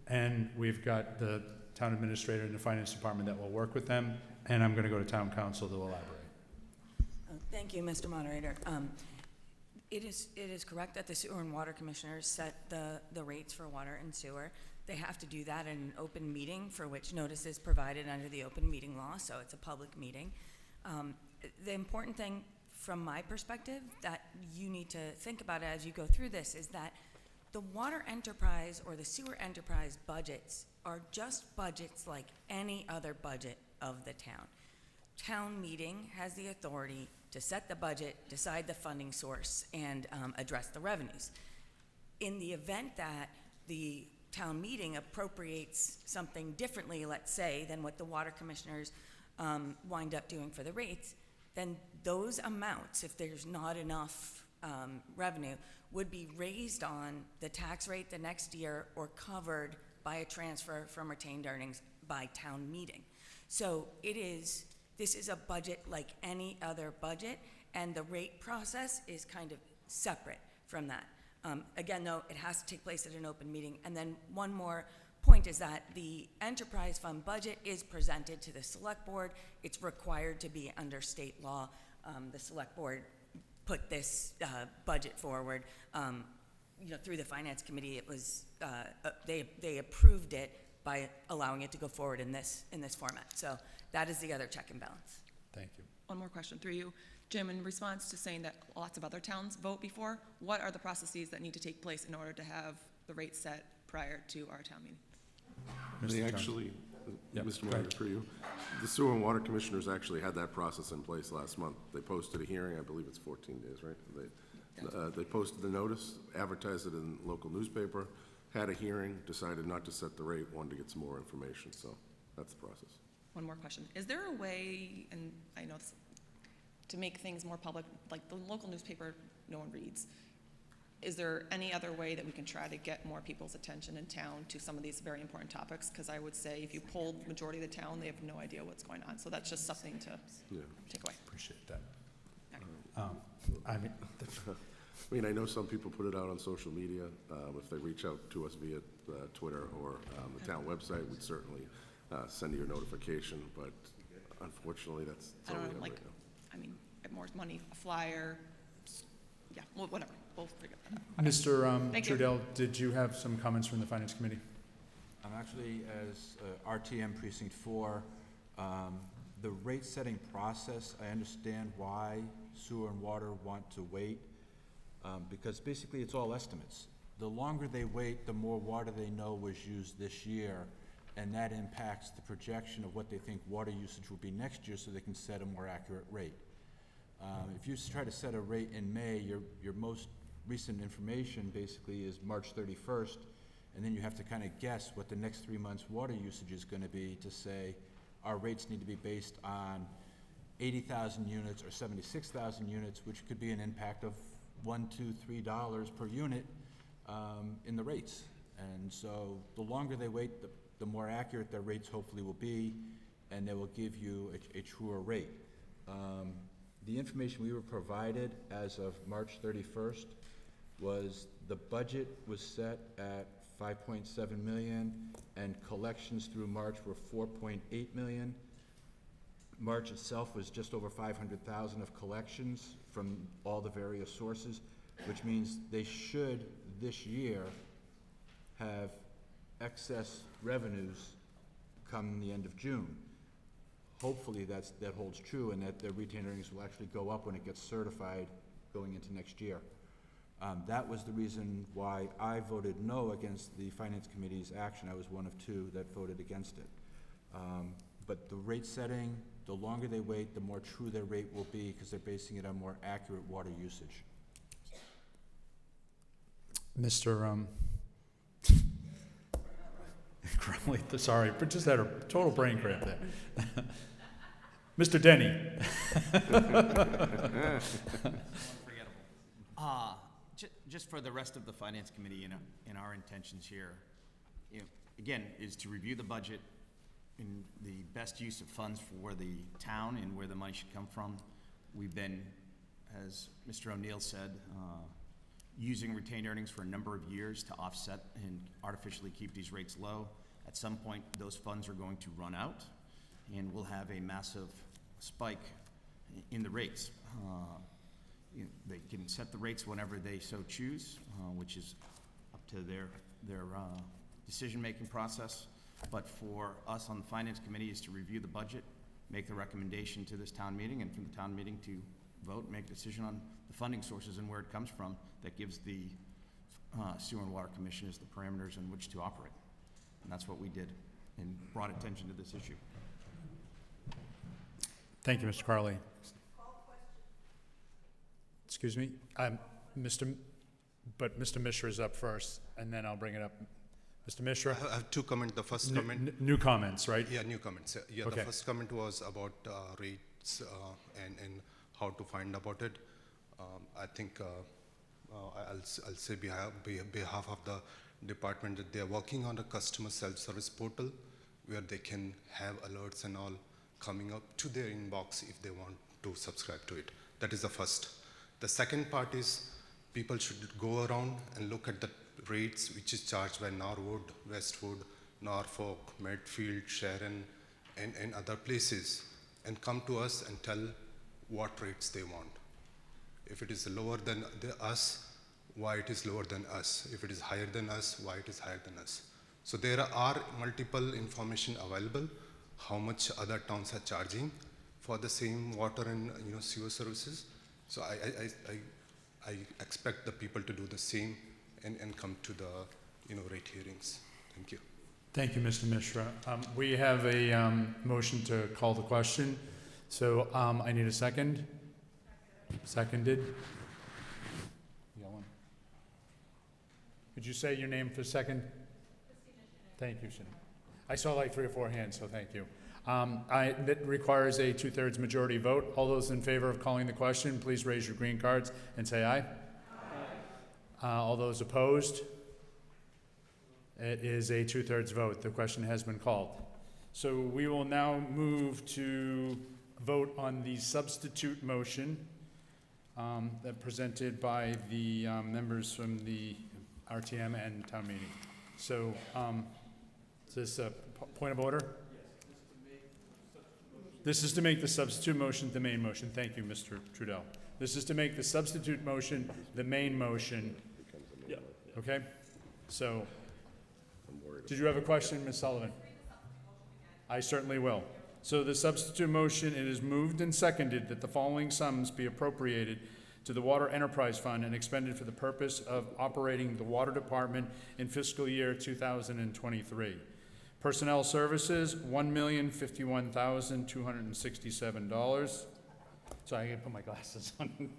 and we've got the Town Administrator and the Finance Department that will work with them, and I'm going to go to Town Council to elaborate. Thank you, Mr. Moderator. It is correct that the Sewer and Water Commissioners set the rates for water and sewer. They have to do that in an open meeting, for which notice is provided under the open meeting law, so it's a public meeting. The important thing from my perspective that you need to think about as you go through this is that the water enterprise or the sewer enterprise budgets are just budgets like any other budget of the town. Town meeting has the authority to set the budget, decide the funding source, and address the revenues. In the event that the town meeting appropriates something differently, let's say, than what the water commissioners wind up doing for the rates, then those amounts, if there's not enough revenue, would be raised on the tax rate the next year or covered by a transfer from retained earnings by town meeting. So this is a budget like any other budget, and the rate process is kind of separate from that. Again, though, it has to take place at an open meeting. And then one more point is that the enterprise fund budget is presented to the select board. It's required to be under state law. The select board put this budget forward. Through the finance committee, it was they approved it by allowing it to go forward in this format. So that is the other check and balance. Thank you. One more question through you. Jim, in response to saying that lots of other towns vote before, what are the processes that need to take place in order to have the rate set prior to our town meeting? They actually, Mr. Mayor, for you, the Sewer and Water Commissioners actually had that process in place last month. They posted a hearing, I believe it's 14 days, right? They posted the notice, advertised it in the local newspaper, had a hearing, decided not to set the rate, wanted to get some more information, so that's the process. One more question. Is there a way, and I know this, to make things more public, like the local newspaper no one reads, is there any other way that we can try to get more people's attention in town to some of these very important topics? Because I would say if you polled majority of the town, they have no idea what's going on. So that's just something to take away. Appreciate that. I know some people put it out on social media. If they reach out to us via Twitter or the town website, we'd certainly send you a notification. But unfortunately, that's all we have right now. more money, a flyer, yeah, whatever, we'll figure that out. Mr. Thank you. Trudell, did you have some comments from the Finance Committee? Actually, as RTM Precinct 4, the rate-setting process, I understand why sewer and water want to wait, because basically it's all estimates. The longer they wait, the more water they know was used this year, and that impacts the projection of what they think water usage will be next year, so they can set a more accurate rate. If you try to set a rate in May, your most recent information basically is March 31st, and then you have to kind of guess what the next 3 months' water usage is going to be to say our rates need to be based on 80,000 units or 76,000 units, which could be an impact of $1, $2, $3 per unit in the rates. And so the longer they wait, the more accurate their rates hopefully will be, and they will give you a truer rate. The information we were provided as of March 31st was the budget was set at 5.7 million, and collections through March were 4.8 million. March itself was just over 500,000 of collections from all the various sources, which means they should this year have excess revenues come the end of June. Hopefully that holds true, and that their retained earnings will actually go up when it gets certified going into next year. That was the reason why I voted no against the Finance Committee's action. I was one of 2 that voted against it. But the rate setting, the longer they wait, the more true their rate will be, because they're basing it on more accurate water usage. Mr. Crowley, sorry, but just had a total brain cramp there. Mr. Denny. Just for the rest of the Finance Committee and our intentions here, again, is to review the budget in the best use of funds for the town and where the money should come from. We've been, as Mr. O'Neill said, using retained earnings for a number of years to offset and artificially keep these rates low. At some point, those funds are going to run out, and we'll have a massive spike in the rates. They can set the rates whenever they so choose, which is up to their decision-making process. But for us on the Finance Committee is to review the budget, make the recommendation to this town meeting, and from the town meeting to vote, make a decision on the funding sources and where it comes from. That gives the Sewer and Water Commissioners the parameters in which to operate. And that's what we did and brought attention to this issue. Thank you, Mr. Carley. Excuse me, Mr. Mishra is up first, and then I'll bring it up. Mr. Mishra? I have 2 comments. The first comment. New comments, right? Yeah, new comments. Yeah, Okay. The first comment was about rates and how to find about it. I think I'll say behalf of the department that they are working on a customer self-service portal where they can have alerts and all coming up to their inbox if they want to subscribe to it. That is the first. The second part is people should go around and look at the rates which is charged by Norwood, Westwood, Norfolk, Medfield, Sharon, and other places, and come to us and tell what rates they want. If it is lower than us, why it is lower than us. If it is higher than us, why it is higher than us. So there are multiple information available, how much other towns are charging for the same water and sewer services. So I expect the people to do the same and come to the rate hearings. Thank you. Thank you, Mr. Mishra. We have a motion to call the question. So I need a second. Seconded. Could you say your name for a second? Thank you, Shannon. I saw like 3 or 4 hands, so thank you. That requires a 2/3 majority vote. All those in favor of calling the question, please raise your green cards and say aye. Aye. All those opposed? It is a 2/3 vote. The question has been called. So we will now move to vote on the substitute motion that presented by the members from the RTM and town meeting. So is this a point of order? This is to make the substitute motion the main motion. Thank you, Mr. Trudell. This is to make the substitute motion the main motion. Yeah. Okay? So, did you have a question, Ms. Sullivan? I certainly will. So the substitute motion, it is moved and seconded that the following sums be appropriated to the Water Enterprise Fund and expended for the purpose of operating the Water Department in fiscal year 2023. Personnel Services, $1,051,267. Sorry, I gotta put my glasses on.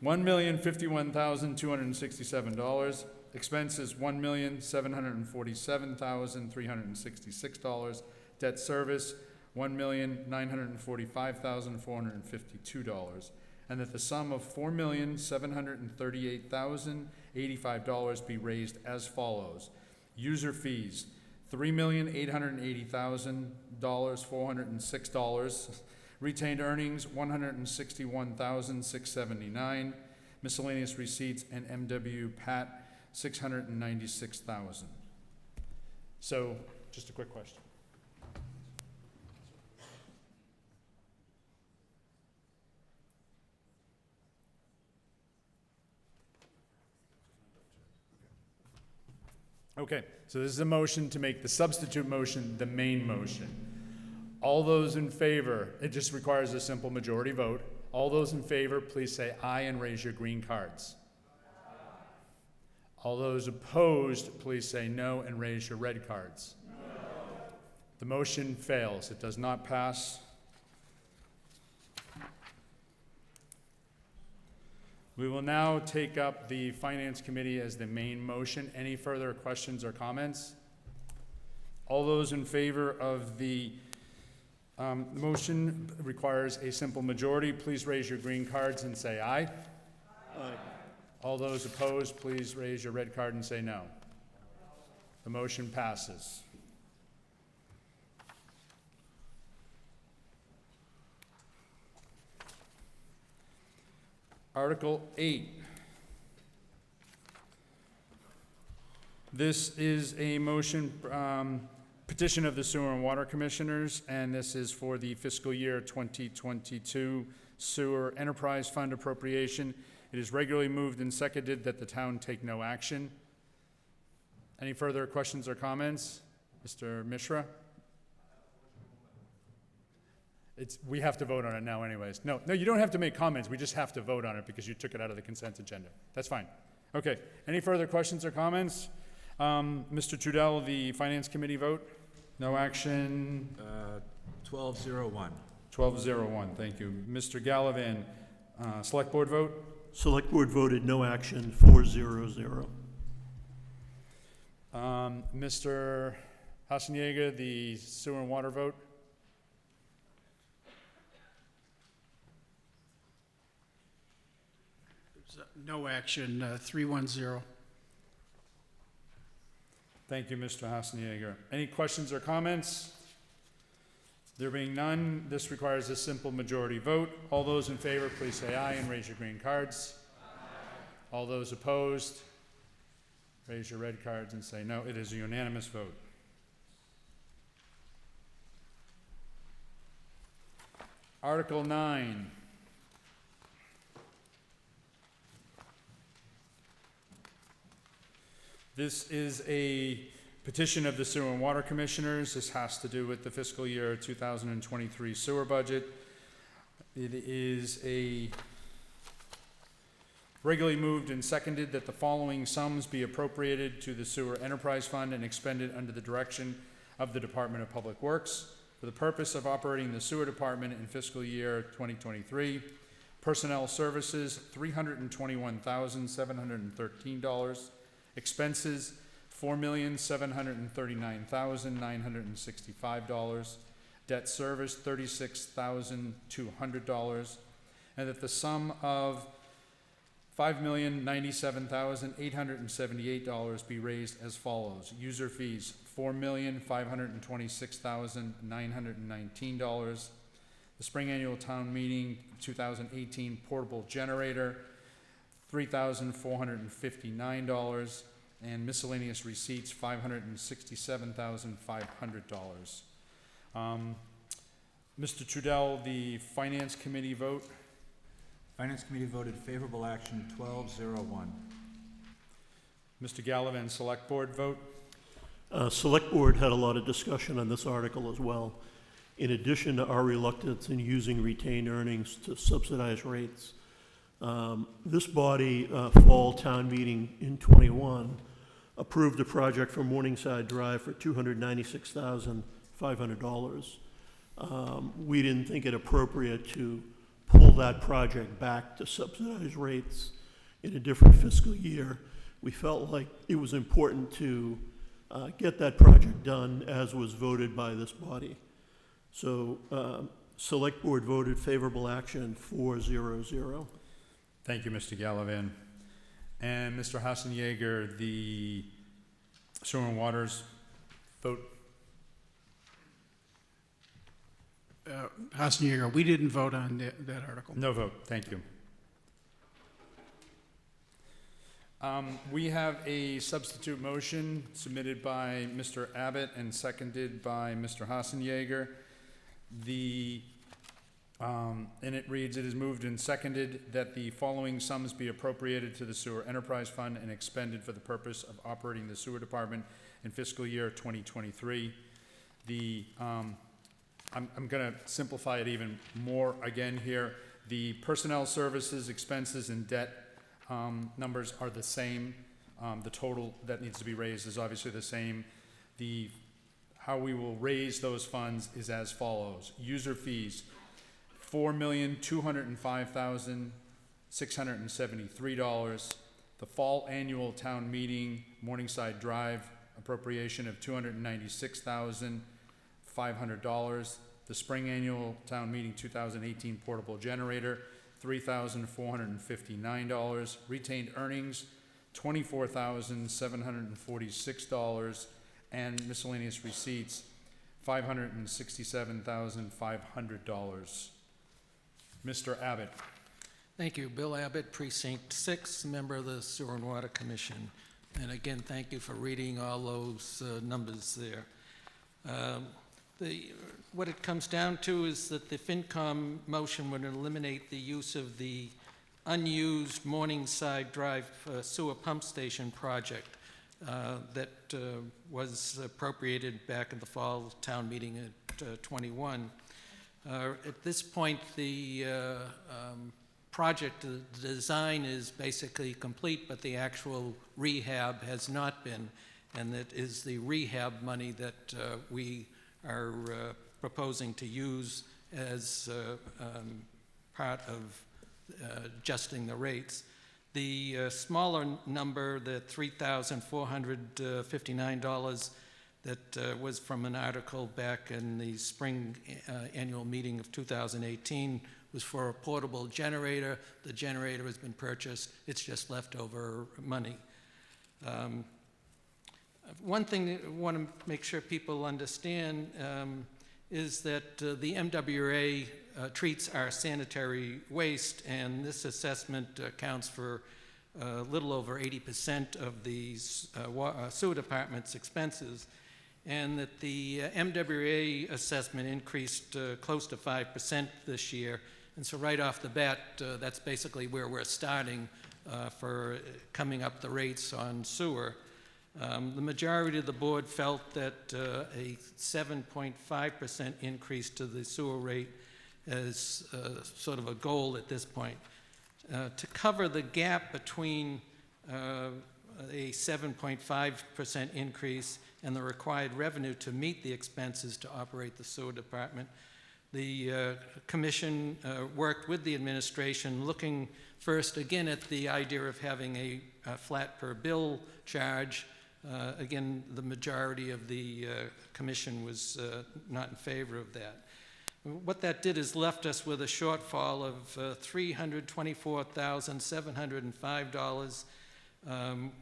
$1,051,267. Expenses, $1,747,366. Debt service, $1,945,452. And that the sum of $4,738,085 be raised as follows. User fees, $3,880,406. Retained earnings, $161,679. Miscellaneous receipts and MW Pat, $696,000. So, just a quick question. Okay, so this is a motion to make the substitute motion the main motion. All those in favor, it just requires a simple majority vote. All those in favor, please say aye and raise your green cards. All those opposed, please say no and raise your red cards. No. The motion fails. It does not pass. We will now take up the Finance Committee as the main motion. Any further questions or comments? All those in favor of the motion requires a simple majority. Please raise your green cards and say aye. Aye. All those opposed, please raise your red card and say no. The motion passes. Article 8. This is a motion, petition of the Sewer and Water Commissioners, and this is for the fiscal year 2022 Sewer Enterprise Fund appropriation. It is regularly moved and seconded that the town take no action. Any further questions or comments? Mr. Mishra? We have to vote on it now anyways. No, you don't have to make comments. We just have to vote on it because you took it out of the consent agenda. That's fine. Okay, any further questions or comments? Mr. Trudell, the Finance Committee vote? No action? 1201. 1201, thank you. Mr. Gallivan, Select Board vote? Select Board voted no action, 400. Mr. Hasenjäger, the Sewer and Water vote? No action, 310. Thank you, Mr. Hasenjäger. Any questions or comments? There being none, this requires a simple majority vote. All those in favor, please say aye and raise your green cards. Aye. All those opposed, raise your red cards and say no. It is a unanimous vote. Article 9. This is a petition of the Sewer and Water Commissioners. This has to do with the fiscal year 2023 sewer budget. It is a regularly moved and seconded that the following sums be appropriated to the Sewer Enterprise Fund and expended under the direction of the Department of Public Works for the purpose of operating the sewer department in fiscal year 2023. Personnel Services, $321,713. Expenses, $4,739,965. Debt service, $36,200. And that the sum of $5,097,878 be raised as follows. User fees, $4,526,919. The Spring Annual Town Meeting 2018 portable generator, $3,459, and miscellaneous receipts, $567,500. Mr. Trudell, the Finance Committee vote. Finance Committee voted favorable action 12-0-1. Mr. Gallivan, Select Board vote. Select Board had a lot of discussion on this article as well. In addition to our reluctance in using retained earnings to subsidize rates, this body, fall town meeting in '21, approved a project for Morningside Drive for $296,500. We didn't think it appropriate to pull that project back to subsidize rates in a different fiscal year. We felt like it was important to get that project done as was voted by this body. So Select Board voted favorable action 4-0-0. Thank you, Mr. Gallivan. And Mr. Hassenjager, the Sewer and Waters vote. Hassenjager, we didn't vote on that article. No vote, thank you. We have a substitute motion submitted by Mr. Abbott and seconded by Mr. Hassenjager. And it reads, it is moved and seconded that the following sums be appropriated to the Sewer Enterprise Fund and expended for the purpose of operating the sewer department in fiscal year 2023. I'm going to simplify it even more again here. The personnel services, expenses, and debt numbers are the same. The total that needs to be raised is obviously the same. How we will raise those funds is as follows. User fees, $4,205,673. The fall annual town meeting Morningside Drive appropriation of $296,500. The spring annual town meeting 2018 portable generator, $3,459. Retained earnings, $24,746. And miscellaneous receipts, $567,500. Mr. Abbott. Thank you. Bill Abbott, Precinct 6, member of the Sewer and Water Commission. And again, thank you for reading all those numbers there. What it comes down to is that the FinCom motion would eliminate the use of the unused Morningside Drive sewer pump station project that was appropriated back in the fall town meeting at 21. At this point, the project, the design is basically complete, but the actual rehab has not been, and that is the rehab money that we are proposing to use as part of adjusting the rates. The smaller number, the $3,459 that was from an article back in the spring annual meeting of 2018 was for a portable generator. The generator has been purchased. It's just leftover money. One thing that I want to make sure people understand is that the MWRA treats our sanitary waste, and this assessment accounts for a little over 80% of the sewer department's expenses, and that the MWRA assessment increased close to 5% this year. And so right off the bat, that's basically where we're starting for coming up the rates on sewer. The majority of the board felt that a 7.5% increase to the sewer rate is sort of a goal at this point. To cover the gap between a 7.5% increase and the required revenue to meet the expenses to operate the sewer department, the commission worked with the administration, looking first again at the idea of having a flat per bill charge. Again, the majority of the commission was not in favor of that. What that did is left us with a shortfall of $324,705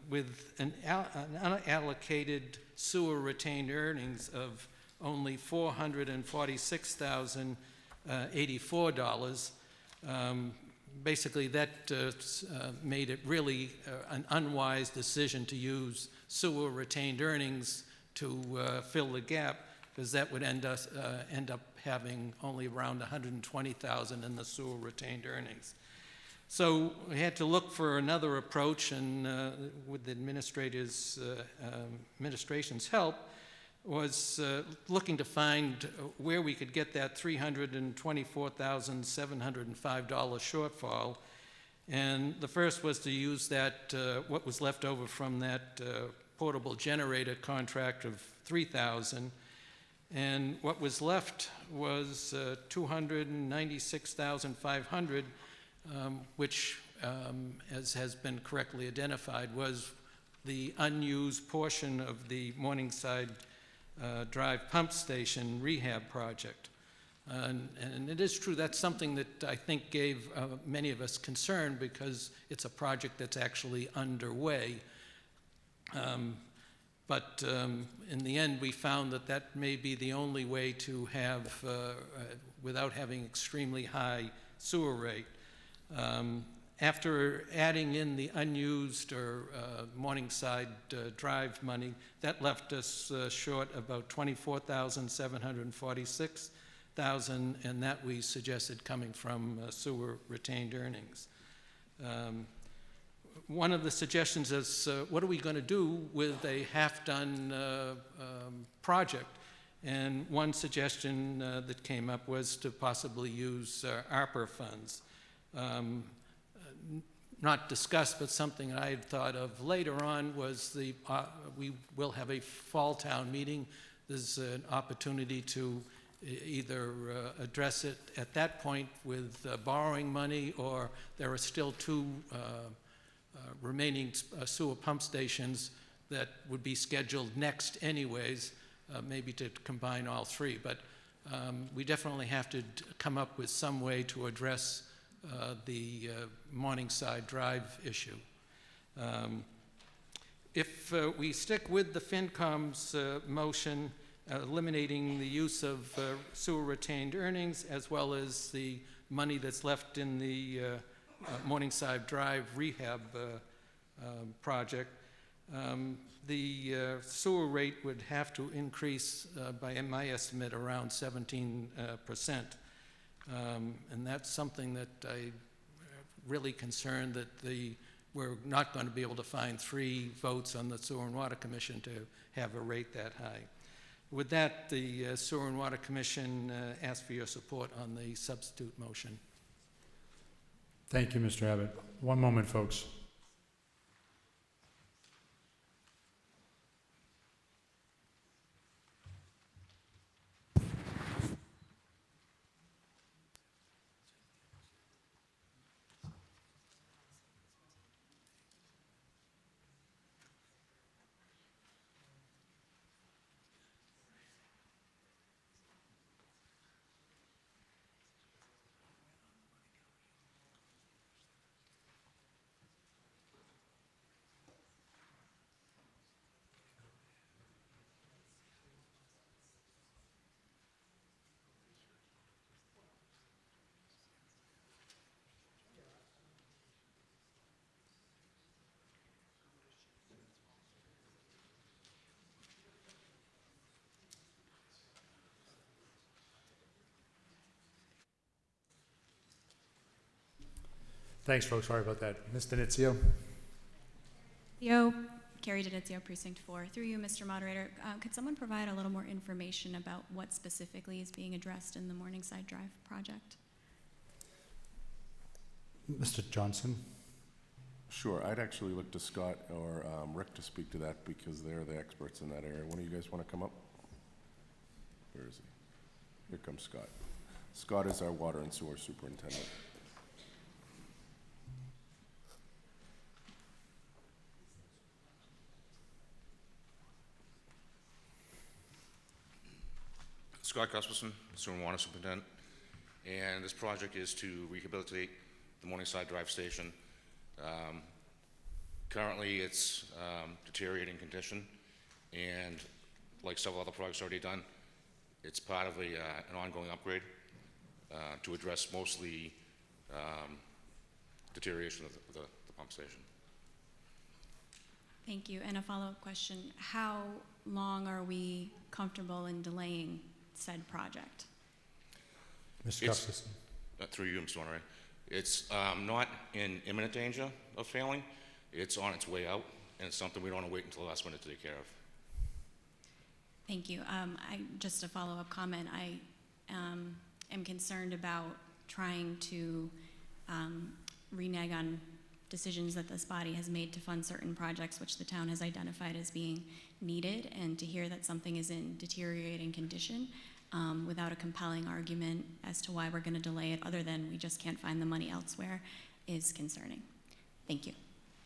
with an unallocated sewer retained earnings of only $446,084. Basically, that made it really an unwise decision to use sewer retained earnings to fill the gap, because that would end up having only around 120,000 in the sewer retained earnings. So we had to look for another approach, and with the administration's help, was looking to find where we could get that $324,705 shortfall. And the first was to use that, what was left over from that portable generator contract of $3,000. And what was left was $296,500, which, as has been correctly identified, was the unused portion of the Morningside Drive pump station rehab project. And it is true, that's something that I think gave many of us concern, because it's a project that's actually underway. But in the end, we found that that may be the only way to have, without having extremely high sewer rate. After adding in the unused or Morningside Drive money, that left us short about $24,746,000, and that we suggested coming from sewer retained earnings. One of the suggestions is, what are we going to do with a half-done project? And one suggestion that came up was to possibly use ARPA funds. Not discussed, but something I had thought of later on was we will have a fall town meeting. There's an opportunity to either address it at that point with borrowing money, or there are still two remaining sewer pump stations that would be scheduled next anyways, maybe to combine all three. But we definitely have to come up with some way to address the Morningside Drive issue. If we stick with the FinCom's motion, eliminating the use of sewer retained earnings, as well as the money that's left in the Morningside Drive rehab project, the sewer rate would have to increase by my estimate around 17%. And that's something that I'm really concerned that we're not going to be able to find 3 votes on the Sewer and Water Commission to have a rate that high. With that, the Sewer and Water Commission asks for your support on the substitute motion. Thank you, Mr. Abbott. One moment, folks. Thanks, folks. Sorry about that. Ms. Denizio? Carrie Denizio, Precinct 4. Through you, Mr. Moderator, could someone provide a little more information about what specifically is being addressed in the Morningside Drive project? Mr. Johnson? Sure. I'd actually look to Scott or Rick to speak to that, because they're the experts in that area. One of you guys want to come up? Where is he? Here comes Scott. Scott is our water and sewer superintendent. Scott Gustafson, Sewer and Water Superintendent, and this project is to rehabilitate the Morningside Drive station. Currently, it's deteriorating condition, and like several other projects already done, it's part of an ongoing upgrade to address mostly deterioration of the pump station. Thank you. And a follow-up question. How long are we comfortable in delaying said project? Mr. It's- Gustafson. Through you, Mr. Honorary. It's not in imminent danger of failing. It's on its way out, and it's something we don't want to wait until the last minute to take care of. Thank you. Just a follow-up comment. I am concerned about trying to renege on decisions that this body has made to fund certain projects which the town has identified as being needed, and to hear that something is in deteriorating condition without a compelling argument as to why we're going to delay it, other than we just can't find the money elsewhere, is concerning. Thank you.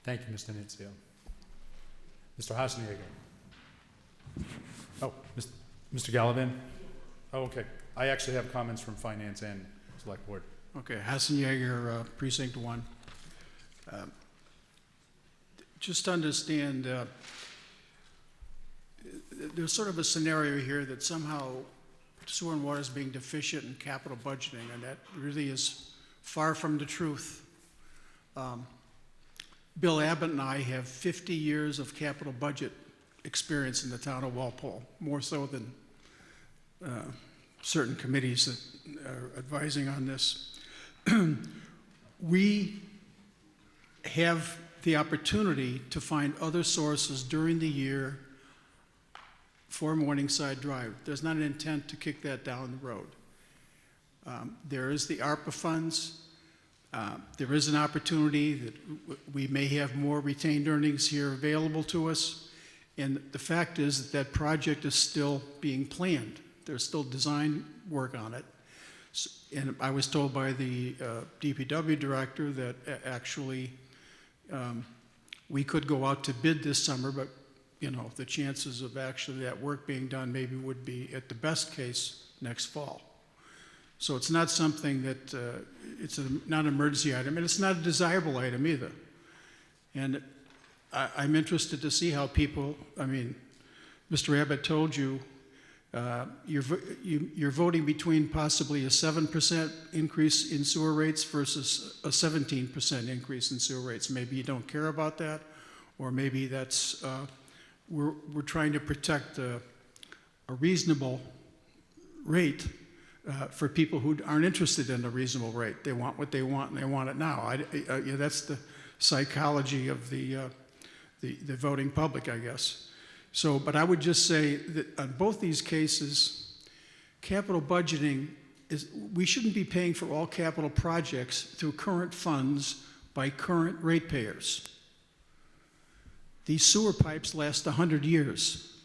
Thank you, Mr. Nizio. Mr. Hassenegger. Oh, Mr. Gallivan? Oh, okay. I actually have comments from Finance and Select Board. Okay, Hassenjäger, Precinct 1. Just to understand, there's sort of a scenario here that somehow sewer and water is being deficient in capital budgeting, and that really is far from the truth. Bill Abbott and I have 50 years of capital budget experience in the town of Walpole, more so than certain committees that are advising on this. We have the opportunity to find other sources during the year for Morningside Drive. There's not an intent to kick that down the road. There is the ARPA funds. There is an opportunity that we may have more retained earnings here available to us. And the fact is that that project is still being planned. There's still design work on it. And I was told by the DPW director that actually we could go out to bid this summer, but you know, the chances of actually that work being done maybe would be, at the best case, next fall. So it's not something that, it's not an emergency item, and it's not a desirable item either. And I'm interested to see how people, I mean, Mr. Abbott told you, you're voting between possibly a 7% increase in sewer rates versus a 17% increase in sewer rates. Maybe you don't care about that, or maybe that's, we're trying to protect a reasonable rate for people who aren't interested in a reasonable rate. They want what they want, and they want it now. Yeah, that's the psychology of the voting public, I guess. So, but I would just say that on both these cases, capital budgeting is, we shouldn't be paying for all capital projects through current funds by current ratepayers. These sewer pipes last 100 years.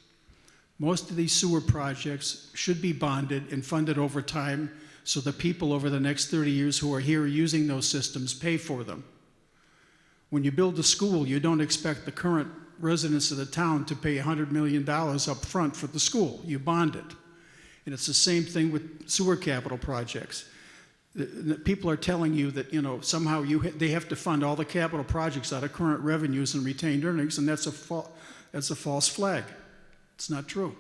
Most of these sewer projects should be bonded and funded over time so the people over the next 30 years who are here using those systems pay for them. When you build a school, you don't expect the current residents of the town to pay $100 million up front for the school. You bond it. And it's the same thing with sewer capital projects. The people are telling you that, you know, somehow they have to fund all the capital projects out of current revenues and retained earnings, and that's a false flag. It's not true.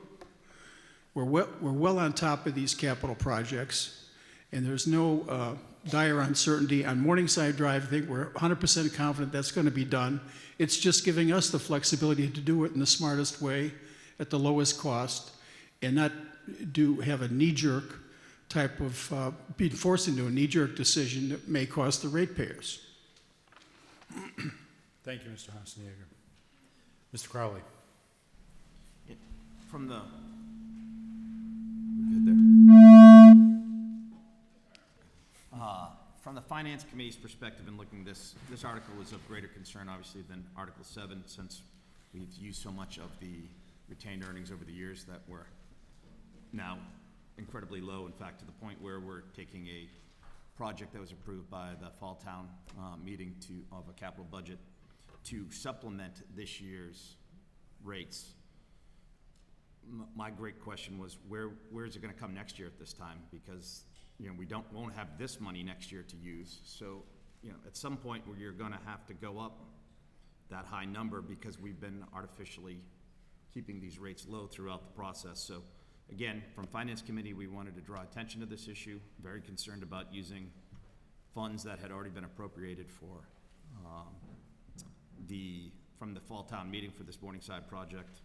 We're well on top of these capital projects, and there's no dire uncertainty on Morningside Drive. I think we're 100% confident that's going to be done. It's just giving us the flexibility to do it in the smartest way at the lowest cost, and not have a knee-jerk type of, being forced into a knee-jerk decision that may cost the ratepayers. Thank you, Mr. Hassenjäger. Mr. Crowley. From the, we're good there. From the Finance Committee's perspective in looking this article is of greater concern, obviously, than Article 7, since we've used so much of the retained earnings over the years that we're now incredibly low, in fact, to the point where we're taking a project that was approved by the Fall Town meeting of a capital budget to supplement this year's rates. My great question was, where is it going to come next year at this time? Because, you know, we won't have this money next year to use. So, you know, at some point where you're going to have to go up that high number, because we've been artificially keeping these rates low throughout the process. So, again, from Finance Committee, we wanted to draw attention to this issue. Very concerned about using funds that had already been appropriated for the from the fall town meeting for this Morningside project,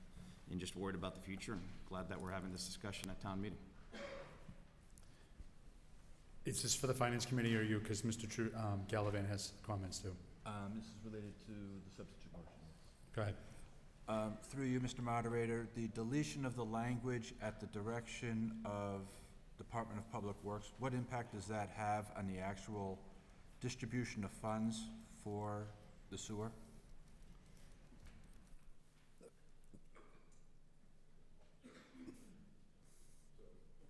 and just worried about the future, and glad that we're having this discussion at town meeting. Is this for the Finance Committee or you? Because Mr. Gallivan has comments too. This is related to the substitute motion. Go ahead. Through you, Mr. Moderator, the deletion of the language at the direction of Department of Public Works, what impact does that have on the actual distribution of funds for the sewer?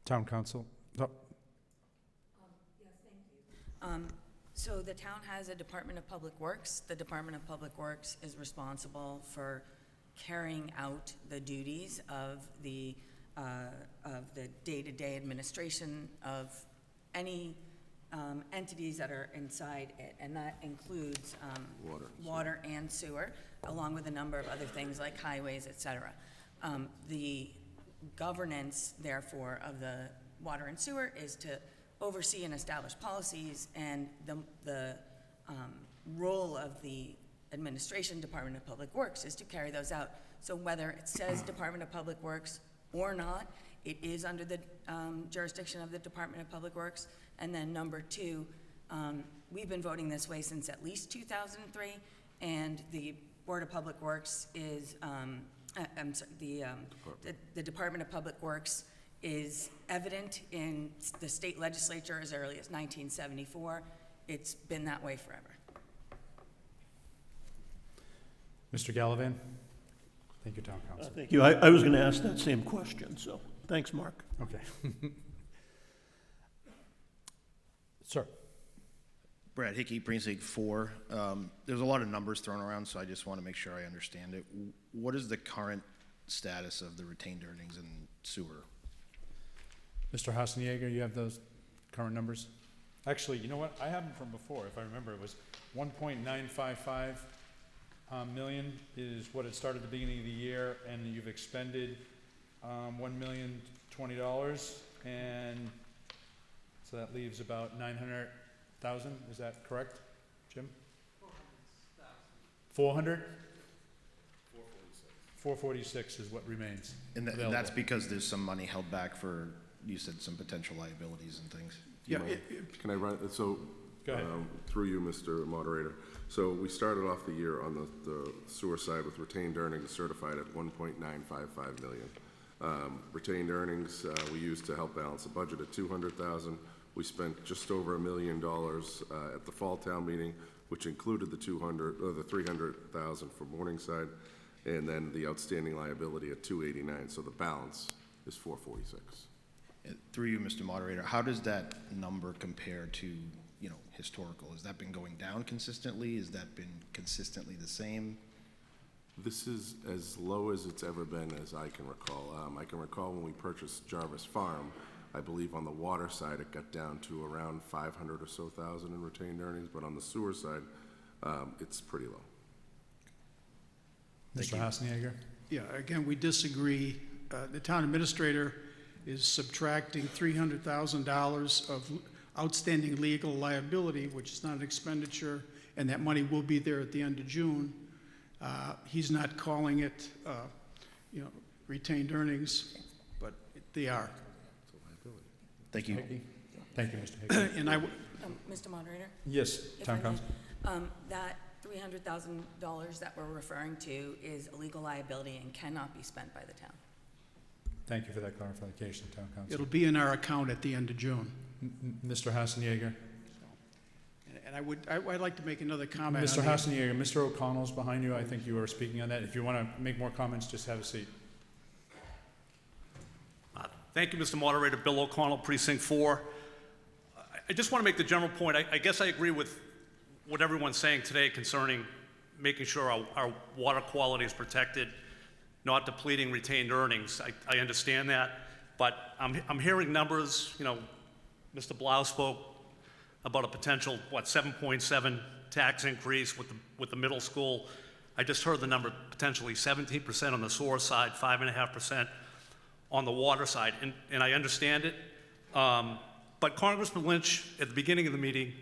Town Council. Oh. So the town has a Department of Public Works. The Department of Public Works is responsible for carrying out the duties of the day-to-day administration of any entities that are inside it, and that includes water and sewer, along with a number of other things like highways, et cetera. The governance, therefore, of the water and sewer is to oversee and establish policies, and the role of the administration Department of Public Works is to carry those out. So whether it says Department of Public Works or not, it is under the jurisdiction of the Department of Public Works. And then number two, we've been voting this way since at least 2003, and the Board of Public Works is, the Department of Public Works is evident in the state legislature as early as 1974. It's been that way forever. Mr. Gallivan? Thank you, Town Council. Thank you. I was going to ask that same question, so thanks, Mark. Okay. Sir. Brad Hickey, Precinct 4. There's a lot of numbers thrown around, so I just want to make sure I understand it. What is the current status of the retained earnings in sewer? Mr. Hassenjäger, you have those current numbers? Actually, you know what? I have them from before. If I remember, it was 1.955 million is what it started at the beginning of the year, and you've expended $1,020,000, and so that leaves about 900,000. Is that correct, Jim? 400? 446 is what remains. And available. that's because there's some money held back for, you said, some potential liabilities and things. Yeah. Can I run, so, Go ahead. through you, Mr. Moderator. So we started off the year on the sewer side with retained earnings certified at 1.955 million. Retained earnings we used to help balance the budget at 200,000. We spent just over $1 million at the fall town meeting, which included the 300,000 for Morningside, and then the outstanding liability at 289. So the balance is 446. Through you, Mr. Moderator, how does that number compare to, you know, historical? Has that been going down consistently? Has that been consistently the same? This is as low as it's ever been, as I can recall. I can recall when we purchased Jarvis Farm, I believe on the water side it got down to around 500 or so thousand in retained earnings, but on the sewer side, it's pretty low. Mr. Hassenjäger? Yeah, again, we disagree. The town administrator is subtracting $300,000 of outstanding legal liability, which is not an expenditure, and that money will be there at the end of June. He's not calling it, retained earnings, but they are. Thank you. Thank you, Mr. Hickey. And Mr. Moderator? Yes, If Town I may, Council. That $300,000 that we're referring to is a legal liability and cannot be spent by the town. Thank you for that clarification, Town Council. it'll be in our account at the end of June. Mr. Hassenjäger? And I'd like to make another comment. Mr. on the- Hassenjäger, Mr. O'Connell's behind you. I think you were speaking on that. If you want to make more comments, just have a seat. Thank you, Mr. Moderator. Bill O'Connell, Precinct 4. I just want to make the general point. I guess I agree with what everyone's saying today concerning making sure our water quality is protected, not depleting retained earnings. I understand that, but I'm hearing numbers. Mr. Blau spoke about a potential 7.7 tax increase with the middle school. I just heard the number potentially 17% on the sewer side, 5.5% on the water side, and I understand it. But Congressman Lynch, at the beginning of the meeting,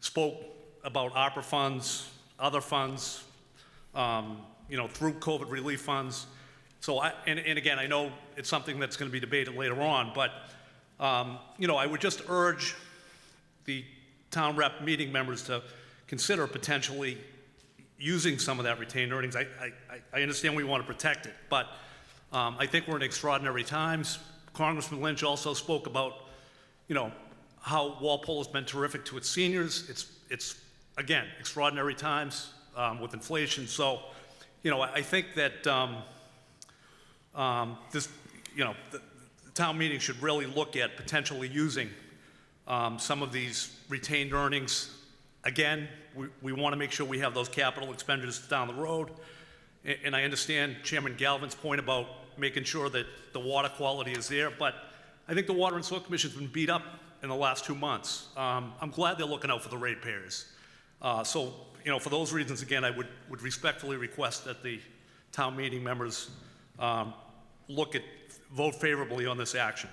spoke about ARPA funds, other funds, through COVID relief funds. So and again, I know it's something that's going to be debated later on, but, I would just urge the town rep meeting members to consider potentially using some of that retained earnings. I understand we want to protect it, but I think we're in extraordinary times. Congressman Lynch also spoke about, how Walpole has been terrific to its seniors. It's again, extraordinary times with inflation. So, I think that the town meeting should really look at potentially using some of these retained earnings. Again, we want to make sure we have those capital expenditures down the road. And I understand Chairman Galvin's point about making sure that the water quality is there, but I think the Water and Sewer Commission's been beat up in the last 2 months. I'm glad they're looking out for the ratepayers. So, for those reasons, again, I would respectfully request that the town meeting members vote favorably on this action,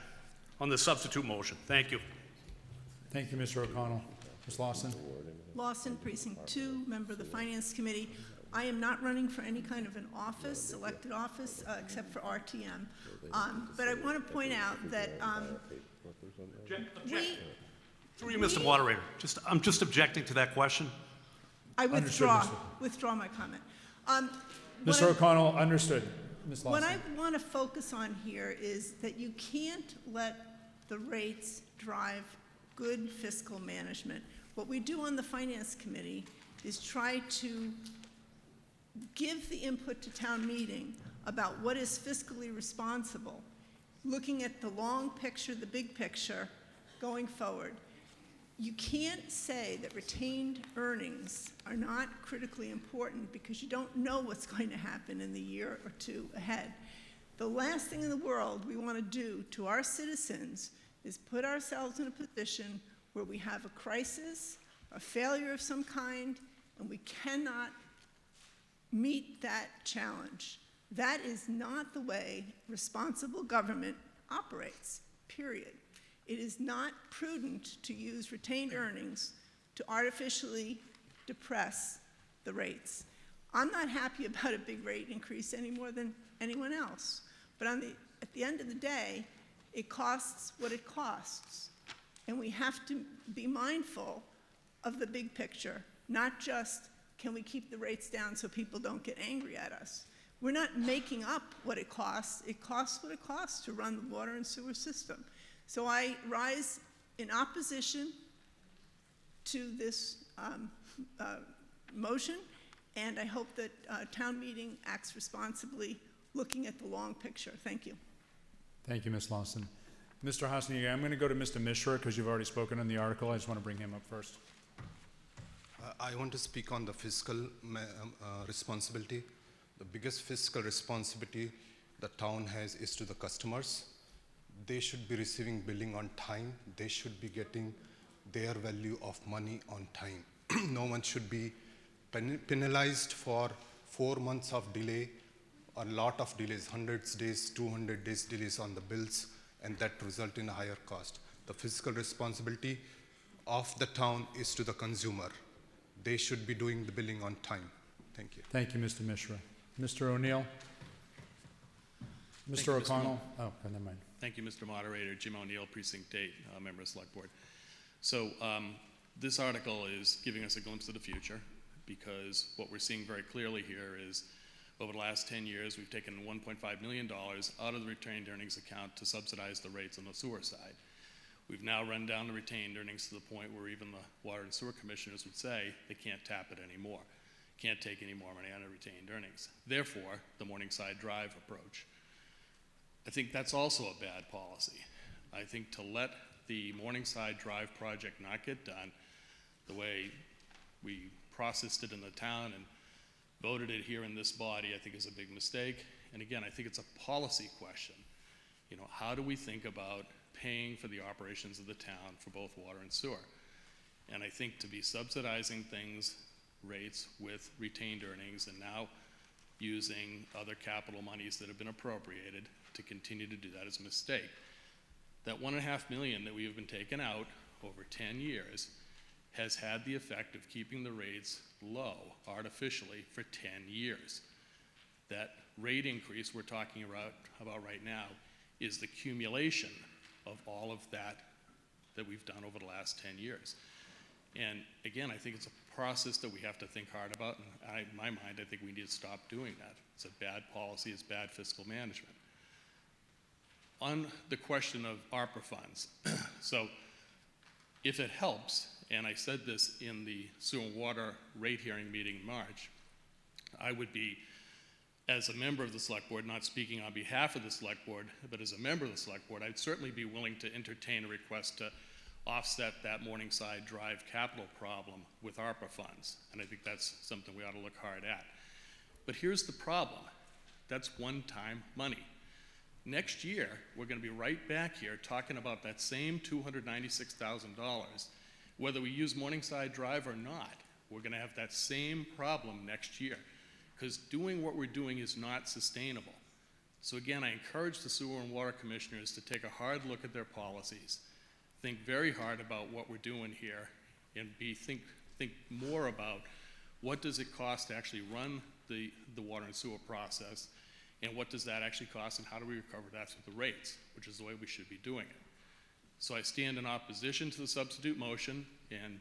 on the substitute motion. Thank you. Thank you, Mr. O'Connell. Ms. Lawson? Lawson, Precinct 2, member of the Finance Committee. I am not running for any kind of an office, elected office, except for RTM. But I want to point out that Through you, Mr. Moderator, I'm just objecting to that question. I withdraw Understood, my comment. Mr. O'Connell, understood. Ms. Lawson? What I want to focus on here is that you can't let the rates drive good fiscal management. What we do on the Finance Committee is try to give the input to town meeting about what is fiscally responsible, looking at the long picture, the big picture, going forward. You can't say that retained earnings are not critically important because you don't know what's going to happen in the year or two ahead. The last thing in the world we want to do to our citizens is put ourselves in a position where we have a crisis, a failure of some kind, and we cannot meet that challenge. That is not the way responsible government operates, period. It is not prudent to use retained earnings to artificially depress the rates. I'm not happy about a big rate increase any more than anyone else. But at the end of the day, it costs what it costs. And we have to be mindful of the big picture, not just can we keep the rates down so people don't get angry at us. We're not making up what it costs. It costs what it costs to run the water and sewer system. So I rise in opposition to this motion, and I hope that town meeting acts responsibly, looking at the long picture. Thank you. Thank you, Ms. Lawson. Mr. Hosny, I'm going to go to Mr. Mishra because you've already spoken on the article. I just want to bring him up first. I want to speak on the fiscal responsibility. The biggest fiscal responsibility the town has is to the customers. They should be receiving billing on time. They should be getting their value of money on time. No one should be penalized for 4 months of delay, a lot of delays, 100 days, 200 days delays on the bills, and that result in a higher cost. The fiscal responsibility of the town is to the consumer. They should be doing the billing on time. Thank you. Thank you, Mr. Mishra. Mr. O'Neill? Mr. O'Connell? Oh, never mind. Thank you, Mr. Moderator. Jim O'Neill, Precinct 8, member of Select Board. So this article is giving us a glimpse of the future, because what we're seeing very clearly here is over the last 10 years, we've taken $1.5 million out of the retained earnings account to subsidize the rates on the sewer side. We've now run down the retained earnings to the point where even the Water and Sewer Commissioners would say they can't tap it anymore, can't take any more money out of retained earnings. Therefore, the Morningside Drive approach. I think that's also a bad policy. I think to let the Morningside Drive project not get done the way we processed it in the town and voted it here in this body, I think is a big mistake. And again, I think it's a policy question. You know, how do we think about paying for the operations of the town for both water and sewer? And I think to be subsidizing things, rates with retained earnings, and now using other capital monies that have been appropriated to continue to do that is a mistake. That $1.5 million that we have been taking out over 10 years has had the effect of keeping the rates low artificially for 10 years. That rate increase we're talking about right now is the accumulation of all of that we've done over the last 10 years. And again, I think it's a process that we have to think hard about, and in my mind, I think we need to stop doing that. It's a bad policy, it's bad fiscal management. On the question of ARPA funds, so if it helps, and I said this in the sewer and water rate hearing meeting in March, I would be, as a member of the select board, not speaking on behalf of the select board, but as a member of the select board, I'd certainly be willing to entertain a request to offset that Morningside Drive capital problem with ARPA funds. And I think that's something we ought to look hard at. But here's the problem. That's one-time money. Next year, we're going to be right back here talking about that same $296,000. Whether we use Morningside Drive or not, we're going to have that same problem next year, because doing what we're doing is not sustainable. So again, I encourage the sewer and water commissioners to take a hard look at their policies, think very hard about what we're doing here, and think more about what does it cost to actually run the water and sewer process, and what does that actually cost, and how do we recover that through the rates, which is the way we should be doing it. So I stand in opposition to the substitute motion, and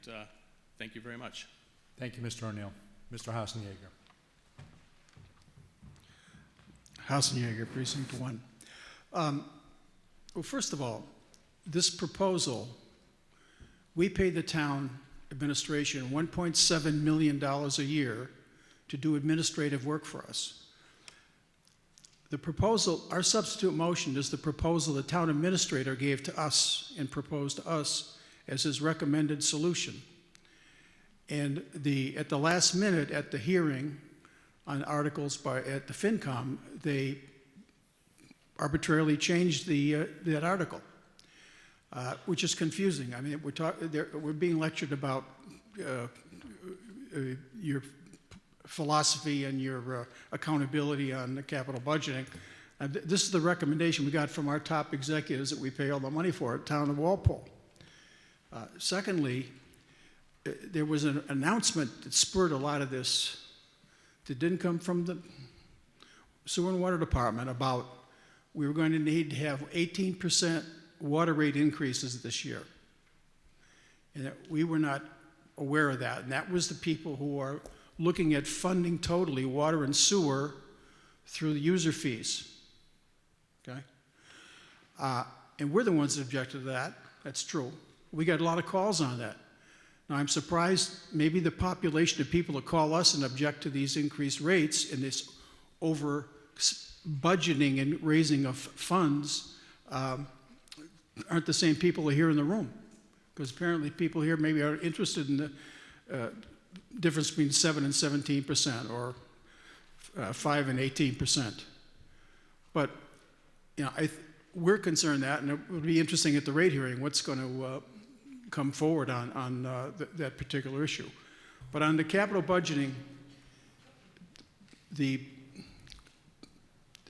thank you very much. Thank you, Mr. O'Neill. Mr. Hasenjager. Hasenjager, Precinct 1. Well, first of all, this proposal, we pay the town administration $1.7 million a year to do administrative work for us. The proposal, our substitute motion is the proposal the town administrator gave to us and proposed to us as his recommended solution. And at the last minute at the hearing on articles at the FinCom, they arbitrarily changed that article, which is confusing. I mean, we're being lectured about your philosophy and your accountability on the capital budgeting. This is the recommendation we got from our top executives that we pay all the money for at Town of Walpole. Secondly, there was an announcement that spurred a lot of this that didn't come from the Sewer and Water Department about we were going to need to have 18% water rate increases this year. And that we were not aware of that. And that was the people who are looking at funding totally water and sewer through the user fees. Okay? And we're the ones that objected to that. That's true. We got a lot of calls on that. Now, I'm surprised maybe the population of people that call us and object to these increased rates and this over budgeting and raising of funds aren't the same people who are here in the room. Because apparently people here maybe are interested in the difference between 7 and 17% or 5 and 18%. But you know, we're concerned that, and it would be interesting at the rate hearing what's going to come forward on that particular issue. But on the capital budgeting, the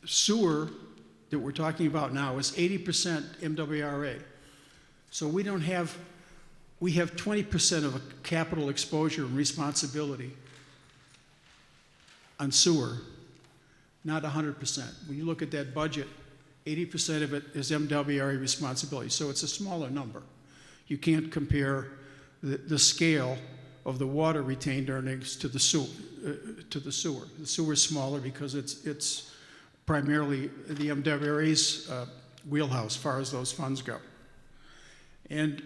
sewer that we're talking about now is 80% MWRA. So we have 20% of a capital exposure and responsibility on sewer, not 100%. When you look at that budget, 80% of it is MWRA responsibility, so it's a smaller number. You can't compare the scale of the water retained earnings to the sewer. The sewer is smaller because it's primarily the MWRA's wheelhouse as far as those funds go. And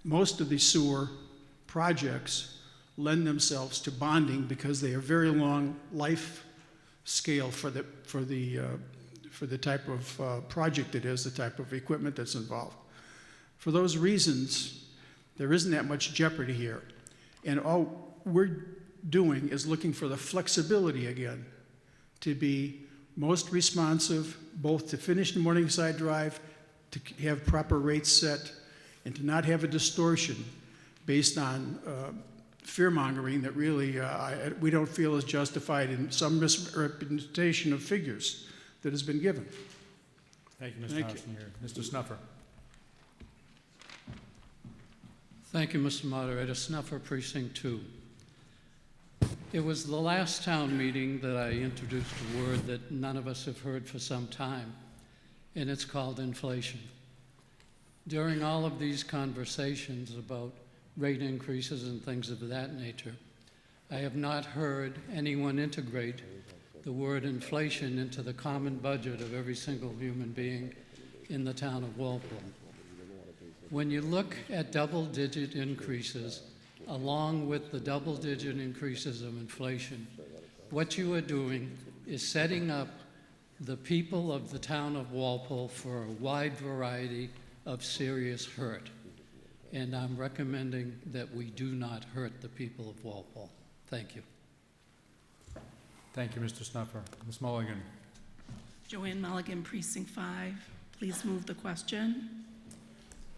most of the sewer projects lend themselves to bonding because they are very long life scale for the type of project it is, the type of equipment that's involved. For those reasons, there isn't that much jeopardy here. And all we're doing is looking for the flexibility again to be most responsive, both to finish the Morningside Drive, to have proper rates set, and to not have a distortion based on fear-mongering that really we don't feel is justified in some misrepresentation of figures that has been given. Thank you, Mr. Hasenjager. Mr. Snuffer. Thank you, Mr. Moderator. Snuffer, Precinct 2. It was the last town meeting that I introduced a word that none of us have heard for some time, and it's called inflation. During all of these conversations about rate increases and things of that nature, I have not heard anyone integrate the word inflation into the common budget of every single human being in the town of Walpole. When you look at double-digit increases, along with the double-digit increases of inflation, what you are doing is setting up the people of the town of Walpole for a wide variety of serious hurt. And I'm recommending that we do not hurt the people of Walpole. Thank you. Thank you, Mr. Snuffer. Ms. Mulligan. Joanne Mulligan, Precinct 5. Please move the question.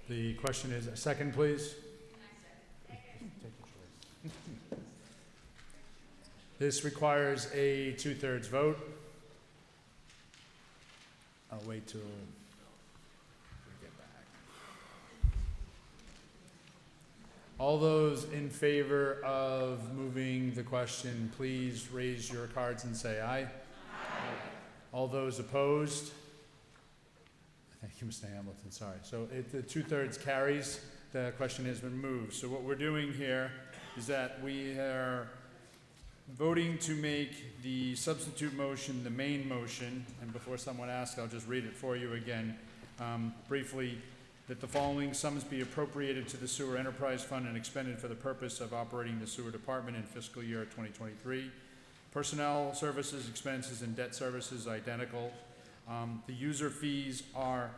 The question is, a second, please. This requires a 2/3 vote. I'll wait till we get back. All those in favor of moving the question, please raise your cards and say aye. Aye. All those opposed? Thank you, Mr. Hamilton, sorry. So the 2/3 carries, the question has been moved. So what we're doing here is that we are voting to make the substitute motion the main motion, and before someone asks, I'll just read it for you again, briefly, that the following sums be appropriated to the Sewer Enterprise Fund and expended for the purpose of operating the sewer department in fiscal year 2023. Personnel services, expenses, and debt services identical. The user fees are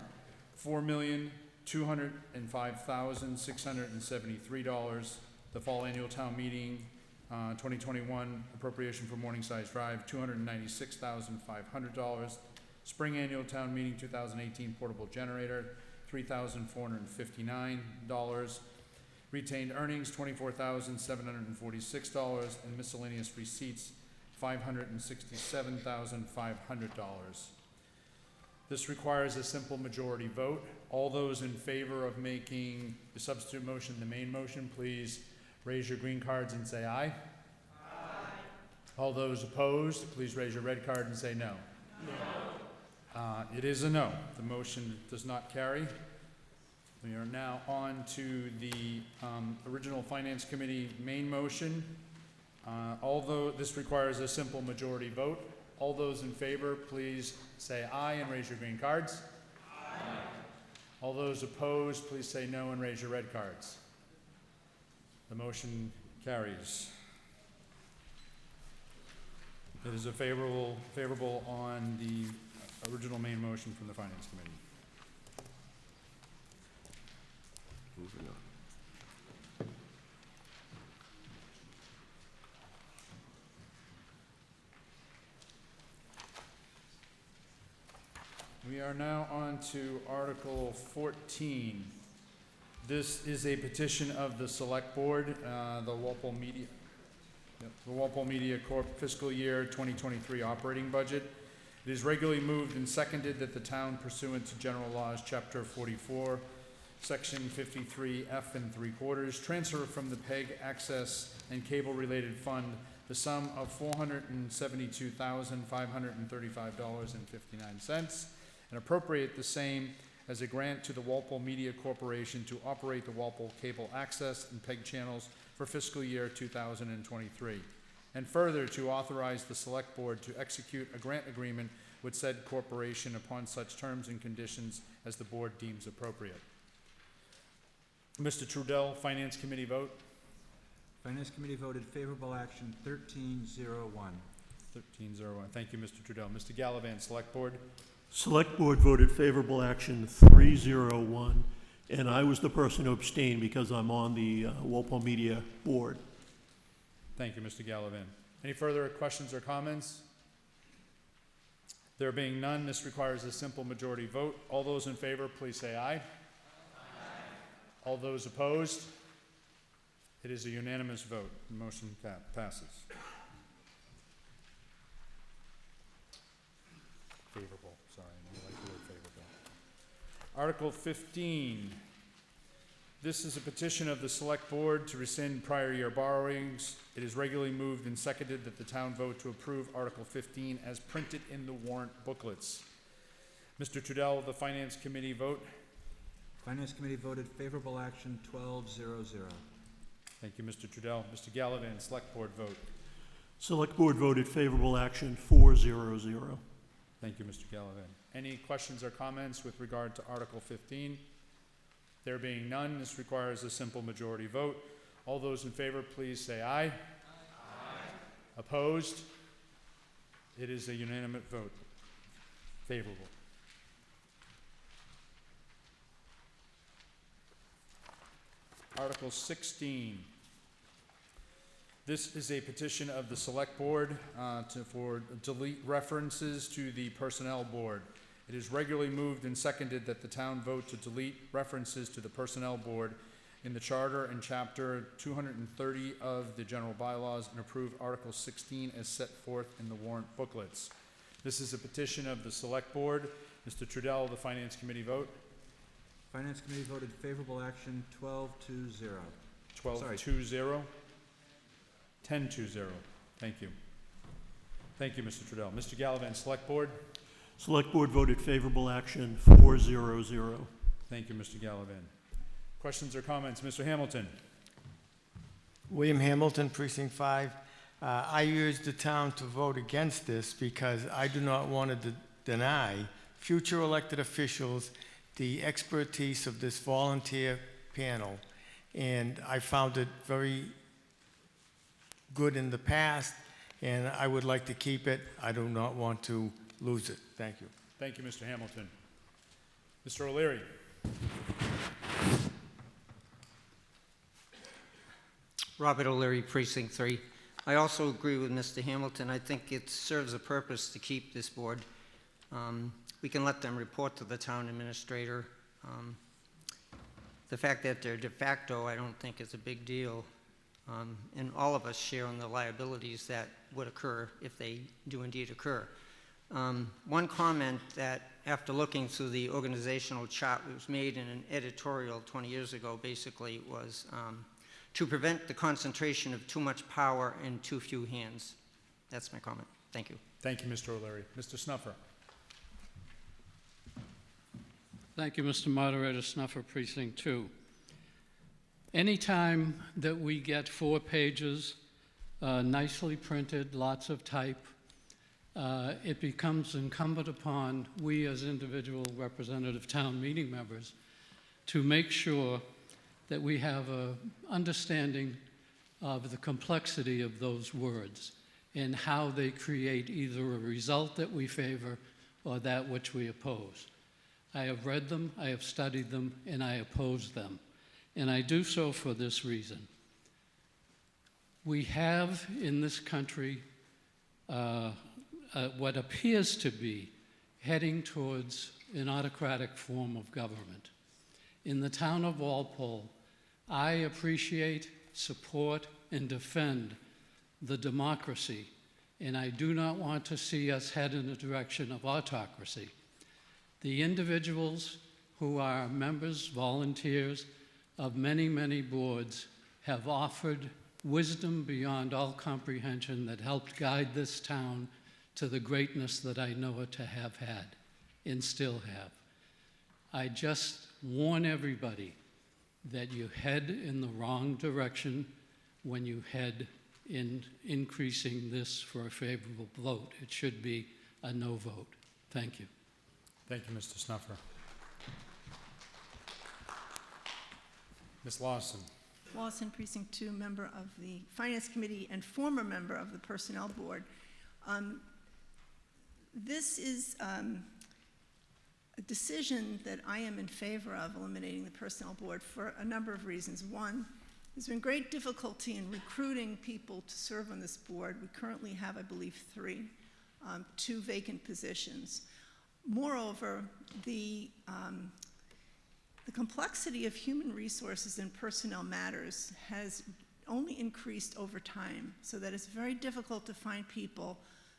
$4,205,673. The fall annual town meeting 2021 appropriation for Morningside Drive, $296,500. Spring annual town meeting 2018 portable generator, $3,459. Retained earnings, $24,746, and miscellaneous receipts, $567,500. This requires a simple majority vote. All those in favor of making the substitute motion the main motion, please raise your green cards and say aye. Aye. All those opposed, please raise your red card and say no. No. It is a no. The motion does not carry. We are now on to the original Finance Committee main motion. Although this requires a simple majority vote, all those in favor, please say aye and raise your green cards. Aye. All those opposed, please say no and raise your red cards. The motion carries. It is a favorable on the original main motion from the Finance Committee. Moving on. We are now on to Article 14. This is a petition of the Select Board, the Walpole Media Corp. Fiscal Year 2023 operating budget. It is regularly moved and seconded that the town, pursuant to General Laws, Chapter 44, Section 53, F and 3/4, transfer from the PEG Access and Cable-related Fund the sum of $472,535.59 and appropriate the same as a grant to the Walpole Media Corporation to operate the Walpole Cable Access and PEG channels for fiscal year 2023. And further, to authorize the Select Board to execute a grant agreement with said corporation upon such terms and conditions as the Board deems appropriate. Mr. Trudell, Finance Committee vote. Finance Committee voted favorable action 1301. 1301. Thank you, Mr. Trudell. Mr. Gallivan, Select Board. Select Board voted favorable action 301, and I was the person who abstained because I'm on the Walpole Media Board. Thank you, Mr. Gallivan. Any further questions or comments? There being none, this requires a simple majority vote. All those in favor, please say aye. Aye. All those opposed? It is a unanimous vote. The motion passes. Favorable, sorry, I like the word favorable. Article 15. This is a petition of the Select Board to rescind prior year borrowings. It is regularly moved and seconded that the town vote to approve Article 15 as printed in the warrant booklets. Mr. Trudell, the Finance Committee vote. Finance Committee voted favorable action 12-0-0. Thank you, Mr. Trudell. Mr. Gallivan, Select Board vote. Select Board voted favorable action 4-0-0. Thank you, Mr. Gallivan. Any questions or comments with regard to Article 15? There being none, this requires a simple majority vote. All those in favor, please say aye. Aye. Opposed? It is a unanimous vote. Favorable. Article 16. This is a petition of the Select Board for delete references to the Personnel Board. It is regularly moved and seconded that the town vote to delete references to the Personnel Board in the Charter and Chapter 230 of the General Bylaws and approve Article 16 as set forth in the warrant booklets. This is a petition of the Select Board. Mr. Trudell, the Finance Committee vote. Finance Committee voted favorable action 12-0. 12-2-0. 10-2-0. Thank you. Thank you, Mr. Trudell. Mr. Gallivan, Select Board. Select Board voted favorable action 4-0-0. Thank you, Mr. Gallivan. Questions or comments? Mr. Hamilton. William Hamilton, Precinct 5. I urge the town to vote against this because I do not want to deny future elected officials the expertise of this volunteer panel. And I found it very good in the past, and I would like to keep it. I do not want to lose it. Thank you. Thank you, Mr. Hamilton. Mr. O'Leary. Robert O'Leary, Precinct 3. I also agree with Mr. Hamilton. I think it serves a purpose to keep this board. We can let them report to the town administrator. The fact that they're de facto, I don't think is a big deal. And all of us share in the liabilities that would occur if they do indeed occur. One comment that after looking through the organizational chart was made in an editorial 20 years ago basically was to prevent the concentration of too much power in too few hands. That's my comment. Thank you. Thank you, Mr. O'Leary. Mr. Snuffer. Thank you, Mr. Moderator. Snuffer, Precinct 2. Anytime that we get 4 pages, nicely printed, lots of type, it becomes incumbent upon we as individual representative town meeting members to make sure that we have an understanding of the complexity of those words and how they create either a result that we favor or that which we oppose. I have read them, I have studied them, and I oppose them. And I do so for this reason. We have in this country what appears to be heading towards an autocratic form of government. In the town of Walpole, I appreciate, support, and defend the democracy, and I do not want to see us head in the direction of autocracy. The individuals who are members, volunteers of many, many boards have offered wisdom beyond all comprehension that helped guide this town to the greatness that I know it to have had and still have. I just warn everybody that you head in the wrong direction when you head in increasing this for a favorable vote. It should be a no vote. Thank you. Thank you, Mr. Snuffer. Ms. Lawson. Lawson, Precinct 2, member of the Finance Committee and former member of the Personnel Board. This is a decision that I am in favor of eliminating the Personnel Board for a number of reasons. One, there's been great difficulty in recruiting people to serve on this board. We currently have, I believe, 2 vacant positions. Moreover, the complexity of human resources and personnel matters has only increased over time, so that it's very difficult to find people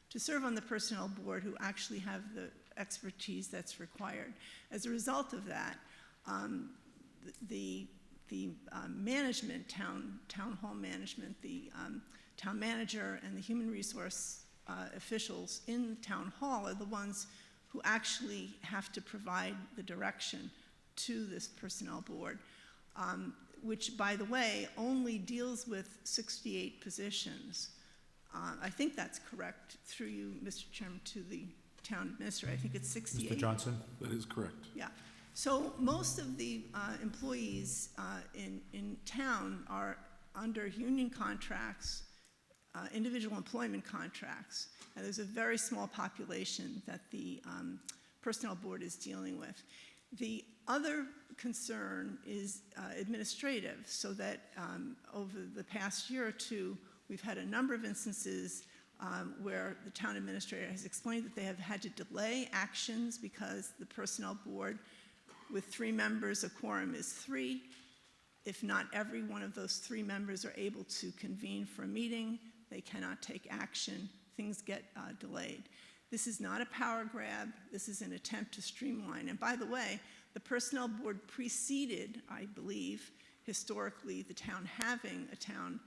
to serve on the Personnel Board who actually have the expertise that's required. As a result of that, the management, town hall management, the town manager and the human resource officials in town hall are the ones who actually have to provide the direction to this personnel board, which, by the way, only deals with 68 positions. I think that's correct, through you, Mr. Chairman, to the town administrator. I think it's 68. Mr. Johnson? That is correct. Yeah. So most of the employees in town are under union contracts, individual employment contracts, and there's a very small population that the personnel board is dealing with. The other concern is administrative, so that over the past year or two, we've had a number of instances where the town administrator has explained that they have had to delay actions because the personnel board, with 3 members, a quorum is 3. If not every one of those 3 members are able to convene for a meeting, they cannot take action. Things get delayed. This is not a power grab. This is an attempt to streamline. And by the way, the personnel board preceded, I believe, historically, the town having a town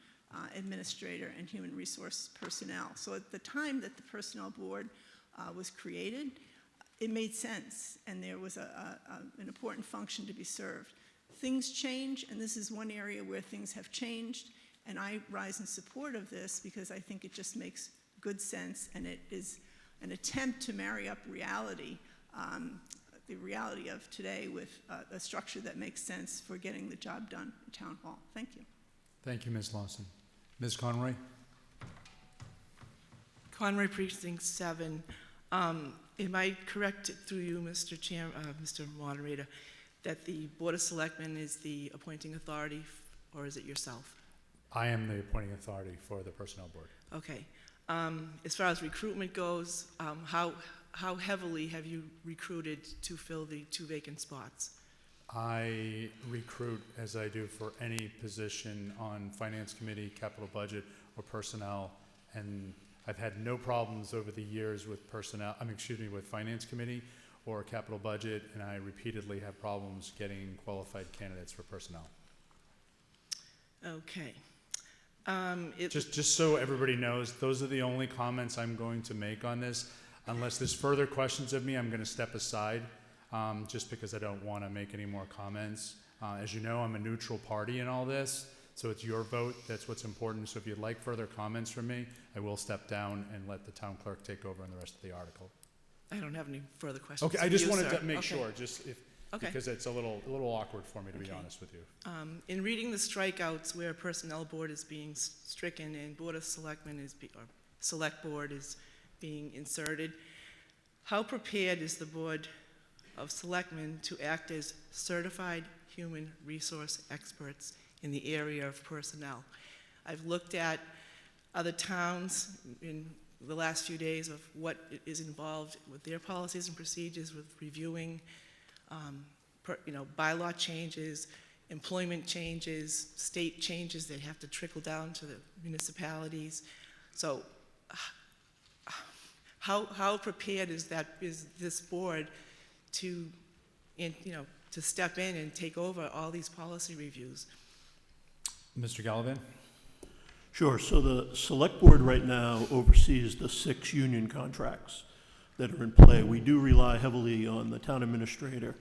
administrator and human resource personnel. So at the time that the personnel board was created, it made sense, and there was an important function to be served. Things change, and this is one area where things have changed, and I rise in support of this because I think it just makes good sense, and it is an attempt to marry up reality, the reality of today, with a structure that makes sense for getting the job done at Town Hall. Thank you. Thank you, Ms. Lawson. Ms. Conroy? Conroy, Precinct 7. Am I correct, through you, Mr. Mr. Moderator, that the Board of Selectmen is the appointing authority, or is it yourself? I am the appointing authority for the personnel board. Okay. As far as recruitment goes, how heavily have you recruited to fill the 2 vacant spots? I recruit as I do for any position on Finance Committee, Capital Budget, or Personnel, and I've had no problems over the years with with Finance Committee or Capital Budget, and I repeatedly have problems getting qualified candidates for Personnel. Okay. Just so everybody knows, those are the only comments I'm going to make on this. Unless there's further questions of me, I'm going to step aside, just because I don't want to make any more comments. As you know, I'm a neutral party in all this, so it's your vote. That's what's important. So if you'd like further comments from me, I will step down and let the town clerk take over on the rest of the article. I don't have any further questions. Okay, I just wanted to make sure, Okay. because it's a little awkward for me, to be honest with you. In reading the strikeouts where Personnel Board is being stricken and Board of Selectmen or Select Board is being inserted, how prepared is the Board of Selectmen to act as certified human resource experts in the area of personnel? I've looked at other towns in the last few days of what is involved with their policies and procedures with reviewing bylaw changes, employment changes, state changes that have to trickle down to the municipalities. So how prepared is this board to step in and take over all these policy reviews? Mr. Gallivan? Sure. So the Select Board right now oversees the 6 union contracts that are in play. We do rely heavily on the town administrator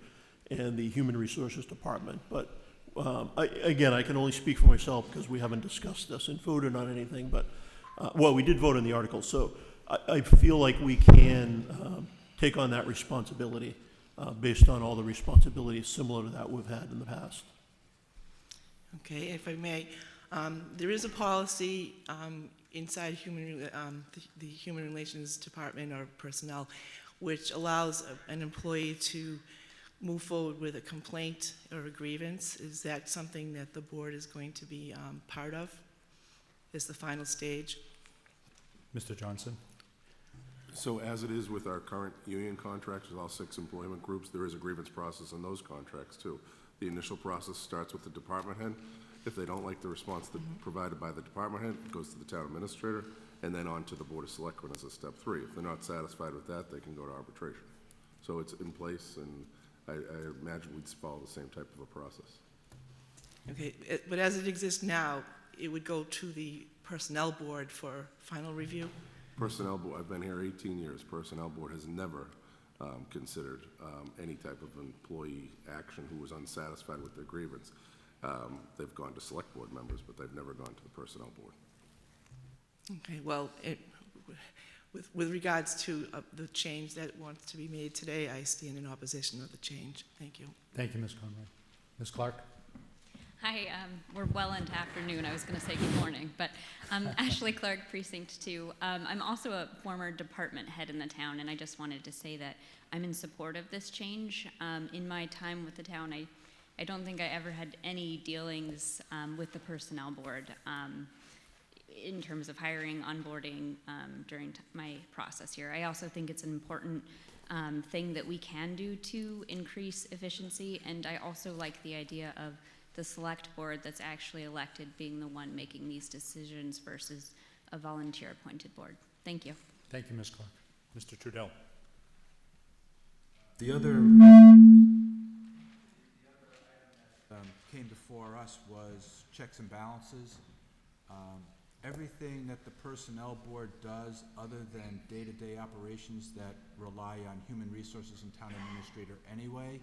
and the Human Resources Department. But again, I can only speak for myself because we haven't discussed this and voted on anything. But, we did vote on the article. So I feel like we can take on that responsibility based on all the responsibilities similar to that we've had in the past. Okay, if I may, there is a policy inside the Human Relations Department or personnel which allows an employee to move forward with a complaint or a grievance. Is that something that the board is going to be part of as the final stage? Mr. Johnson? So as it is with our current union contracts with all 6 employment groups, there is a grievance process in those contracts too. The initial process starts with the department head. If they don't like the response provided by the department head, it goes to the town administrator, and then on to the Board of Selectmen as a step 3. If they're not satisfied with that, they can go to arbitration. So it's in place, and I imagine we'd follow the same type of a process. Okay, but as it exists now, it would go to the Personnel Board for final review? Personnel Board, I've been here 18 years. Personnel Board has never considered any type of employee action who was unsatisfied with their grievance. They've gone to Select Board members, but they've never gone to the Personnel Board. Okay, well, with regards to the change that wants to be made today, I stand in opposition of the change. Thank you. Thank you, Ms. Conroy. Ms. Clark? Hi, we're well into afternoon. I was going to say good morning, but Ashley Clark, Precinct 2. I'm also a former department head in the town, and I just wanted to say that I'm in support of this change. In my time with the town, I don't think I ever had any dealings with the Personnel Board in terms of hiring, onboarding during my process here. I also think it's an important thing that we can do to increase efficiency, and I also like the idea of the select board that's actually elected being the one making these decisions versus a volunteer appointed board. Thank you. Thank you, Ms. Clark. Mr. Trudell? The other came before us was checks and balances. Everything that the Personnel Board does other than day-to-day operations that rely on human resources and town administrator anyway,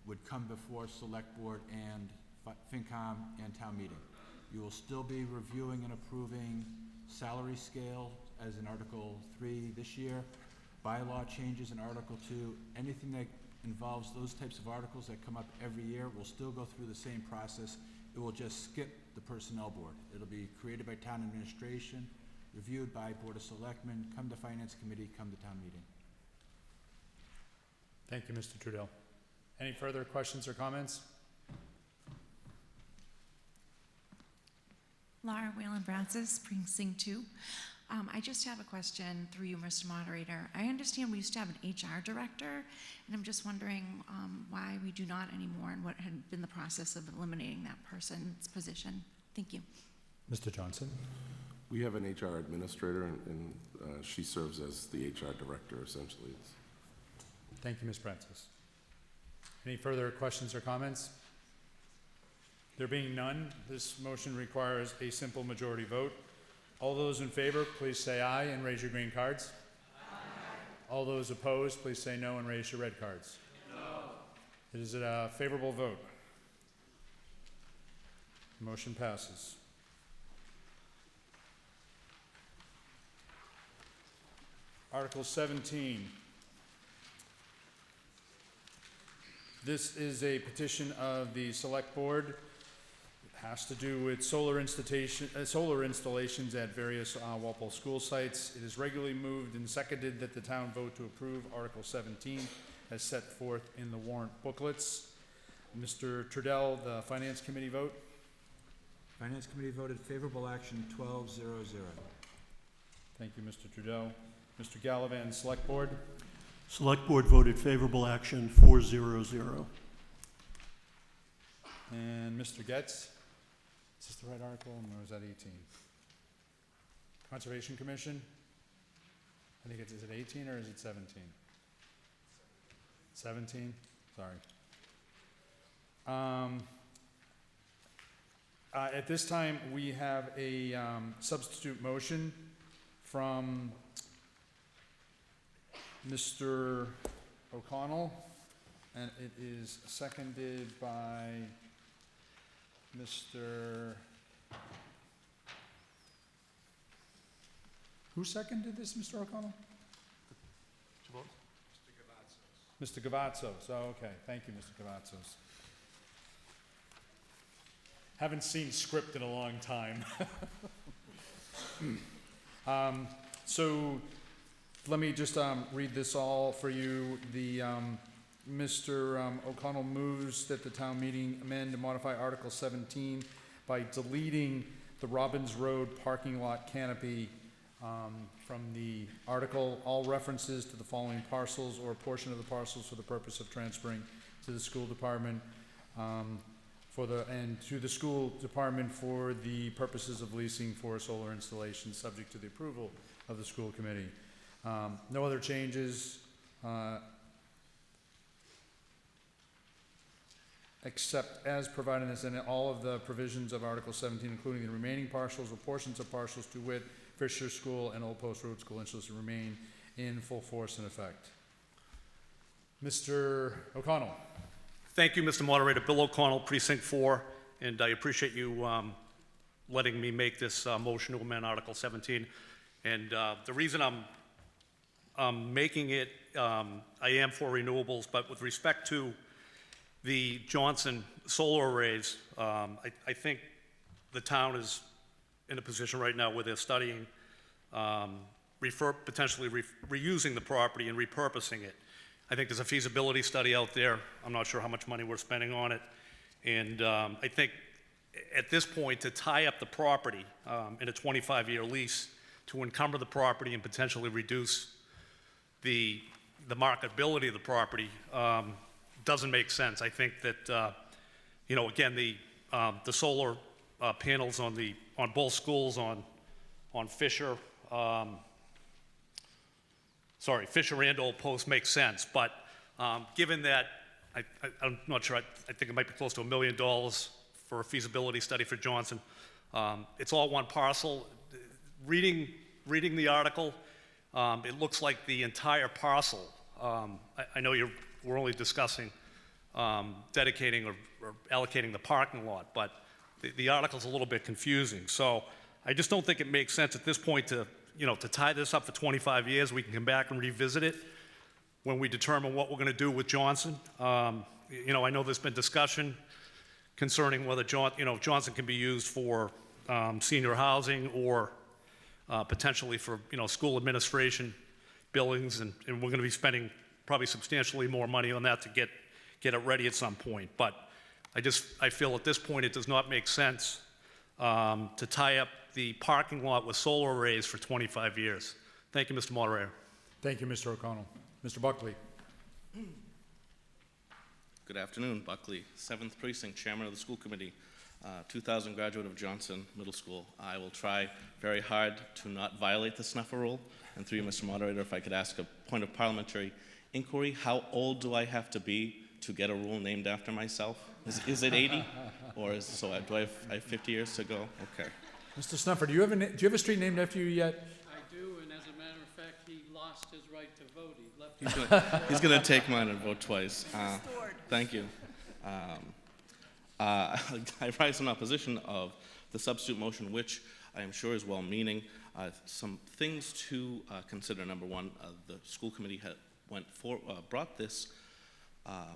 would come before Select Board and FinCom and Town Meeting. You will still be reviewing and approving salary scale as in Article 3 this year, bylaw changes in Article 2, anything that involves those types of articles that come up every year will still go through the same process. It will just skip the Personnel Board. It'll be created by Town Administration, reviewed by Board of Selectmen, come to Finance Committee, come to Town Meeting. Thank you, Mr. Trudell. Any further questions or comments? Laura Whalen-Francis, Precinct 2. I just have a question through you, Mr. Moderator. I understand we used to have an HR director, and I'm just wondering why we do not anymore and what had been the process of eliminating that person's position. Thank you. Mr. Johnson? We have an HR administrator, and she serves as the HR director, essentially. Thank you, Ms. Francis. Any further questions or comments? There being none, this motion requires a simple majority vote. All those in favor, please say aye and raise your green cards. Aye. All those opposed, please say no and raise your red cards. No. It is a favorable vote. Motion passes. Article 17. This is a petition of the Select Board. It has to do with solar installations at various Walpole school sites. It is regularly moved and seconded that the town vote to approve Article 17 as set forth in the warrant booklets. Mr. Trudell, the Finance Committee vote. Finance Committee voted favorable action 12-0-0. Thank you, Mr. Trudell. Mr. Gallivan, Select Board. Select Board voted favorable action 4-0-0. And Mr. Getz. Is this the right article, or is that 18? Conservation Commission? I think is it 18 or is it 17? 17? Sorry. At this time, we have a substitute motion from Mr. O'Connell, and it is seconded by Mr. Who seconded this, Mr. O'Connell? Mr. Gavazzos. Oh, okay. Thank you, Mr. Gavazzos. Haven't seen script in a long time. So let me just read this all for you. Mr. O'Connell moves that the town meeting amend and modify Article 17 by deleting the Robbins Road parking lot canopy from the article. All references to the following parcels or a portion of the parcels for the purpose of transferring to the school department and to the school department for the purposes of leasing for solar installations, subject to the approval of the school committee. No other changes. except as provided in all of the provisions of Article 17, including the remaining parcels or portions of parcels to wit, Fisher School and Old Post Road School interest remain in full force and effect. Mr. O'Connell. Thank you, Mr. Moderator. Bill O'Connell, Precinct 4, and I appreciate you letting me make this motion to amend Article 17. And the reason I'm making it, I am for renewables, but with respect to the Johnson solar arrays, I think the town is in a position right now where they're studying potentially reusing the property and repurposing it. I think there's a feasibility study out there. I'm not sure how much money we're spending on it. And I think at this point, to tie up the property in a 25-year lease, to encumber the property and potentially reduce the marketability of the property doesn't make sense. I think that, again, the solar panels on both schools on Fisher, Fisher and Old Post makes sense, but given that, I'm not sure, I think it might be close to $1 million for a feasibility study for Johnson. It's all one parcel. Reading the article, it looks like the entire parcel, I know we're only discussing dedicating or allocating the parking lot, but the article's a little bit confusing. So I just don't think it makes sense at this point to tie this up for 25 years. We can come back and revisit it when we determine what we're going to do with Johnson. I know there's been discussion concerning whether Johnson can be used for senior housing or potentially for school administration buildings, and we're going to be spending probably substantially more money on that to get it ready at some point. But I feel at this point it does not make sense to tie up the parking lot with solar arrays for 25 years. Thank you, Mr. Moderator. Thank you, Mr. O'Connell. Mr. Buckley. Good afternoon, Buckley, 7th Precinct, Chairman of the School Committee, 2000 graduate of Johnson Middle School. I will try very hard to not violate the snuffer rule. And through you, Mr. Moderator, if I could ask a point of parliamentary inquiry, how old do I have to be to get a rule named after myself? Is it 80? Or do I have 50 years to go? Okay. Mr. Snuffer, do you have a street named after you yet? I do, and as a matter of fact, he lost his right to vote. He left. He's going to take mine and vote twice. Thank you. I rise in opposition of the substitute motion, which I am sure is well-meaning. Some things to consider. Number one, the school committee brought this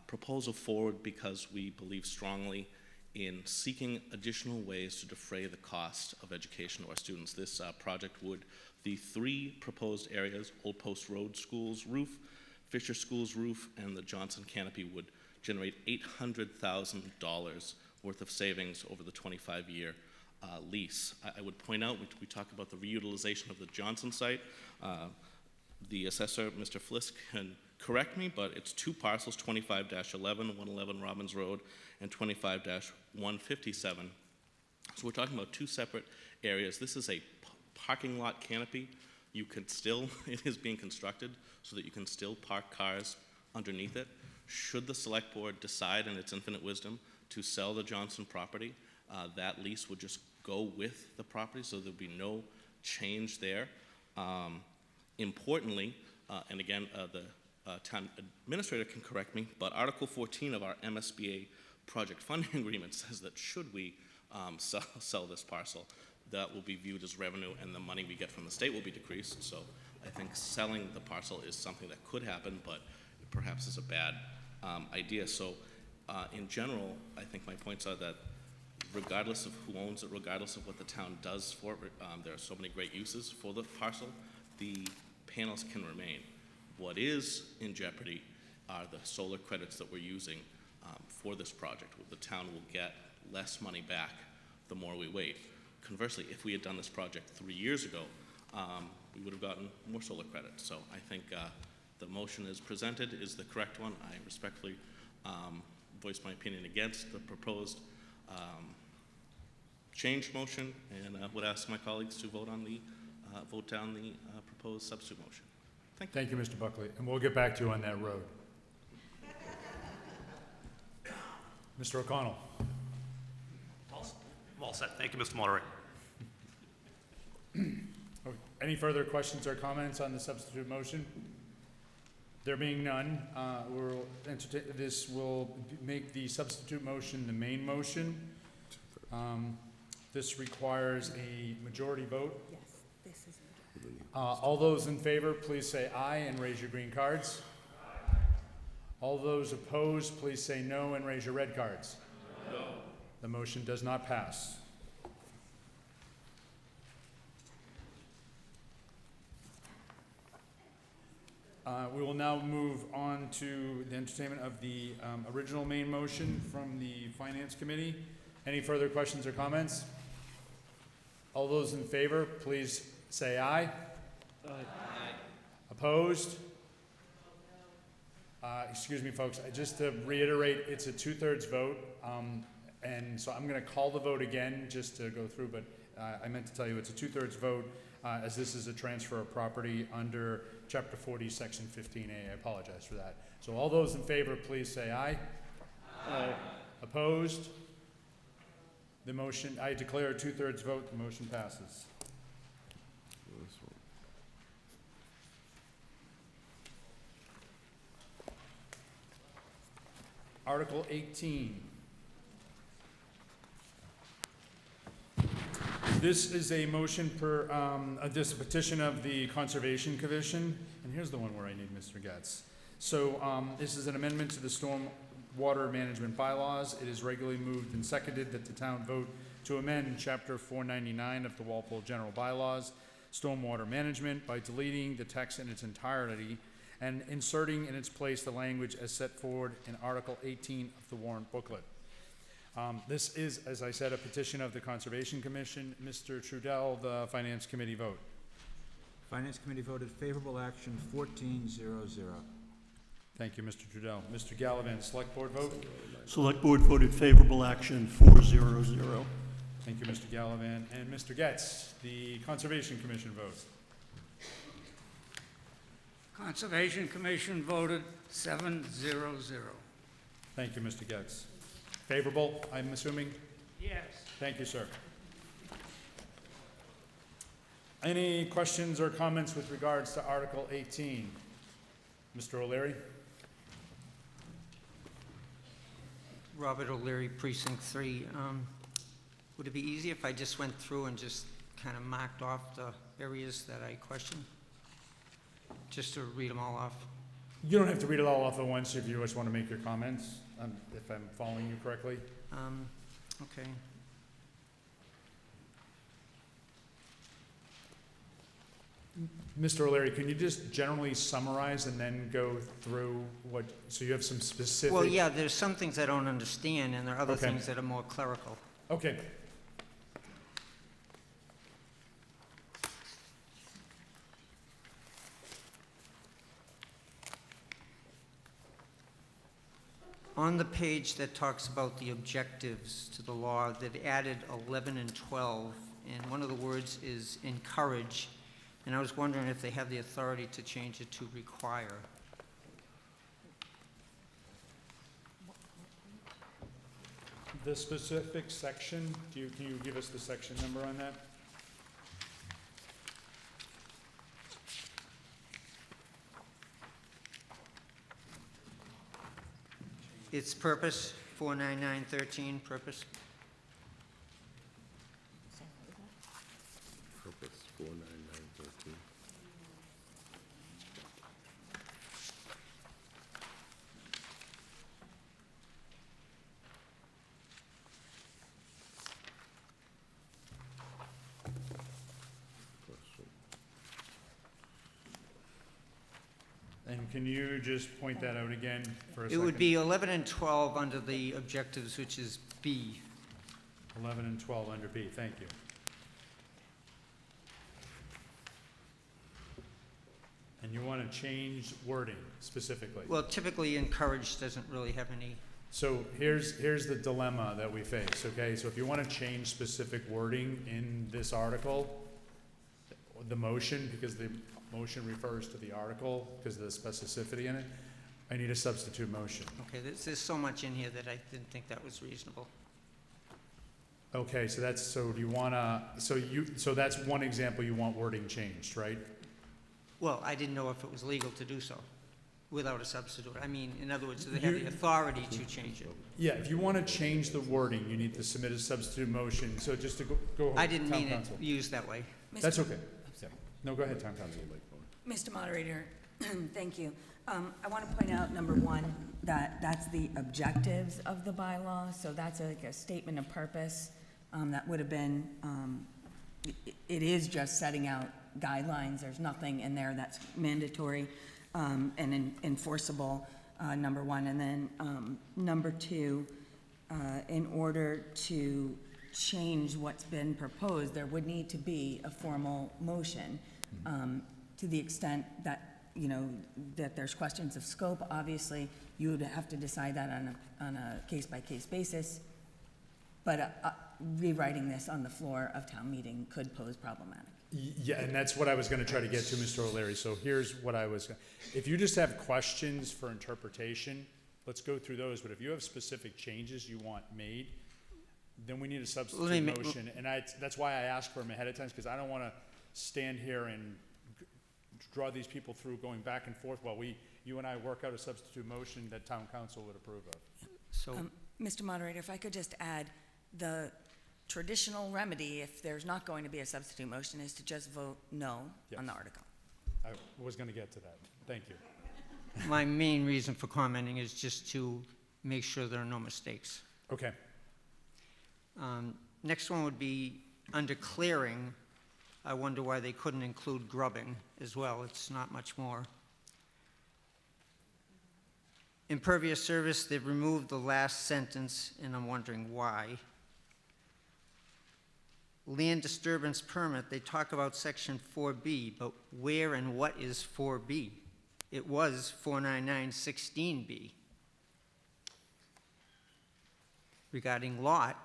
proposal forward because we believe strongly in seeking additional ways to defray the cost of education to our students. This project would, the 3 proposed areas, Old Post Road School's roof, Fisher School's roof, and the Johnson canopy would generate $800,000 worth of savings over the 25-year lease. I would point out, we talk about the reutilization of the Johnson site. The assessor, Mr. Flisk, can correct me, but it's 2 parcels, 25-11, 111 Robbins Road, and 25-157. So we're talking about 2 separate areas. This is a parking lot canopy. It is being constructed so that you can still park cars underneath it. Should the select board decide in its infinite wisdom to sell the Johnson property, that lease would just go with the property, so there'd be no change there. Importantly, and again, the town administrator can correct me, but Article 14 of our MSBA project funding agreement says that should we sell this parcel, that will be viewed as revenue and the money we get from the state will be decreased. So I think selling the parcel is something that could happen, but perhaps is a bad idea. So in general, I think my points are that regardless of who owns it, regardless of what the town does for it, there are so many great uses for the parcel, the panels can remain. What is in jeopardy are the solar credits that we're using for this project. The town will get less money back the more we wait. Conversely, if we had done this project 3 years ago, we would have gotten more solar credits. So I think the motion as presented is the correct one. I respectfully voice my opinion against the proposed change motion, and would ask my colleagues to vote down the proposed substitute motion. Thank you, Mr. Buckley, and we'll get back to you on that road. Mr. O'Connell. I'm all set. Thank you, Mr. Moderator. Okay. Any further questions or comments on the substitute motion? There being none, this will make the substitute motion the main motion. This requires a majority vote. Yes, this is. All those in favor, please say aye and raise your green cards. All those opposed, please say no and raise your red cards. No. The motion does not pass. We will now move on to the entertainment of the original main motion from the Finance Committee. Any further questions or comments? All those in favor, please say aye. Aye. Opposed? Excuse me, folks, just to reiterate, it's a 2/3 vote, and so I'm going to call the vote again just to go through, but I meant to tell you it's a 2/3 vote as this is a transfer of property under Chapter 40, Section 15A. I apologize for that. So all those in favor, please say aye. Aye. Opposed? The motion, I declare a 2/3 vote, the motion passes. Article 18. This is a motion per, this is a petition of the Conservation Commission, and here's the one where I need Mr. Getz. So this is an amendment to the storm water management bylaws. It is regularly moved and seconded that the town vote to amend Chapter 499 of the Walpole General Bylaws, stormwater management, by deleting the text in its entirety and inserting in its place the language as set forward in Article 18 of the warrant booklet. This is, as I said, a petition of the Conservation Commission. Mr. Trudell, the Finance Committee vote. Finance Committee voted favorable action 14-0-0. Thank you, Mr. Trudell. Mr. Gallivan, Select Board vote. Select Board voted favorable action 4-0-0. Thank you, Mr. Gallivan. And Mr. Getz, the Conservation Commission vote. Conservation Commission voted 7-0-0. Thank you, Mr. Getz. Favorable, I'm assuming? Yes. Thank you, sir. Any questions or comments with regards to Article 18? Mr. O'Leary? Robert O'Leary, Precinct 3. Would it be easy if I just went through and just kind of marked off the areas that I questioned? Just to read them all off? You don't have to read it all off at once if you just want to make your comments, if I'm following you correctly. Okay. Mr. O'Leary, can you just generally summarize and then go through what, so you have some specific... Well, yeah, there's some things I don't understand, and there are other Okay. things that are more clerical. Okay. On the page that talks about the objectives to the law, that added 11 and 12, and one of the words is encourage, and I was wondering if they have the authority to change it to require. The specific section, can you give us the section number on that? Its purpose, 49913, purpose. Purpose 49913. And can you just point that out again for a It second? would be 11 and 12 under the objectives, which is B. 11 and 12 under B, thank you. And you want to change wording specifically? Well, typically encourage doesn't really have any. So here's the dilemma that we face, okay? So if you want to change specific wording in this article, the motion, because the motion refers to the article because of the specificity in it, I need a substitute motion. Okay, there's so much in here that I didn't think that was reasonable. Okay, so that's, so do you wanna, so that's one example you want wording changed, right? Well, I didn't know if it was legal to do so without a substitute. I mean, in other words, do they have the authority to change it? Yeah, if you want to change the wording, you need to submit a substitute motion. So just to go I didn't Town mean it Council. used that way. That's okay. No, go ahead, Town Council. Mr. Moderator, thank you. I want to point out, number one, that that's the objectives of the bylaw, so that's like a statement of purpose that would have been, it is just setting out guidelines. There's nothing in there that's mandatory and enforceable, number one. And then number two, in order to change what's been proposed, there would need to be a formal motion. To the extent that, you know, that there's questions of scope, obviously, you would have to decide that on a case-by-case basis. But rewriting this on the floor of town meeting could pose problematic. Yeah, and that's what I was going to try to get to, Mr. O'Leary. So here's what I was, if you just have questions for interpretation, let's go through those. But if you have specific changes you want made, then we need a substitute motion. And that's why I asked for them ahead of time, because I don't want to stand here and draw these people through going back and forth while you and I work out a substitute motion that town council would approve of. So, Mr. Moderator, if I could just add, the traditional remedy, if there's not going to be a substitute motion, is to just vote no on the article. I was going to get to that. Thank you. my main reason for commenting is just to make sure there are no mistakes. Okay. Next one would be under clearing. I wonder why they couldn't include grubbing as well. It's not much more. Impervious service, they've removed the last sentence, and I'm wondering why. Land disturbance permit, they talk about section 4B, but where and what is 4B? It was 49916B. Regarding lot,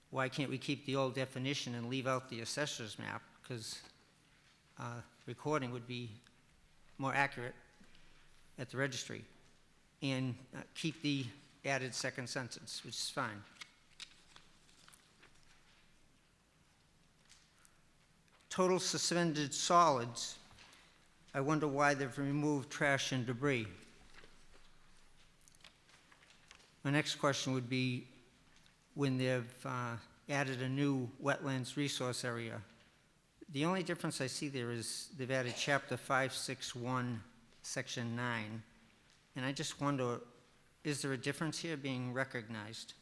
why can't we keep the old definition and leave out the assessor's map? Because recording would be more accurate at the registry. And keep the added second sentence, which is fine. Total suspended solids, I wonder why they've removed trash and debris. My next question would be when they've added a new wetlands resource area. The only difference I see there is they've added chapter 561, section 9. And I just wonder, is there a difference here being recognized?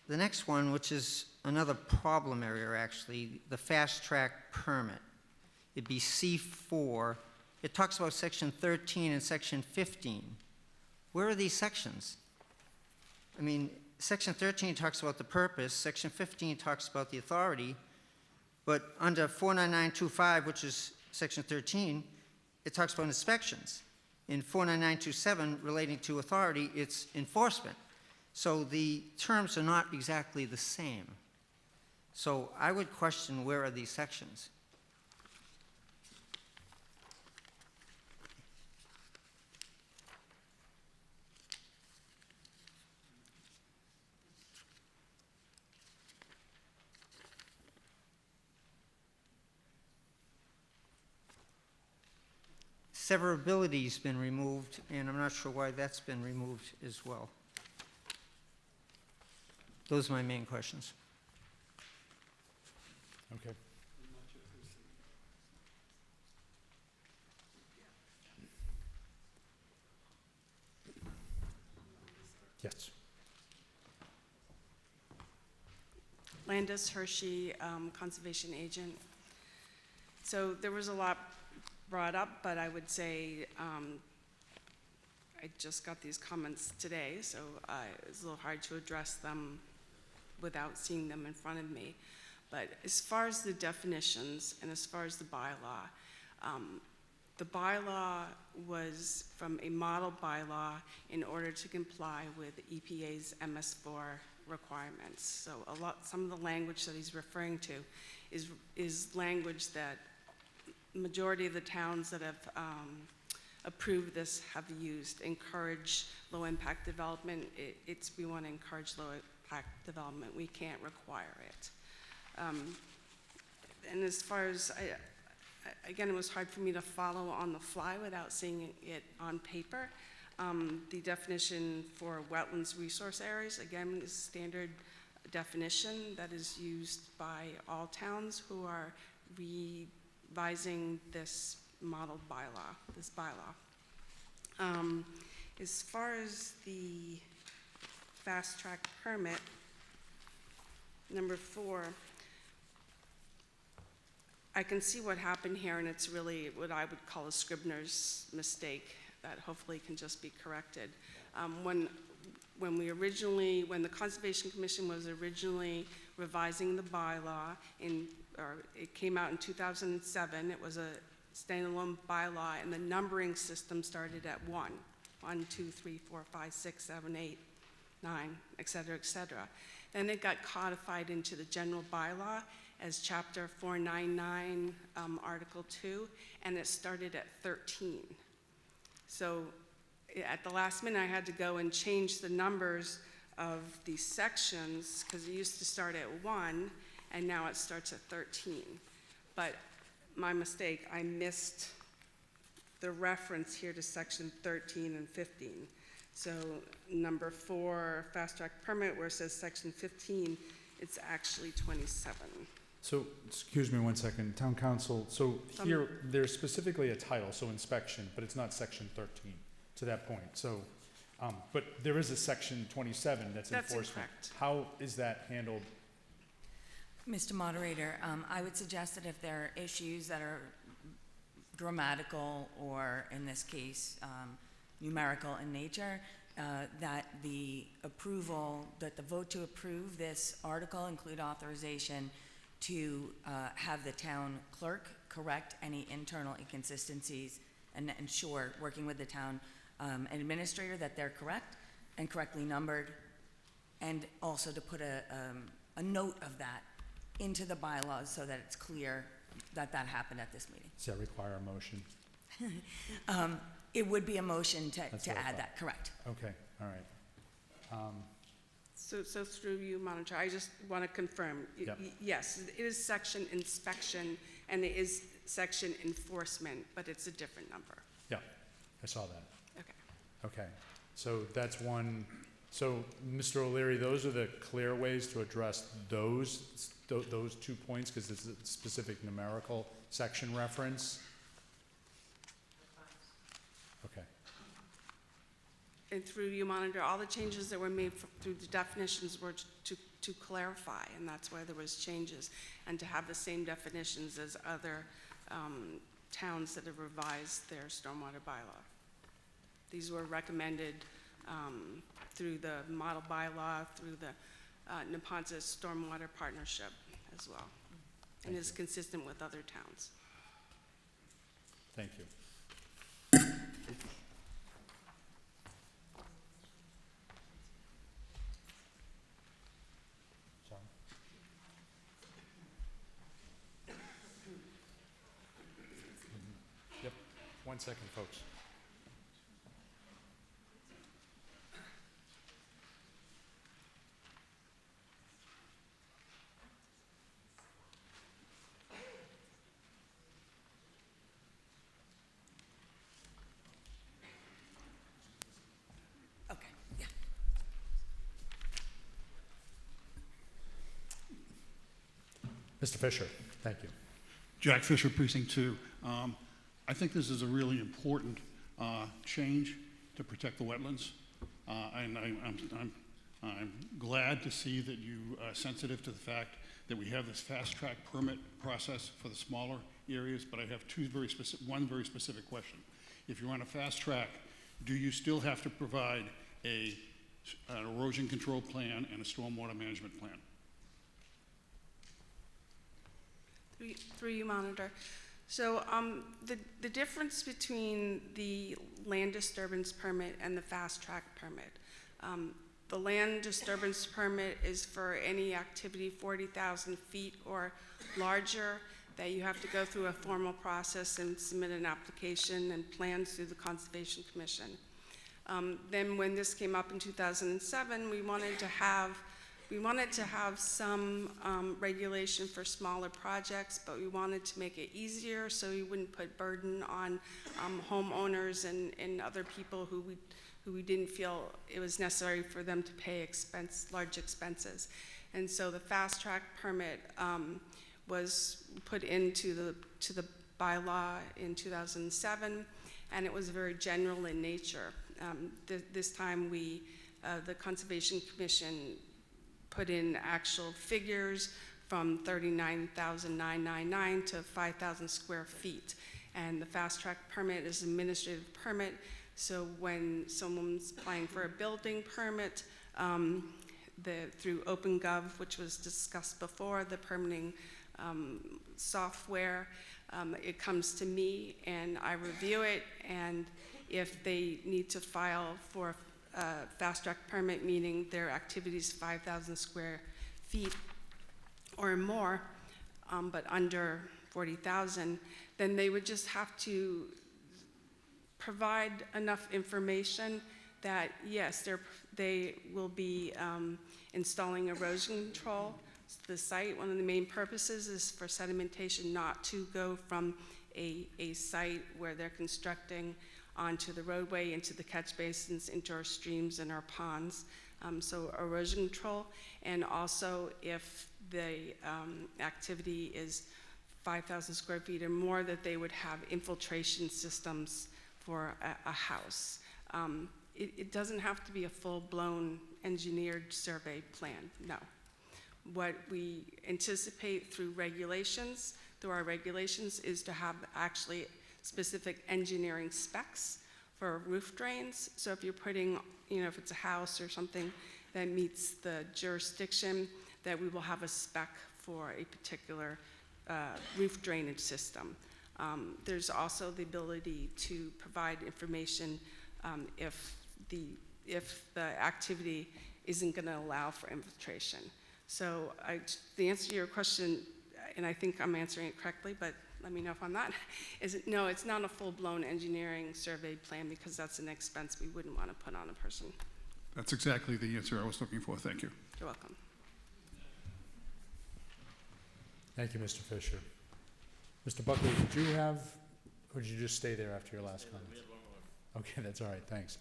The next one, which is another problem area actually, the fast track permit. It'd be C4. It talks about section 13 and section 15. Where are these sections? I mean, section 13 talks about the purpose, section 15 talks about the authority, but under 49925, which is section 13, it talks about inspections. In 49927, relating to authority, it's enforcement. So the terms are not exactly the same. So I would question, where are these sections? Severability's been removed, and I'm not sure why that's been removed as well. Those are my main questions. Okay. Yes. Landis Hershey, conservation agent. So there was a lot brought up, but I would say I just got these comments today, so it's a little hard to address them without seeing them in front of me. But as far as the definitions and as far as the bylaw was from a model bylaw in order to comply with EPA's MS4 requirements. So some of the language that he's referring to is language that majority of the towns that have approve this have used. Encourage low-impact development. We want to encourage low-impact development. We can't require it. And as far as, again, it was hard for me to follow on the fly without seeing it on paper. The definition for wetlands resource areas, again, is standard definition that is used by all towns who are revising this modeled bylaw, this bylaw. As far as the fast track permit, number 4, I can see what happened here, and it's really what I would call a Scribner's mistake that hopefully can just be corrected. When the Conservation Commission was originally revising the bylaw, it came out in 2007, it was a standalone bylaw, and the numbering system started at 1, 2, 3, 4, 5, 6, 7, 8, 9, et cetera, et cetera. Then it got codified into the general bylaw as Chapter 499, Article 2, and it started at 13. So at the last minute, I had to go and change the numbers of these sections, because it used to start at 1, and now it starts at 13. But my mistake, I missed the reference here to section 13 and 15. So number 4, fast track permit, where it says section 15, it's actually 27. So, excuse me one second, Town Council, so here, there's specifically a title, so inspection, but it's not section 13 to that point. So, but there is a section 27 that's enforcement. Correct. How is that handled? Mr. Moderator, I would suggest that if there are issues that are grammatical or, in this case, numerical in nature, that the vote to approve this article include authorization to have the town clerk correct any internal inconsistencies and ensure, working with the town administrator, that they're correct and correctly numbered, and also to put a note of that into the bylaws so that it's clear that that happened at this meeting. Does that require a motion? It would be a motion to That's what I add thought. that, correct. Okay, all right. So through you, Monitor, I just want to confirm. Yep. Yes, it is section inspection, and it is section enforcement, but it's a different number. Yeah, I saw that. Okay. Okay, so that's one. So, Mr. O'Leary, those are the clear ways to address those 2 points, because it's a specific numerical section reference. Okay. And through you, Monitor, all the changes that were made through the definitions were to clarify, and that's why there was changes, and to have the same definitions as other towns that have revised their stormwater bylaw. These were recommended through the model bylaw, through the Neponset Stormwater Partnership as well, and is consistent with other towns. Thank you. Sorry. Yep, 1 second, folks. Okay, yeah. Mr. Fisher, thank you. Jack Fisher, Precinct 2. I think this is a really important change to protect the wetlands, and I'm glad to see that you are sensitive to the fact that we have this fast-track permit process for the smaller areas, but I have one very specific question. If you're on a fast track, do you still have to provide an erosion control plan and a stormwater management plan? Through you, Monitor. So the difference between the land disturbance permit and the fast track permit. The land disturbance permit is for any activity 40,000 feet or larger that you have to go through a formal process and submit an application and plans through the Conservation Commission. Then when this came up in 2007, we wanted to have some regulation for smaller projects, but we wanted to make it easier so we wouldn't put burden on homeowners and other people who we didn't feel it was necessary for them to pay large expenses. And so the fast track permit was put into the bylaw in 2007, and it was very general in nature. This time the Conservation Commission put in actual figures from 39,999 to 5,000 square feet. And the fast track permit is an administrative permit, so when someone's applying for a building permit, through OpenGov, which was discussed before, the permitting software, it comes to me and I review it, and if they need to file for a fast track permit, meaning their activity is 5,000 square feet or more, but under 40,000, then they would just have to provide enough information that, yes, they will be installing erosion control. The site, one of the main purposes is for sedimentation not to go from a site where they're constructing onto the roadway, into the catch basins, into our streams and our ponds. So erosion control, and also if the activity is 5,000 square feet or more, that they would have infiltration systems for a house. It doesn't have to be a full-blown engineered survey plan, no. What we anticipate through our regulations, is to have actually specific engineering specs for roof drains. So if you're putting, if it's a house or something that meets the jurisdiction, that we will have a spec for a particular roof drainage system. There's also the ability to provide information if the activity isn't going to allow for infiltration. So the answer to your question, and I think I'm answering it correctly, but let me know if I'm not, no, it's not a full-blown engineering survey plan, because that's an expense we wouldn't want to put on a person. That's exactly the answer I was looking for. Thank you. You're welcome. Thank you, Mr. Fisher. Mr. Buckley, did you have, or did you just stay there after your last comment? Okay, that's all right, thanks.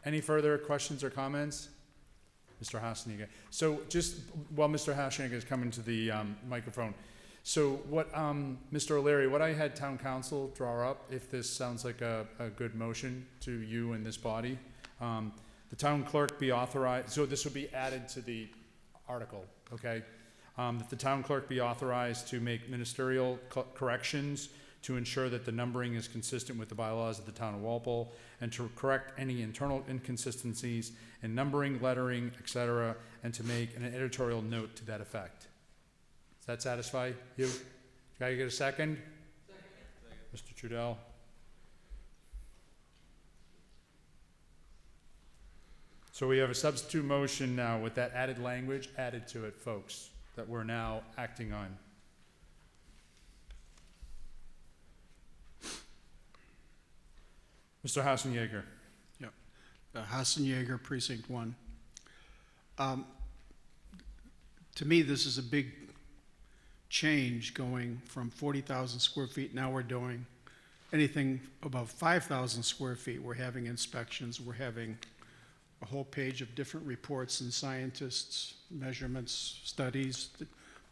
Any further questions or comments? Mr. Hassenega. So just while Mr. Hassenega is coming to the microphone, so what, Mr. O'Leary, what I had town council draw up, if this sounds like a good motion to you and this body, the town clerk be authorized, so this would be added to the article, okay? That the town clerk be authorized to make ministerial corrections to ensure that the numbering is consistent with the bylaws of the town of Walpole, and to correct any internal inconsistencies in numbering, lettering, etc., and to make an editorial note to that effect. Does that satisfy you? Can I get a second? Second. Mr. Trudell. So we have a substitute motion now with that added language added to it, folks, that we're now acting on. Mr. Hassenjaeger. Yep. Hassenjaeger, Precinct 1. To me, this is a big change, going from 40,000 square feet. Now we're doing anything above 5,000 square feet. We're having inspections. We're having a whole page of different reports and scientists, measurements, studies,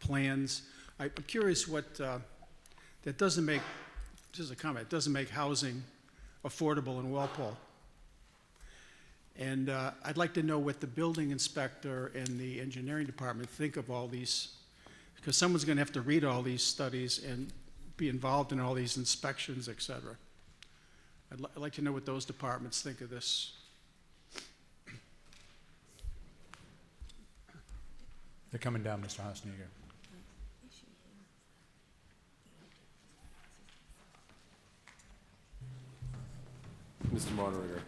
plans. I'm curious what, that doesn't make, just a comment, doesn't make housing affordable in Walpole. And I'd like to know what the building inspector and the engineering department think of all these, because someone's going to have to read all these studies and be involved in all these inspections, et cetera. I'd like to know what those departments think of this. They're coming down, Mr. Hassenjaeger. Mr. Moderator,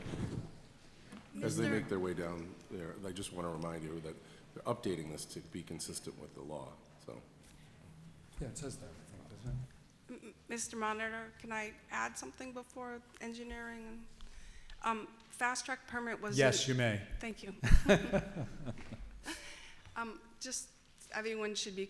as they make their way down there, I just want to remind you that they're updating this to be consistent with the law, so. Yeah, it says that, I think, doesn't it? Mr. Monitor, can I add something before engineering? Fast track permit was. Yes, you may. Thank you. Just everyone should be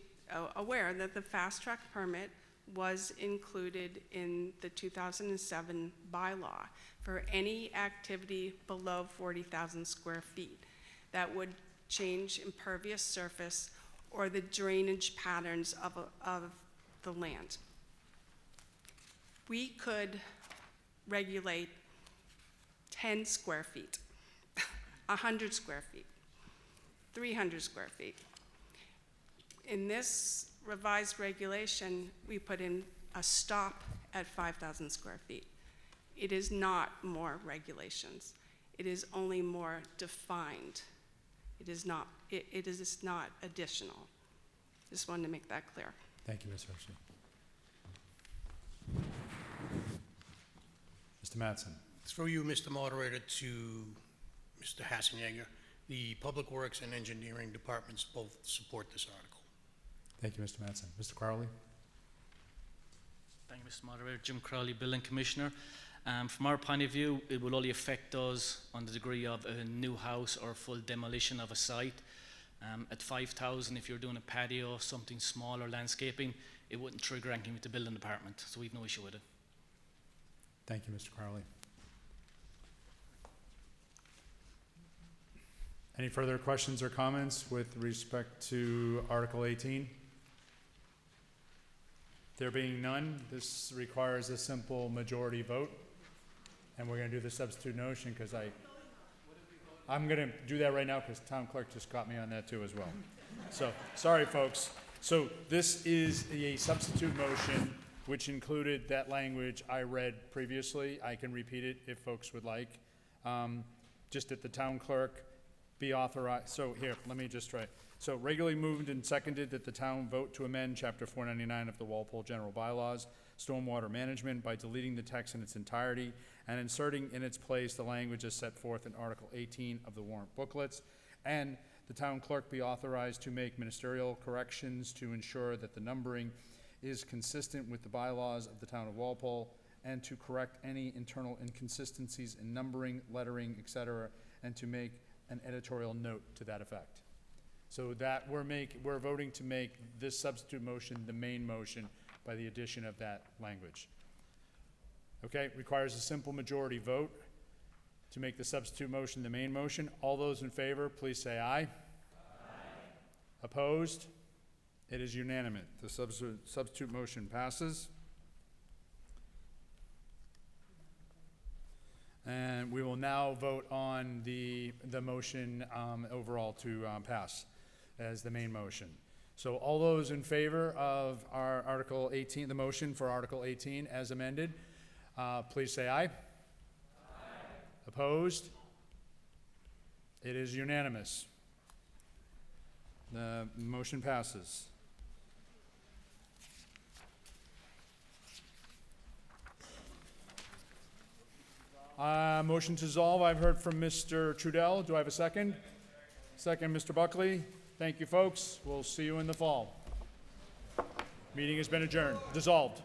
aware that the fast track permit was included in the 2007 bylaw for any activity below 40,000 square feet that would change impervious surface or the drainage patterns of the land. We could regulate 10 square feet, 100 square feet, 300 square feet. In this revised regulation, we put in a stop at 5,000 square feet. It is not more regulations. It is only more defined. It is not additional. Just wanted to make that clear. Thank you, Ms. Hershey. Mr. Mattson. Through you, Mr. Moderator, to Mr. Hassenjager, the Public Works and Engineering Departments both support this article. Thank you, Mr. Mattson. Mr. Crowley. Thank you, Mr. Moderator. Jim Crowley, Building Commissioner. From our point of view, it will only affect us on the degree of a new house or full demolition of a site. At 5,000, if you're doing a patio, something small or landscaping, it wouldn't trigger anything with the building department, so we've no issue with it. Thank you, Mr. Crowley. Any further questions or comments with respect to Article 18? There being none, this requires a simple majority vote. And we're going to do the substitute motion because I'm going to do that right now because town clerk just got me on that too as well. So, sorry folks. So this is a substitute motion which included that language I read previously. I can repeat it if folks would like. Just that the town clerk be authorized. So here, let me just try. So regularly moved and seconded that the town vote to amend Chapter 499 of the Walpole General Bylaws, Stormwater Management, by deleting the text in its entirety and inserting in its place the language as set forth in Article 18 of the warrant booklets, and the town clerk be authorized to make ministerial corrections to ensure that the numbering is consistent with the bylaws of the town of Walpole, and to correct any internal inconsistencies in numbering, lettering, etc., and to make an editorial note to that effect. So that we're voting to make this substitute motion the main motion by the addition of that language. Okay, requires a simple majority vote to make the substitute motion the main motion. All those in favor, please say aye. Aye. Opposed? It is unanimous. The substitute motion passes. And we will now vote on the motion overall to pass as the main motion. So all those in favor of our Article 18, the motion for Article 18 as amended, please say aye. Aye. Opposed? It is unanimous. The motion passes. Motion to dissolve, I've heard from Mr. Trudell. Do I have a second? Second, Mr. Buckley. Thank you, folks. We'll see you in the fall. Meeting has been adjourned. Dissolved.